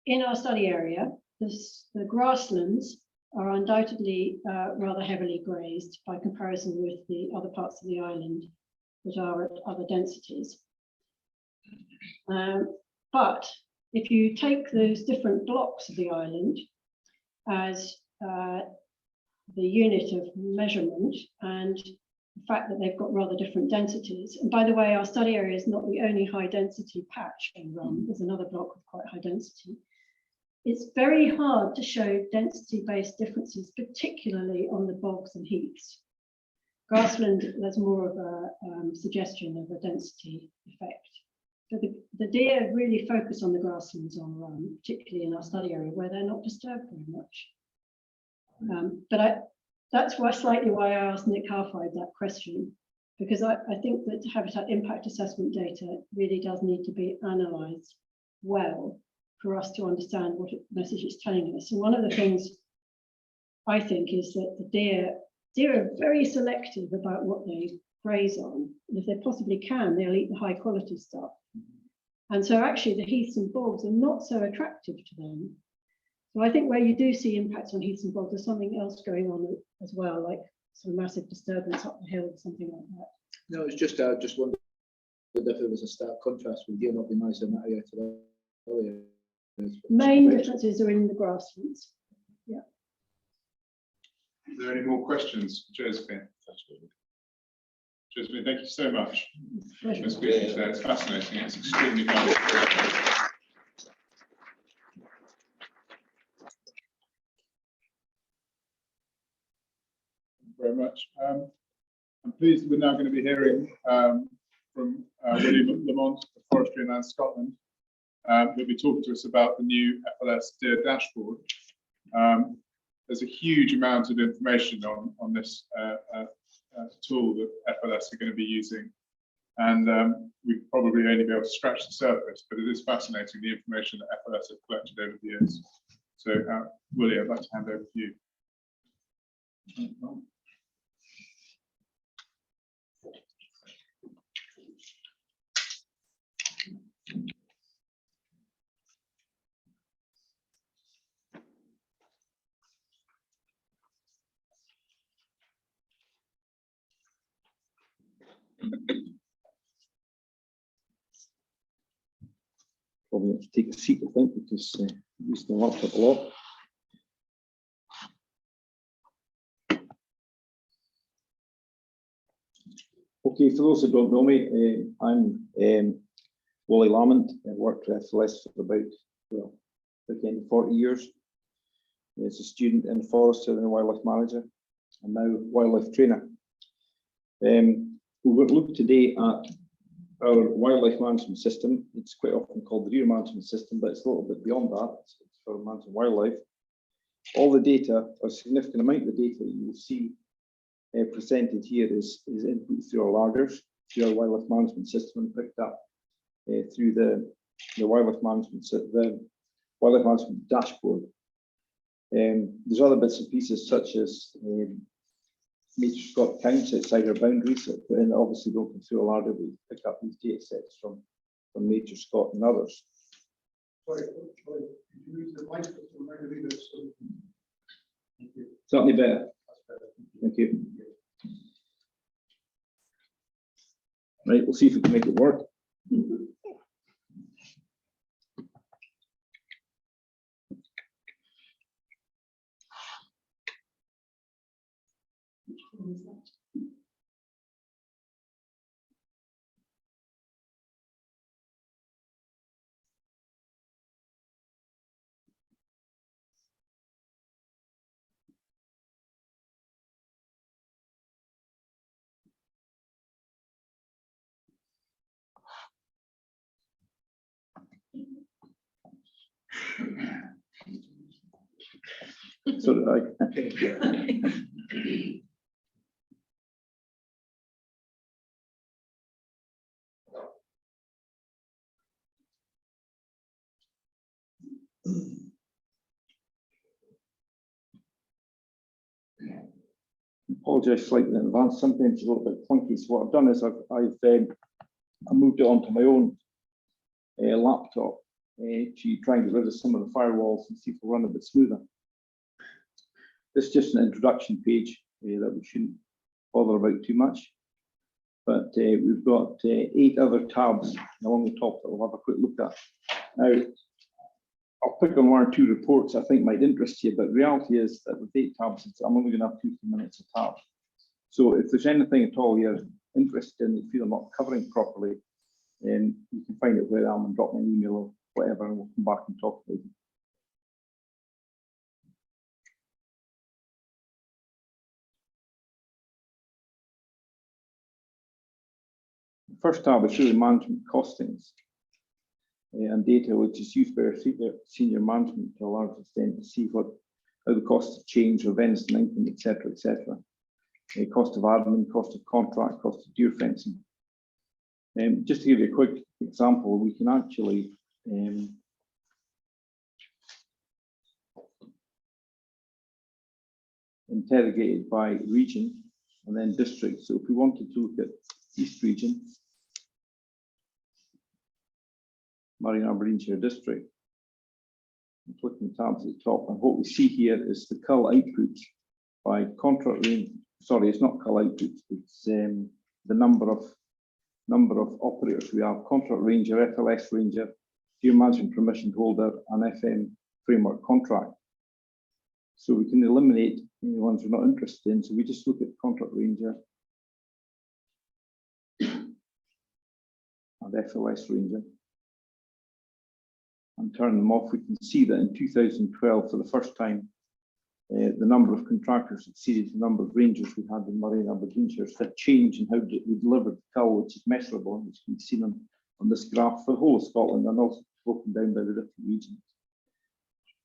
in our study area, the grasslands are undoubtedly rather heavily grazed by comparison with the other parts of the island that are at other densities. But if you take those different blocks of the island as the unit of measurement and the fact that they've got rather different densities. And by the way, our study area is not the only high density patch in Rum. There's another block with quite high density. It's very hard to show density-based differences, particularly on the bogs and heaths. Grassland, there's more of a suggestion of a density effect. So the deer really focus on the grasslands on Rum, particularly in our study area where they're not disturbed very much. That's why I asked Nick Halfide that question, because I think that habitat impact assessment data really does need to be analysed well for us to understand what message it's telling us. And one of the things I think is that the deer are very selective about what they graze on. And if they possibly can, they'll eat the high quality stuff. And so actually the heaths and bogs are not so attractive to them. So I think where you do see impacts on heaths and bogs, there's something else going on as well, like some massive disturbance up the hill or something like that. No, it's just I just wondered if there was a stark contrast with deer not being managed in that area to the other areas. Main differences are in the grasslands. Yeah. Are there any more questions, Josephine? Josephine, thank you so much for speaking today. It's fascinating. It's extremely valuable. Very much. I'm pleased we're now going to be hearing from William Lamont of Forestry and Land Scotland, who'll be talking to us about the new FLS deer dashboard. There's a huge amount of information on this tool that FLS are going to be using, and we probably only be able to scratch the surface, but it is fascinating, the information that FLS have collected over the years. So Willie, I'd like to hand over to you. Probably have to take a seat, I think, because I used the laptop a lot. Okay, for those who don't know me, I'm Wally Lamont. I worked with FLS for about well, again, 40 years. As a student and forester and a wildlife manager, and now wildlife trainer. We're going to look today at our wildlife management system. It's quite often called the rear management system, but it's a little bit beyond that. It's for managing wildlife. All the data, a significant amount of the data that you will see presented here is input through our larders, through our wildlife management system, and picked up through the wildlife management dashboard. There's other bits and pieces such as Major Scott counts outside our boundaries, but then obviously don't come through a larder. We pick up these data sets from Major Scott and others. Sorry, could you use the microphone a little bit? Thank you. Certainly better. Thank you. Right, we'll see if we can make it work. So did I. Apologise slightly in advance. Sometimes it's a little bit clunky. So what I've done is I moved it onto my own laptop to try and get rid of some of the firewalls and see if we'll run a bit smoother. This is just an introduction page that we shouldn't bother about too much. But we've got 8 other tabs along the top that we'll have a quick look at. Now, I'll pick on 1 or 2 reports I think might interest you, but the reality is that with 8 tabs, I'm only going to have 2-3 minutes a tab. So if there's anything at all you're interested in, you feel I'm not covering properly, you can find out where I am and drop me an email or whatever, and we'll come back and talk about it. The first tab is really management costings and data, which is used by our senior management to a large extent to see how the costs have changed or venison income, etc., etc. Cost of admin, cost of contract, cost of deer fencing. Just to give you a quick example, we can actually interrogate it by region and then district. So if we wanted to look at East Region, Murray and Aberdeenshire District, clicking the tabs at the top, and what we see here is the cull output by contract range. Sorry, it's not cull output, it's the number of operators we have: contract ranger, FLS ranger, deer management permission holder, and FM framework contract. So we can eliminate any ones we're not interested in. So we just look at contract ranger and FLS ranger and turn them off. We can see that in 2012, for the first time, the number of contractors exceeded the number of rangers we had in Murray and Aberdeenshire. So that change in how we delivered the cull, which is measurable, which can be seen on this graph for the whole of Scotland and also broken down by the different regions.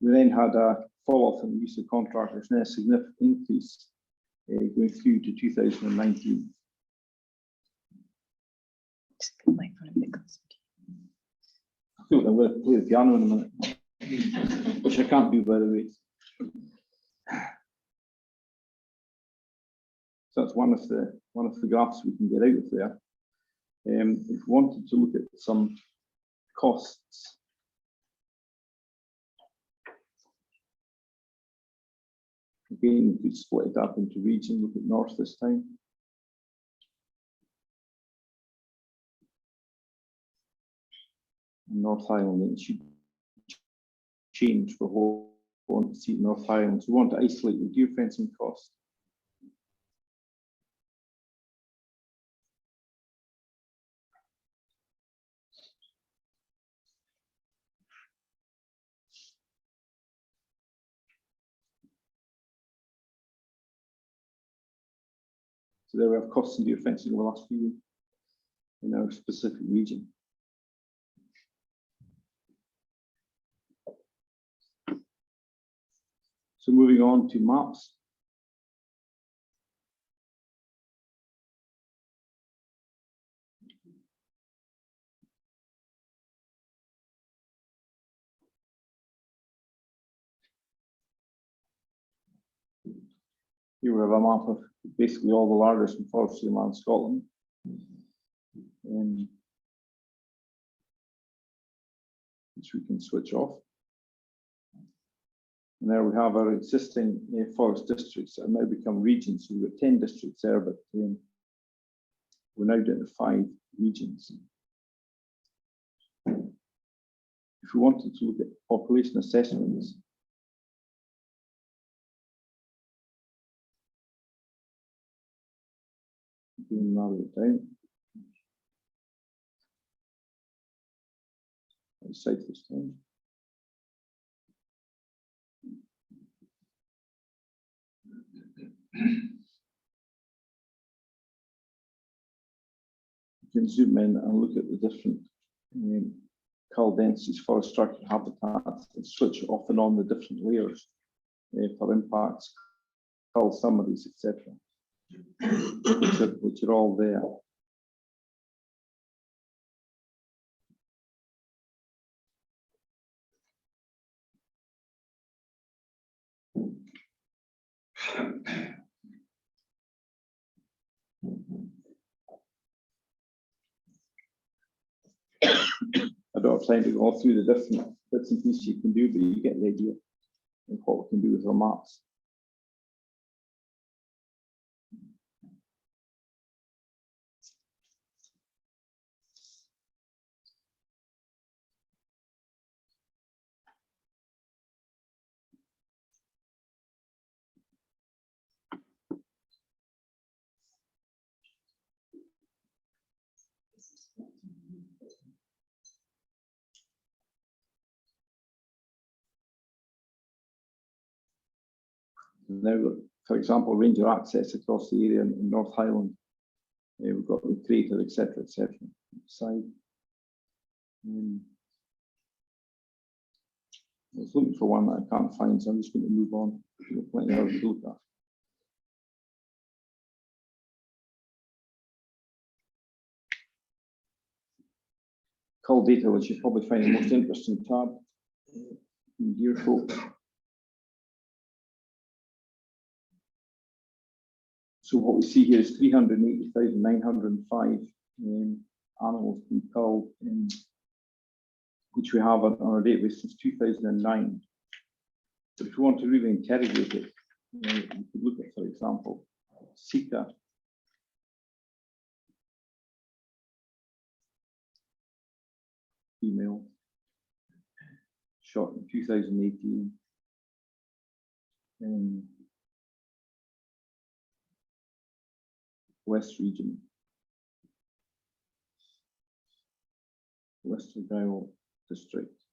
We then had a fall off in the use of contractors and a significant increase going through to 2019. I feel I'm going to play the piano in a minute, which I can't do, by the way. So that's one of the graphs we can get out of there. If we wanted to look at some costs, again, we could split it up into region. Look at north this time. North Highland, it should change for whole. We want to see North Highlands. We want to isolate the deer fencing cost. So there we have costs in deer fencing over the last few years in our specific region. So moving on to maps. Here we have a map of basically all the larders in forestry land Scotland. Which we can switch off. And there we have our existing forest districts that have now become regions. So we've got 10 districts there, but we're now down to 5 regions. If we wanted to look at population assessments, we can narrow it down. South this time. You can zoom in and look at the different cull densities, forest structure, habitats, and switch off and on the different layers for impacts, cull summaries, etc., which are all there. I don't have time to go through the different bits and pieces you can do, but you get the idea of what we can do with our maps. Now, for example, ranger access across the area in North Highland. We've got the crater, etc., etc. Side. I was looking for one that I can't find, so I'm just going to move on. Plenty of to look at. Cull data, which you probably find the most interesting tab in deer folks. So what we see here is 380,905 animals being culled, which we have on our database since 2009. But if we want to really interrogate it, we could look at, for example, Sika. Female, shot in 2018. West region, West Argyll district.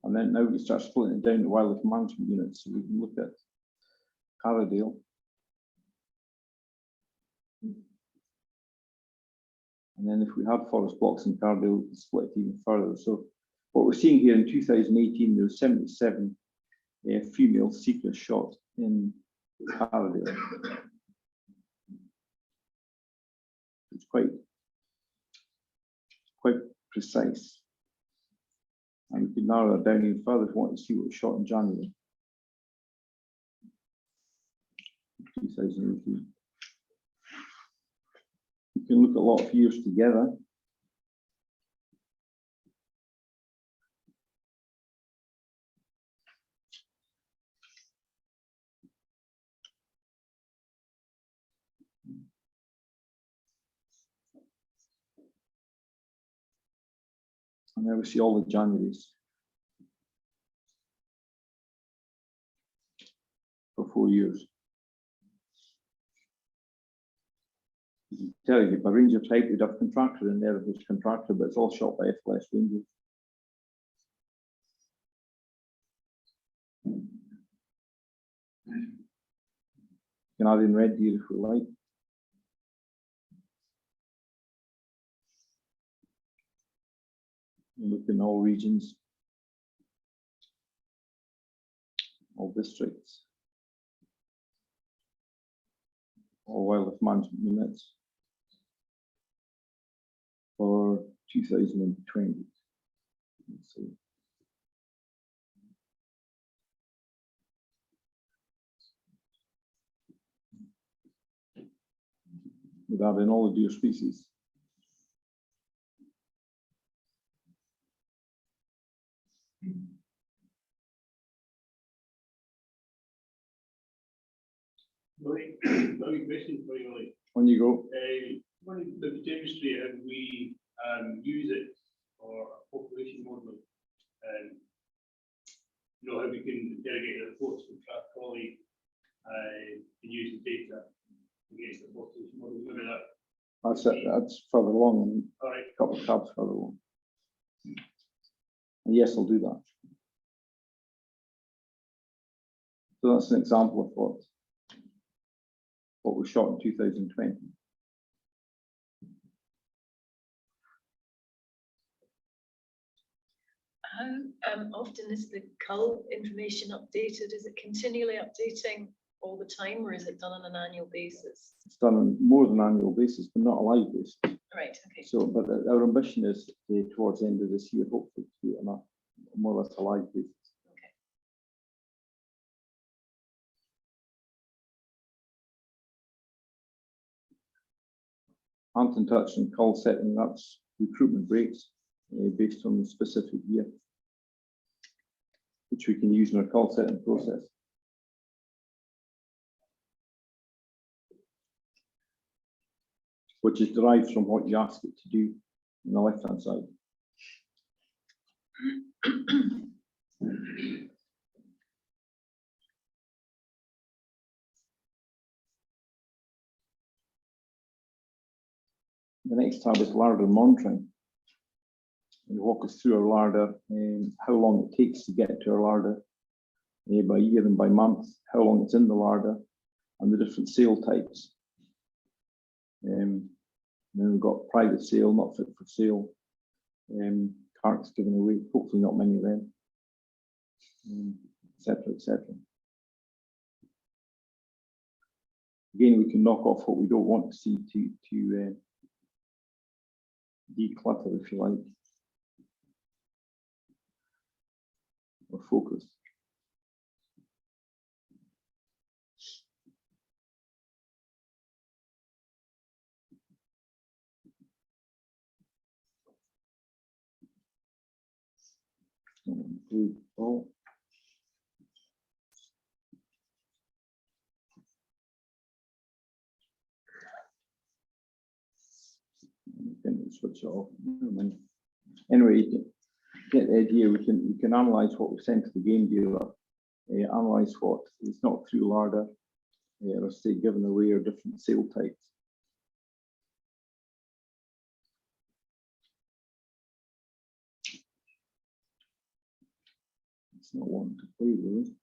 And then now we start splitting it down to wildlife management units. So we can look at Carradale. And then if we had forest blocks in Carradale, we can split it even further. So what we're seeing here in 2018, there were 77 female seekers shot in Carradale. It's quite precise. And we can narrow that down even further if we want to see what was shot in January 2018. You can look at a lot of years together. And there we see all the Januaries for 4 years. You can tell you if a ranger type, you'd have contractor in there if it's contractor, but it's all shot by FLS rangers. You can add in red deer if we like. look in all regions, all districts, all wildlife management units for 2020. Let's see. Without in all the deer species. Right, question for you, Ollie. On you go. One of the demonstrate how we use it for population modeling. You know, how we can interrogate the reports from Track Collie and use the data against the population model. Remember that? That's it. That's further along, and All right. a couple of tabs further along. And yes, I'll do that. So that's an example of what was shot in 2020. How often is the cull information updated? Is it continually updating all the time, or is it done on an annual basis? It's done on more than an annual basis, but not a live basis. Right, okay. So, but our ambition is towards the end of this year, hopefully, to do it on a more or less a live basis. Okay. Anton touched on cull setting, that's recruitment rates based on the specific year, which we can use in our cull setting process. Which is derived from what you ask it to do on the left-hand side. The next tab is larder monitoring. And walk us through our larder and how long it takes to get to our larder by year and by month, how long it's in the larder, and the different sale types. And then we've got private sale, not fit for sale, carts given away, hopefully not many of them, etc., etc. Again, we can knock off what we don't want to see to declutter, if you like, or focus. Include all. Switch it off. Anyway, you can get the idea. We can analyze what we sent to the game dealer, analyze what is not through larder, or say given away, or different sale types. It's not one to play with.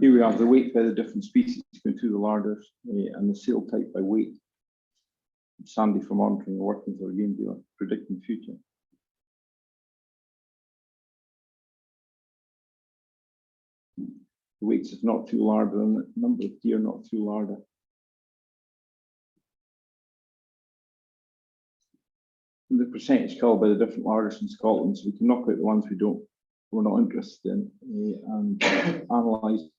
Here we have the weight by the different species going through the larders and the sale type by weight. Sandy for monitoring, working for a game dealer, predicting future. The weights is not through larder and the number of deer not through larder. And the percentage called by the different larders in Scotland, so we can knock out the ones we're not interested in and analyse.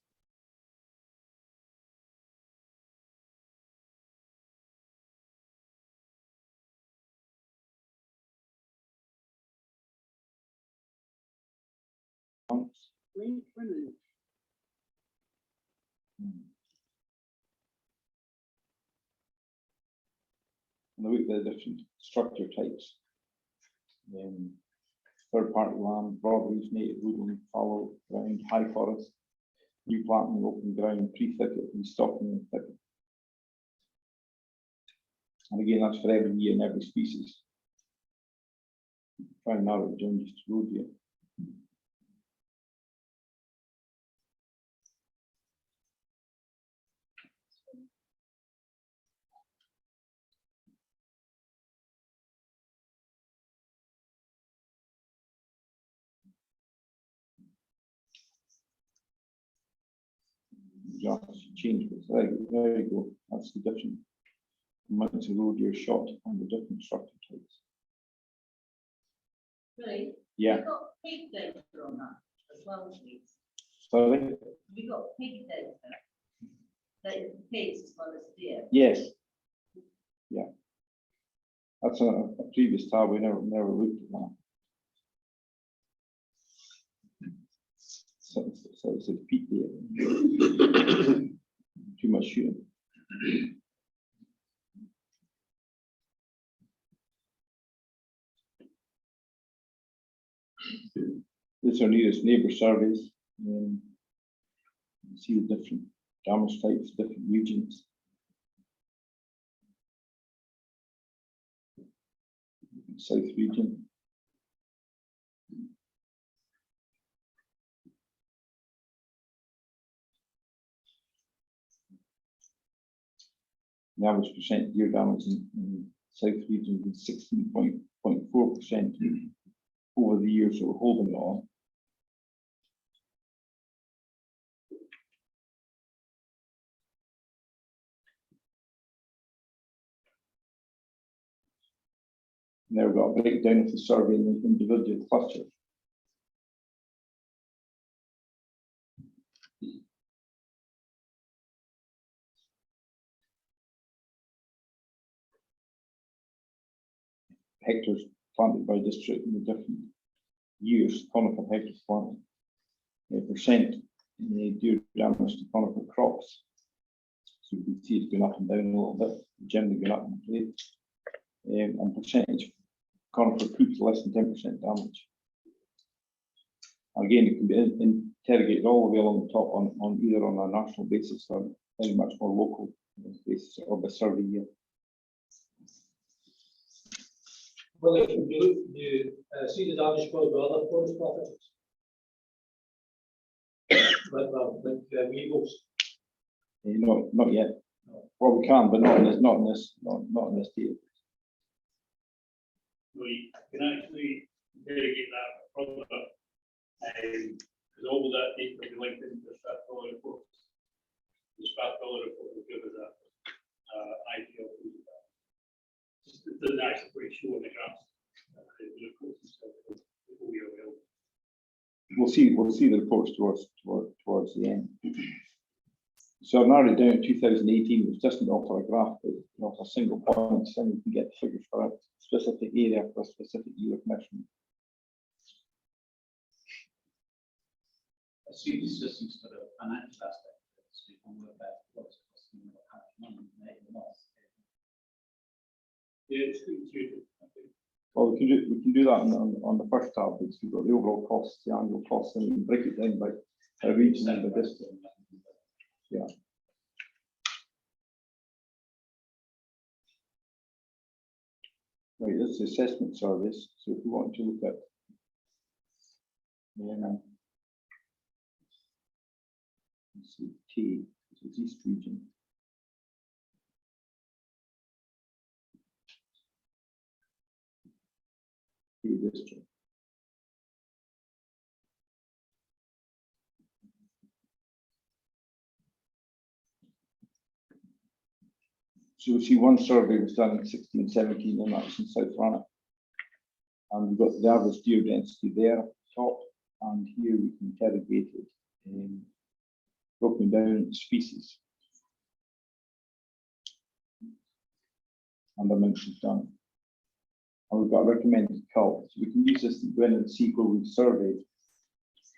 And the weight by the different structure types. Third-party land, broadleaf, native woodland, fallow ground, high forest, new planting, open ground, pre-thicket, restocking and thicket. And again, that's for every year and every species. Try and narrow it down just to road deer. grass change, but there you go, that's the different amounts of road you're shot on the different structure types. Really? Yeah. We've got pig data on that as well, please. Sorry? We've got pig data. That is pigs as well as deer. Yes. Yeah. That's a previous tab, we never looked at that. So it's a peak there. Too much shooting. This is our nearest neighbour surveys. You see the different damage types, different regions. South region. The average percent deer damage in South region is 16.4% over the years that we're holding it on. Now we've got a breakdown of the survey in the individual clusters. Hectares planted by district in the different years, conifer hectares planted. Percent deer damage to conifer crops. So you can see it's going up and down a little bit, generally going up in the plate. And percentage conifer coops less than 10% damage. Again, it can be interrogated all the way along the top on either on a national basis or very much more local basis or by survey year. Well, if you see the damage caused by other forest properties. like weevils. No, not yet. Well, we can, but not in this data. We can actually interrogate that further, because all of that data will be linked into the Stratford report. The Stratford report will give us an idea of who that. It doesn't actually pretty show in the graphs. The reports themselves will be available. We'll see the reports towards the end. So I've narrowed it down to 2018, which doesn't offer a graph, but not a single point, so you can get figures for a specific area for a specific year of measurement. I see the system's got a financial aspect, so you can work out what's costing you, how much money you make or not. Yeah, it's intuitive, I think. Well, we can do that on the first tab, because we've got the overall costs, the annual costs, and we can break it down by region and by district. Yeah. Right, this is assessment service. So if we want to look at let's see, T, which is East region. T district. So you see one survey was done in 16, 17, and that was in South Rannoch. And we've got the average deer density there at the top, and here we can interrogate it, broken down into species. And amounts of done. And we've got a recommended cull. So we can use this to go in and see where we've surveyed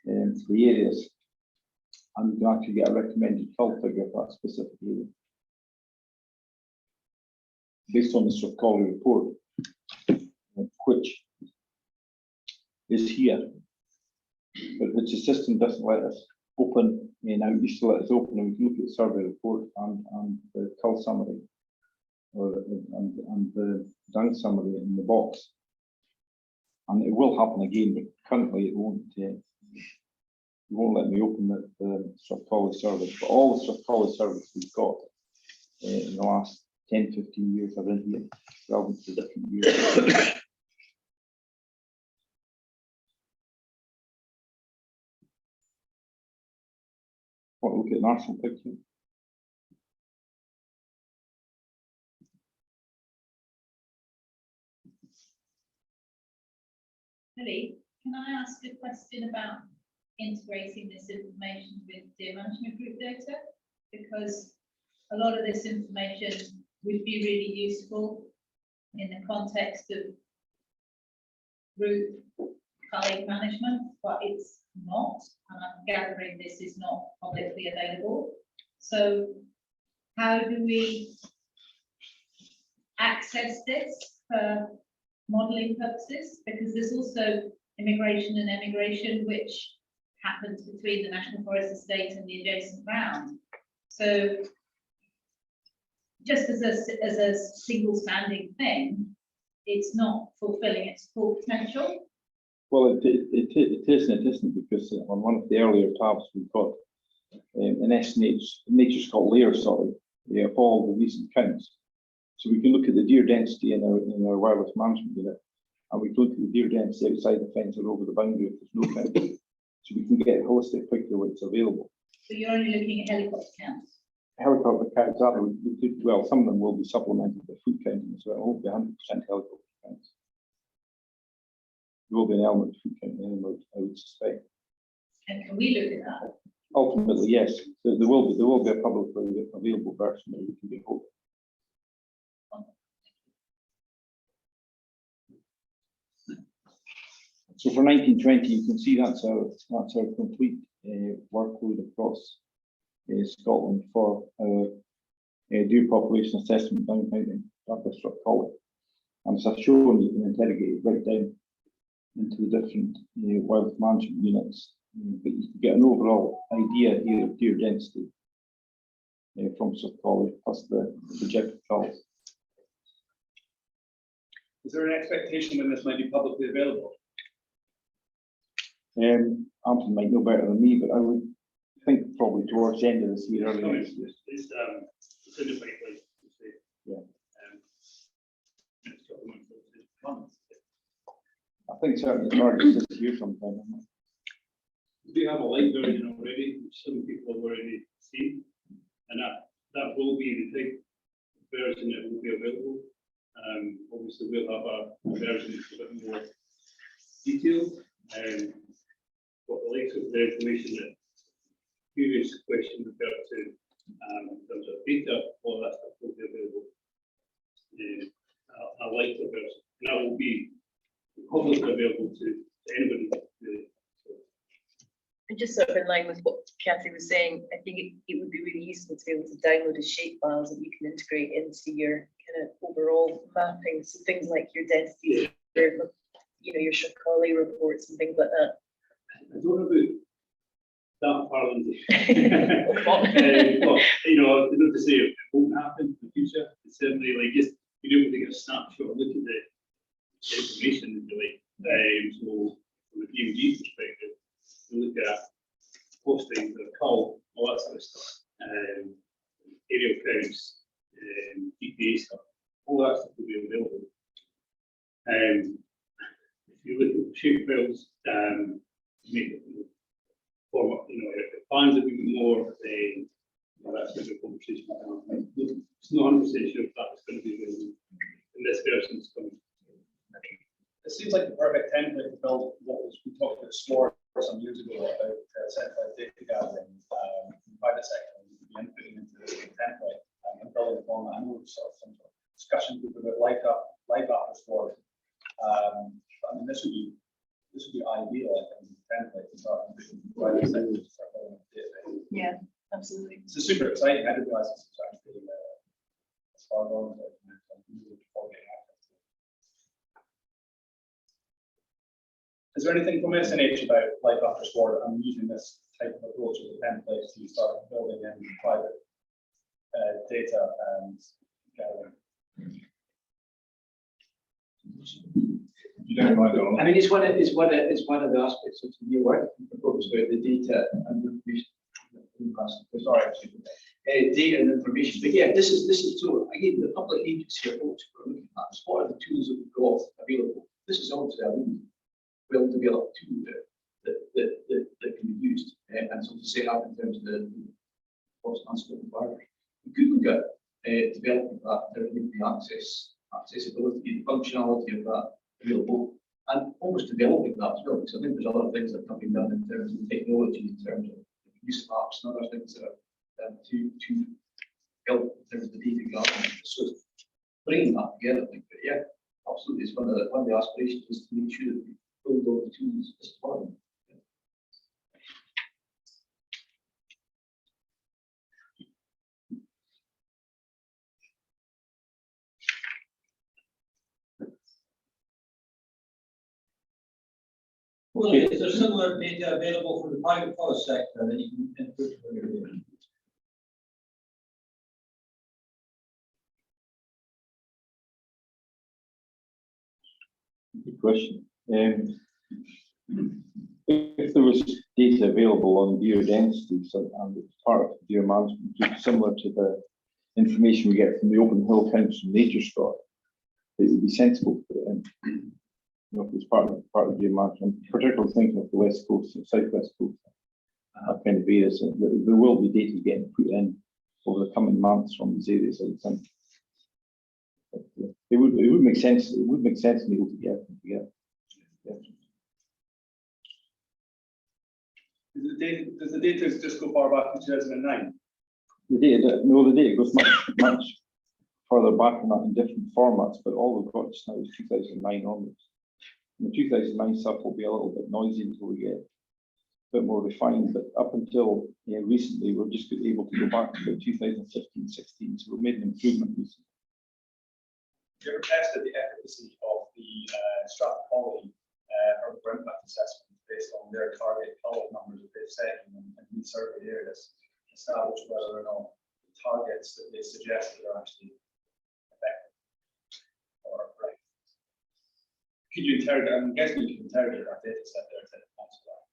the areas, and we can actually get a recommended cull figure for that specific area, based on the Strathcona report, which is here, but which the system doesn't let us open. Now it used to let us open, and we can look at the survey report and the cull summary, and the dung summary in the box. And it will happen again, but currently it won't. It won't let me open the Strathcona survey. But all the Strathcona surveys we've got in the last 10, 15 years are in here, relevant to different years. Want to look at the national picture. Lily, can I ask a question about integrating this information with deer management group data? Because a lot of this information would be really useful in the context of group culling management, but it's not, and I'm gathering this is not publicly available. So how do we access this for modelling purposes? Because there's also immigration and emigration, which happens between the National Forest estate and the adjacent ground. So just as a single standing thing, it's not fulfilling its full potential. Well, it is and it isn't, because on one of the earlier tabs we've got an nature's called layer, sorry, of all the recent counts. So we can look at the deer density in our wildlife management unit, and we can look at the deer density outside the fence or over the boundary if there's no count. So we can get a holistic picture when it's available. So you're only looking at helicopter counts. Helicopter counts are, well, some of them will be supplemented by foot counting as well. It won't be 100% helicopter counts. There will be an element of foot counting anyway, I would suspect. And can we look at that? Ultimately, yes. There will be a publicly available version that we can get hold of. So for 1920, you can see that's our complete workload across Scotland for our deer population assessment down counting district college. And as I've shown, you can interrogate it right down into the different wildlife management units, but you can get an overall idea here of deer density from Swift College plus the projected calls. Is there an expectation when this might be publicly available? Anthony might know better than me, but I would think probably towards the end of this year, early next year. It's in the pipeline, you say. Yeah. Next couple of months. I think certainly targets this year sometime. We have a light version already, which some people have already seen, and that will be the type of version that will be available. Obviously, we'll have a version that's a bit more detailed. What the likes of the information that previous question referred to in terms of data, all that stuff will be available. A lighter version, and that will be publicly available to anybody really. And just sort of in line with what Kathy was saying, I think it would be really useful to be able to download as shape files that you can integrate into your kind of overall mapping. So things like your density, your Shirley reports and things like that. I don't know about that parliament. But I don't to say it won't happen in the future. It's certainly like just being able to get a snapshot, look at the information really. So from the PMG perspective, we look at postings that are called, all that sort of stuff, aerial counts, GPA stuff, all that stuff will be available. If you look at shape files, make it form up, if plans a bit more, that's a good conversation. It's not 100% sure if that's going to be available in this version is coming. It seems like the perfect template to build what was we talked about SMORE some years ago about centralized data gathering from the private sector and inputting into the template and building upon that. I know sort of some discussion group about life after SMORE. I mean, this would be ideal, I think, template to start inputting the private sector to start building a database. Yeah, absolutely. It's super exciting. I didn't realize this was actually as far along as I'm really getting access to. Is there anything from SNH about life after sport and using this type of approach as a template to start building in private data and gathering? You don't mind, Donald? I mean, it's one of the aspects of the new work proposed about the data and information. Data and information. But yeah, this is so again the public agency approach we're looking at. What are the tools that we've got available? This is obviously a well-developed tool that can be used. And so to say that in terms of the across landscape providers. We could look at developing that, there would be accessibility, the functionality of that available, and almost developing that as well, because I think there's other things that can be done in terms of technology, in terms of use of apps and other things that are to help in terms of the data gathering. So bringing that together, I think, but yeah, absolutely, it's one of the aspirations is to make sure that we build all the tools as part of them. Well, is there similar data available for the private forest sector that you can input when you're doing? Good question. If there was data available on deer densities and it's part of deer management, just similar to the information we get from the Open Hill Counts from Nature Score, it would be sensible to put it in. You know, if it's part of deer management, particularly thinking of the West Coast and Southwest Coast, kind of areas, there will be data getting put in over the coming months from these areas, I think. It would make sense. It would make sense to be able to get them together. Does the data just go far back to 2009? The data goes much further back than that in different formats, but all we've got just now is 2009 onwards. And the 2009 stuff will be a little bit noisy until we get a bit more refined, but up until recently, we're just able to go back to 2015, 16, so we've made an improvement recently. Have you ever tested the efficacy of the Stratcolly urban impact assessment based on their target column numbers that they've set in and surveyed areas, establish whether or not the targets that they suggested are actually effective or right? Could you interrogate? I'm guessing you can interrogate that data set there to answer that.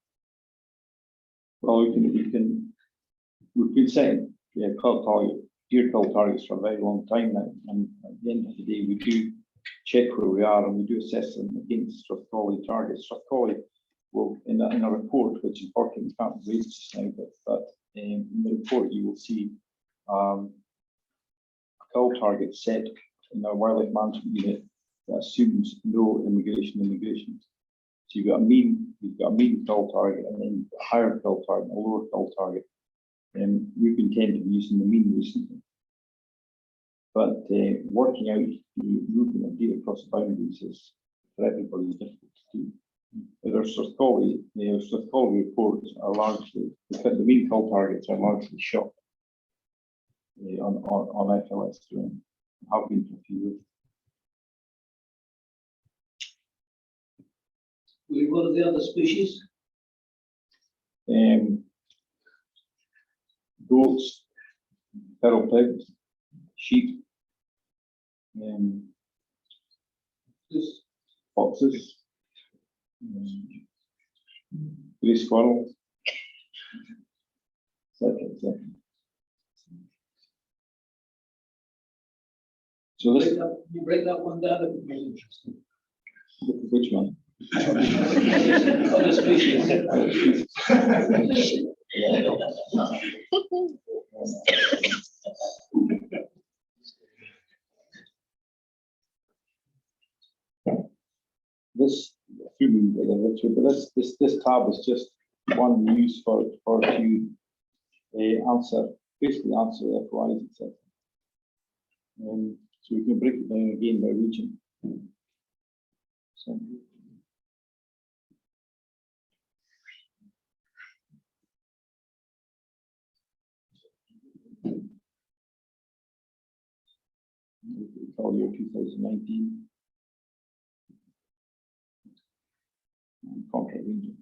Well, we've been setting deer kill targets for a very long time now, and at the end of the day, we do check where we are and we do assess them against Stratcolly targets. Stratcolly will, in a report, which unfortunately we can't raise just now, but in the report you will see a kill target set in our wildlife management unit that assumes no immigration. So you've got a mean kill target, and then a higher kill target, and a lower kill target. And we've been tending to be using the mean recently. But working out the movement of deer across the boundaries is, for everybody, difficult to do. But our Stratcolly reports are largely, the mean kill targets are largely shot on FLS terrain, have been for a few years. What are the other species? Goats, feral pigs, sheep, foxes, grey squirrels, etc. So this, You break that one down, it would be interesting. which one? Other species. This tab is just one we use to answer FOIs, etc. So we can break it down again by region. So, call year 2019 and contract region.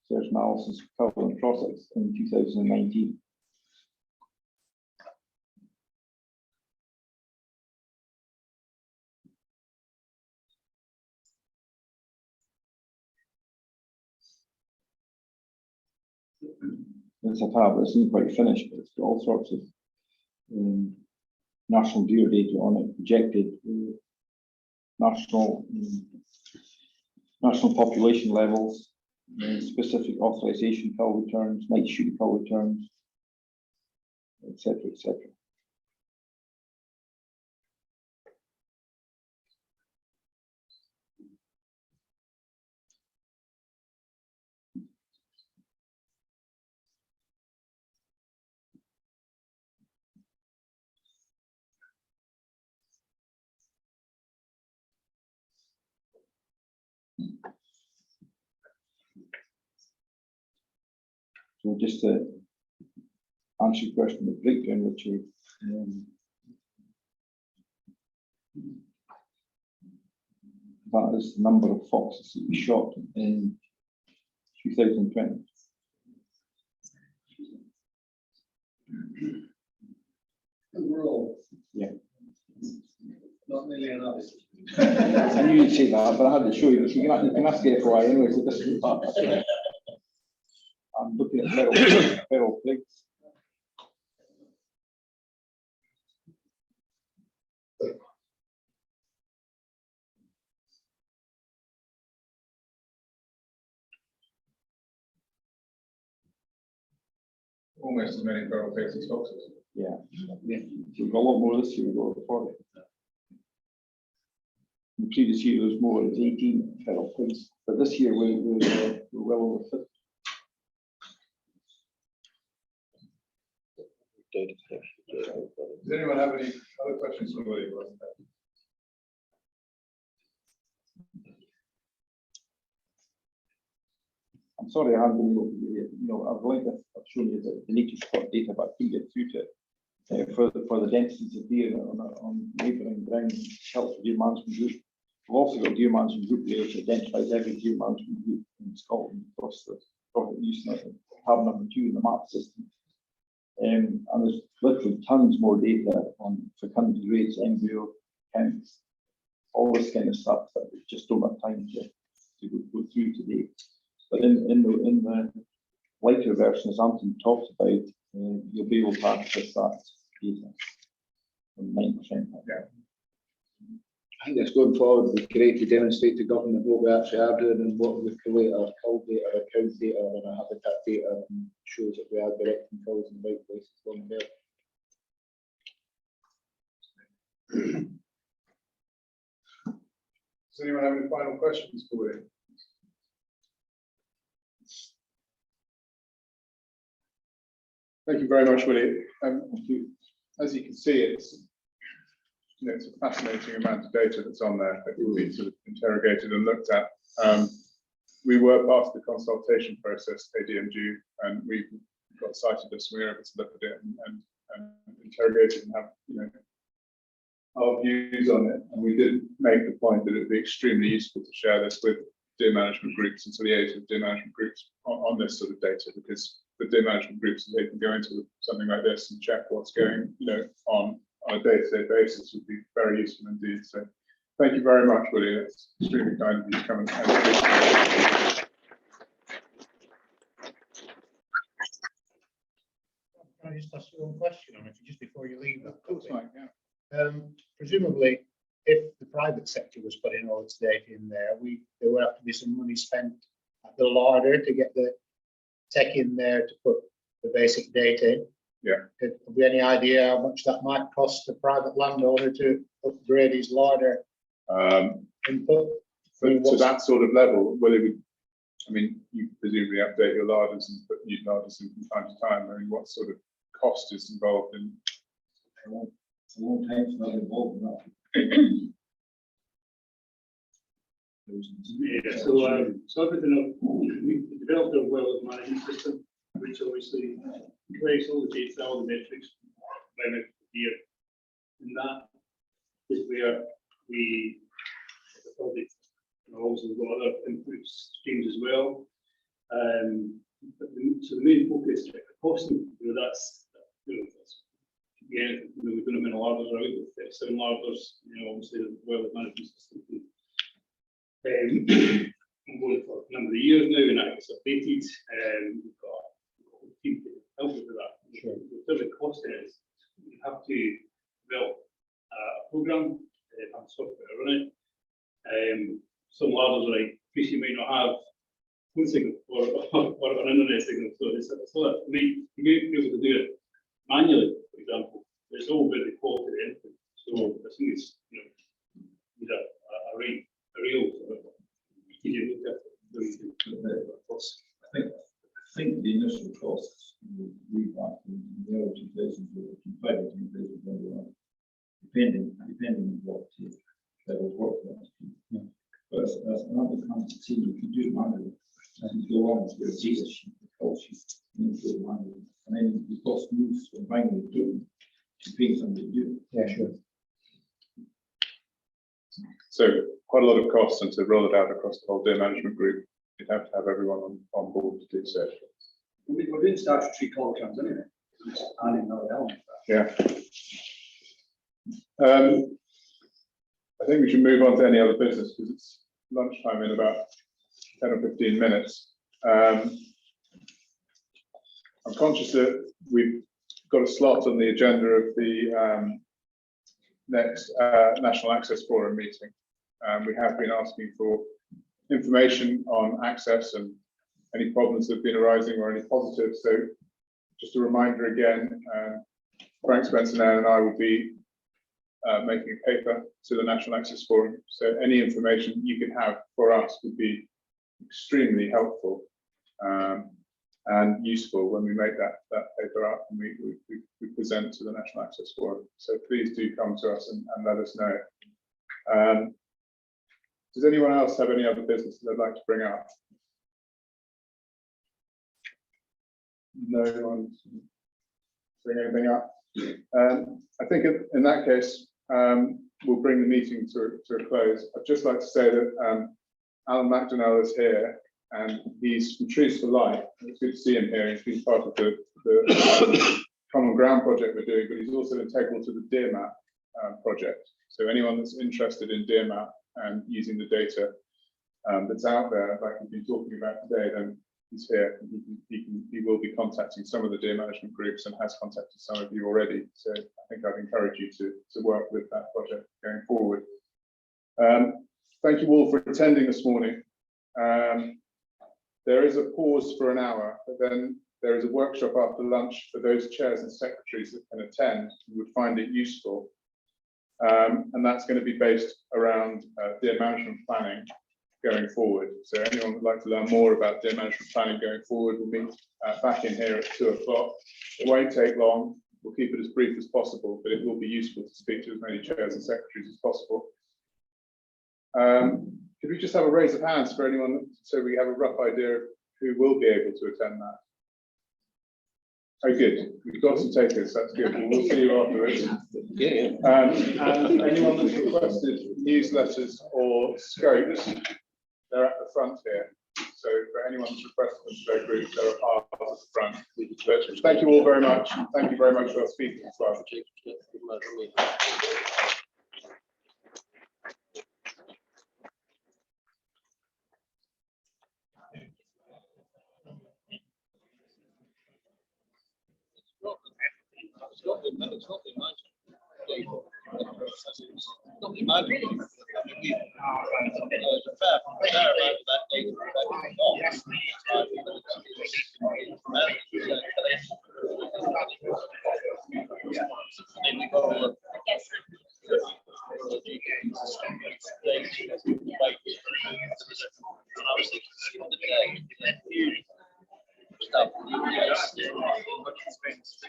Search analysis of cover and process in 2019. It's a tab that's not quite finished, but it's got all sorts of national deer data on it, projected national national population levels, specific authorization cull returns, night shooting cull returns, etc., etc. So just to answer your question, the breakdown, which is that is the number of foxes that we shot in 2020. Overall. Yeah. Not nearly enough. I knew you'd say that, but I had to show you this. You can ask the FOI anyway, so this is I'm looking at feral pigs. Almost as many feral pigs as foxes. Yeah. We've got a lot more this year, we've got before it. The previous year there was more, it was 18 feral pigs, but this year we're well over 50. Does anyone have any other questions for Willie? I'm sorry I haven't been able to, I've shown you the nature spot data, but I couldn't get through to it for the densities of deer on neighbouring ground health deer management group. We've also got a deer management group there which identifies every deer management group in Scotland across the using tab number 2 in the map system. And there's literally tons more data on fecundity rates, embryo counts, all this kind of stuff that we just don't have time to go through today. But in the lighter version, as Anthony talked about, you'll be able to access that data from 9%. Yeah. I think that's going forward, we create to demonstrate to government what we actually are doing and what we collate our cull data, our count data, and our habitat data, and shows that we are directing culls in the right places along there. Does anyone have any final questions for you? Thank you very much, Willie. As you can see, it's a fascinating amount of data that's on there that will be sort of interrogated and looked at. We were part of the consultation process, ADMG, and we got cited this, and we were able to look at it and interrogate it and have our views on it. And we did make the point that it would be extremely useful to share this with deer management groups and to liaise with deer management groups on this sort of data, because the deer management groups, they can go into something like this and check what's going on a day-to-day basis would be very useful indeed. So thank you very much, Willie. It's extremely kind of you to come and speak. Can I just ask you one question on it just before you leave that? Of course, Mike, yeah. Presumably, if the private sector was putting all its data in there, there would have to be some money spent at the larder to get the tech in there to put the basic data in. Yeah. Have we any idea how much that might cost a private landowner to upgrade his larder input? To that sort of level, well, I mean, you presumably update your larders and put new larders in from time to time. I mean, what sort of cost is involved in? It's a long time to not involved in that. Yeah, so everything we developed a well management system, which obviously collects all the data, all the metrics, climate, deer, and that is where we probably also got other input streams as well. So the main focus, costing, that's again, we've done a many larders out with 7 larders, obviously the well management system. I'm going for a number of years now, and it's updated. We've got a team to help with that. Sure. Whatever the cost is, you have to develop a program, have software run it. some ladders, right, appreciate you might not have phone signal or an internet signal, so it's so that you may be able to do it manually, for example. But it's all about the quality of the input. So I think it's, you know, need a real sort of easy look at I think the initial costs we back in the early 2000s were compared to depending on what level of work that's. But as another kind of team, if you do manually, and you go on to your data sheet, the call sheet, and you do it manually, and then the cost moves from manually doing to paying somebody to do it. Yeah, sure. So quite a lot of costs, and to roll it out across the whole data management group, you'd have to have everyone on board to do so. We're doing statutory contracts anyway. And another element. Yeah. I think we should move on to any other business because it's lunchtime in about 10 or 15 minutes. I'm conscious that we've got a slot on the agenda of the next National Access Forum meeting. We have been asking for information on access and any problems that have been arising or any positives. So just a reminder again, Frank Spencer and I will be making a paper to the National Access Forum. So any information you can have for us would be extremely helpful and useful when we make that paper up and we present to the National Access Forum. So please do come to us and let us know. Does anyone else have any other business that they'd like to bring up? No one bring anything up. I think in that case, we'll bring the meeting to a close. I'd just like to say that Alan McDonnell is here, and he's from Trees for Life. It's good to see him here. He's been part of the Common Ground project we're doing, but he's also integral to the Deer Map project. So anyone that's interested in Deer Map and using the data that's out there, like we've been talking about today, then he's here. He will be contacting some of the deer management groups and has contacted some of you already. So I think I'd encourage you to work with that project going forward. Thank you all for attending this morning. There is a pause for an hour, but then there is a workshop after lunch for those chairs and secretaries that can attend who would find it useful. And that's going to be based around deer management planning going forward. So anyone would like to learn more about deer management planning going forward, we'll meet back in here at 2 o'clock. It won't take long. We'll keep it as brief as possible, but it will be useful to speak to as many chairs and secretaries as possible. Could we just have a raise of hands for anyone so we have a rough idea of who will be able to attend that? Oh, good. We've got some takers. That's good. We'll see you afterwards. And anyone that's requested newsletters or scopes, they're at the front here. So for anyone that's requested them to their group, there are at the front. But thank you all very much. Thank you very much for our speakers as well.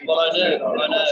Well, I know.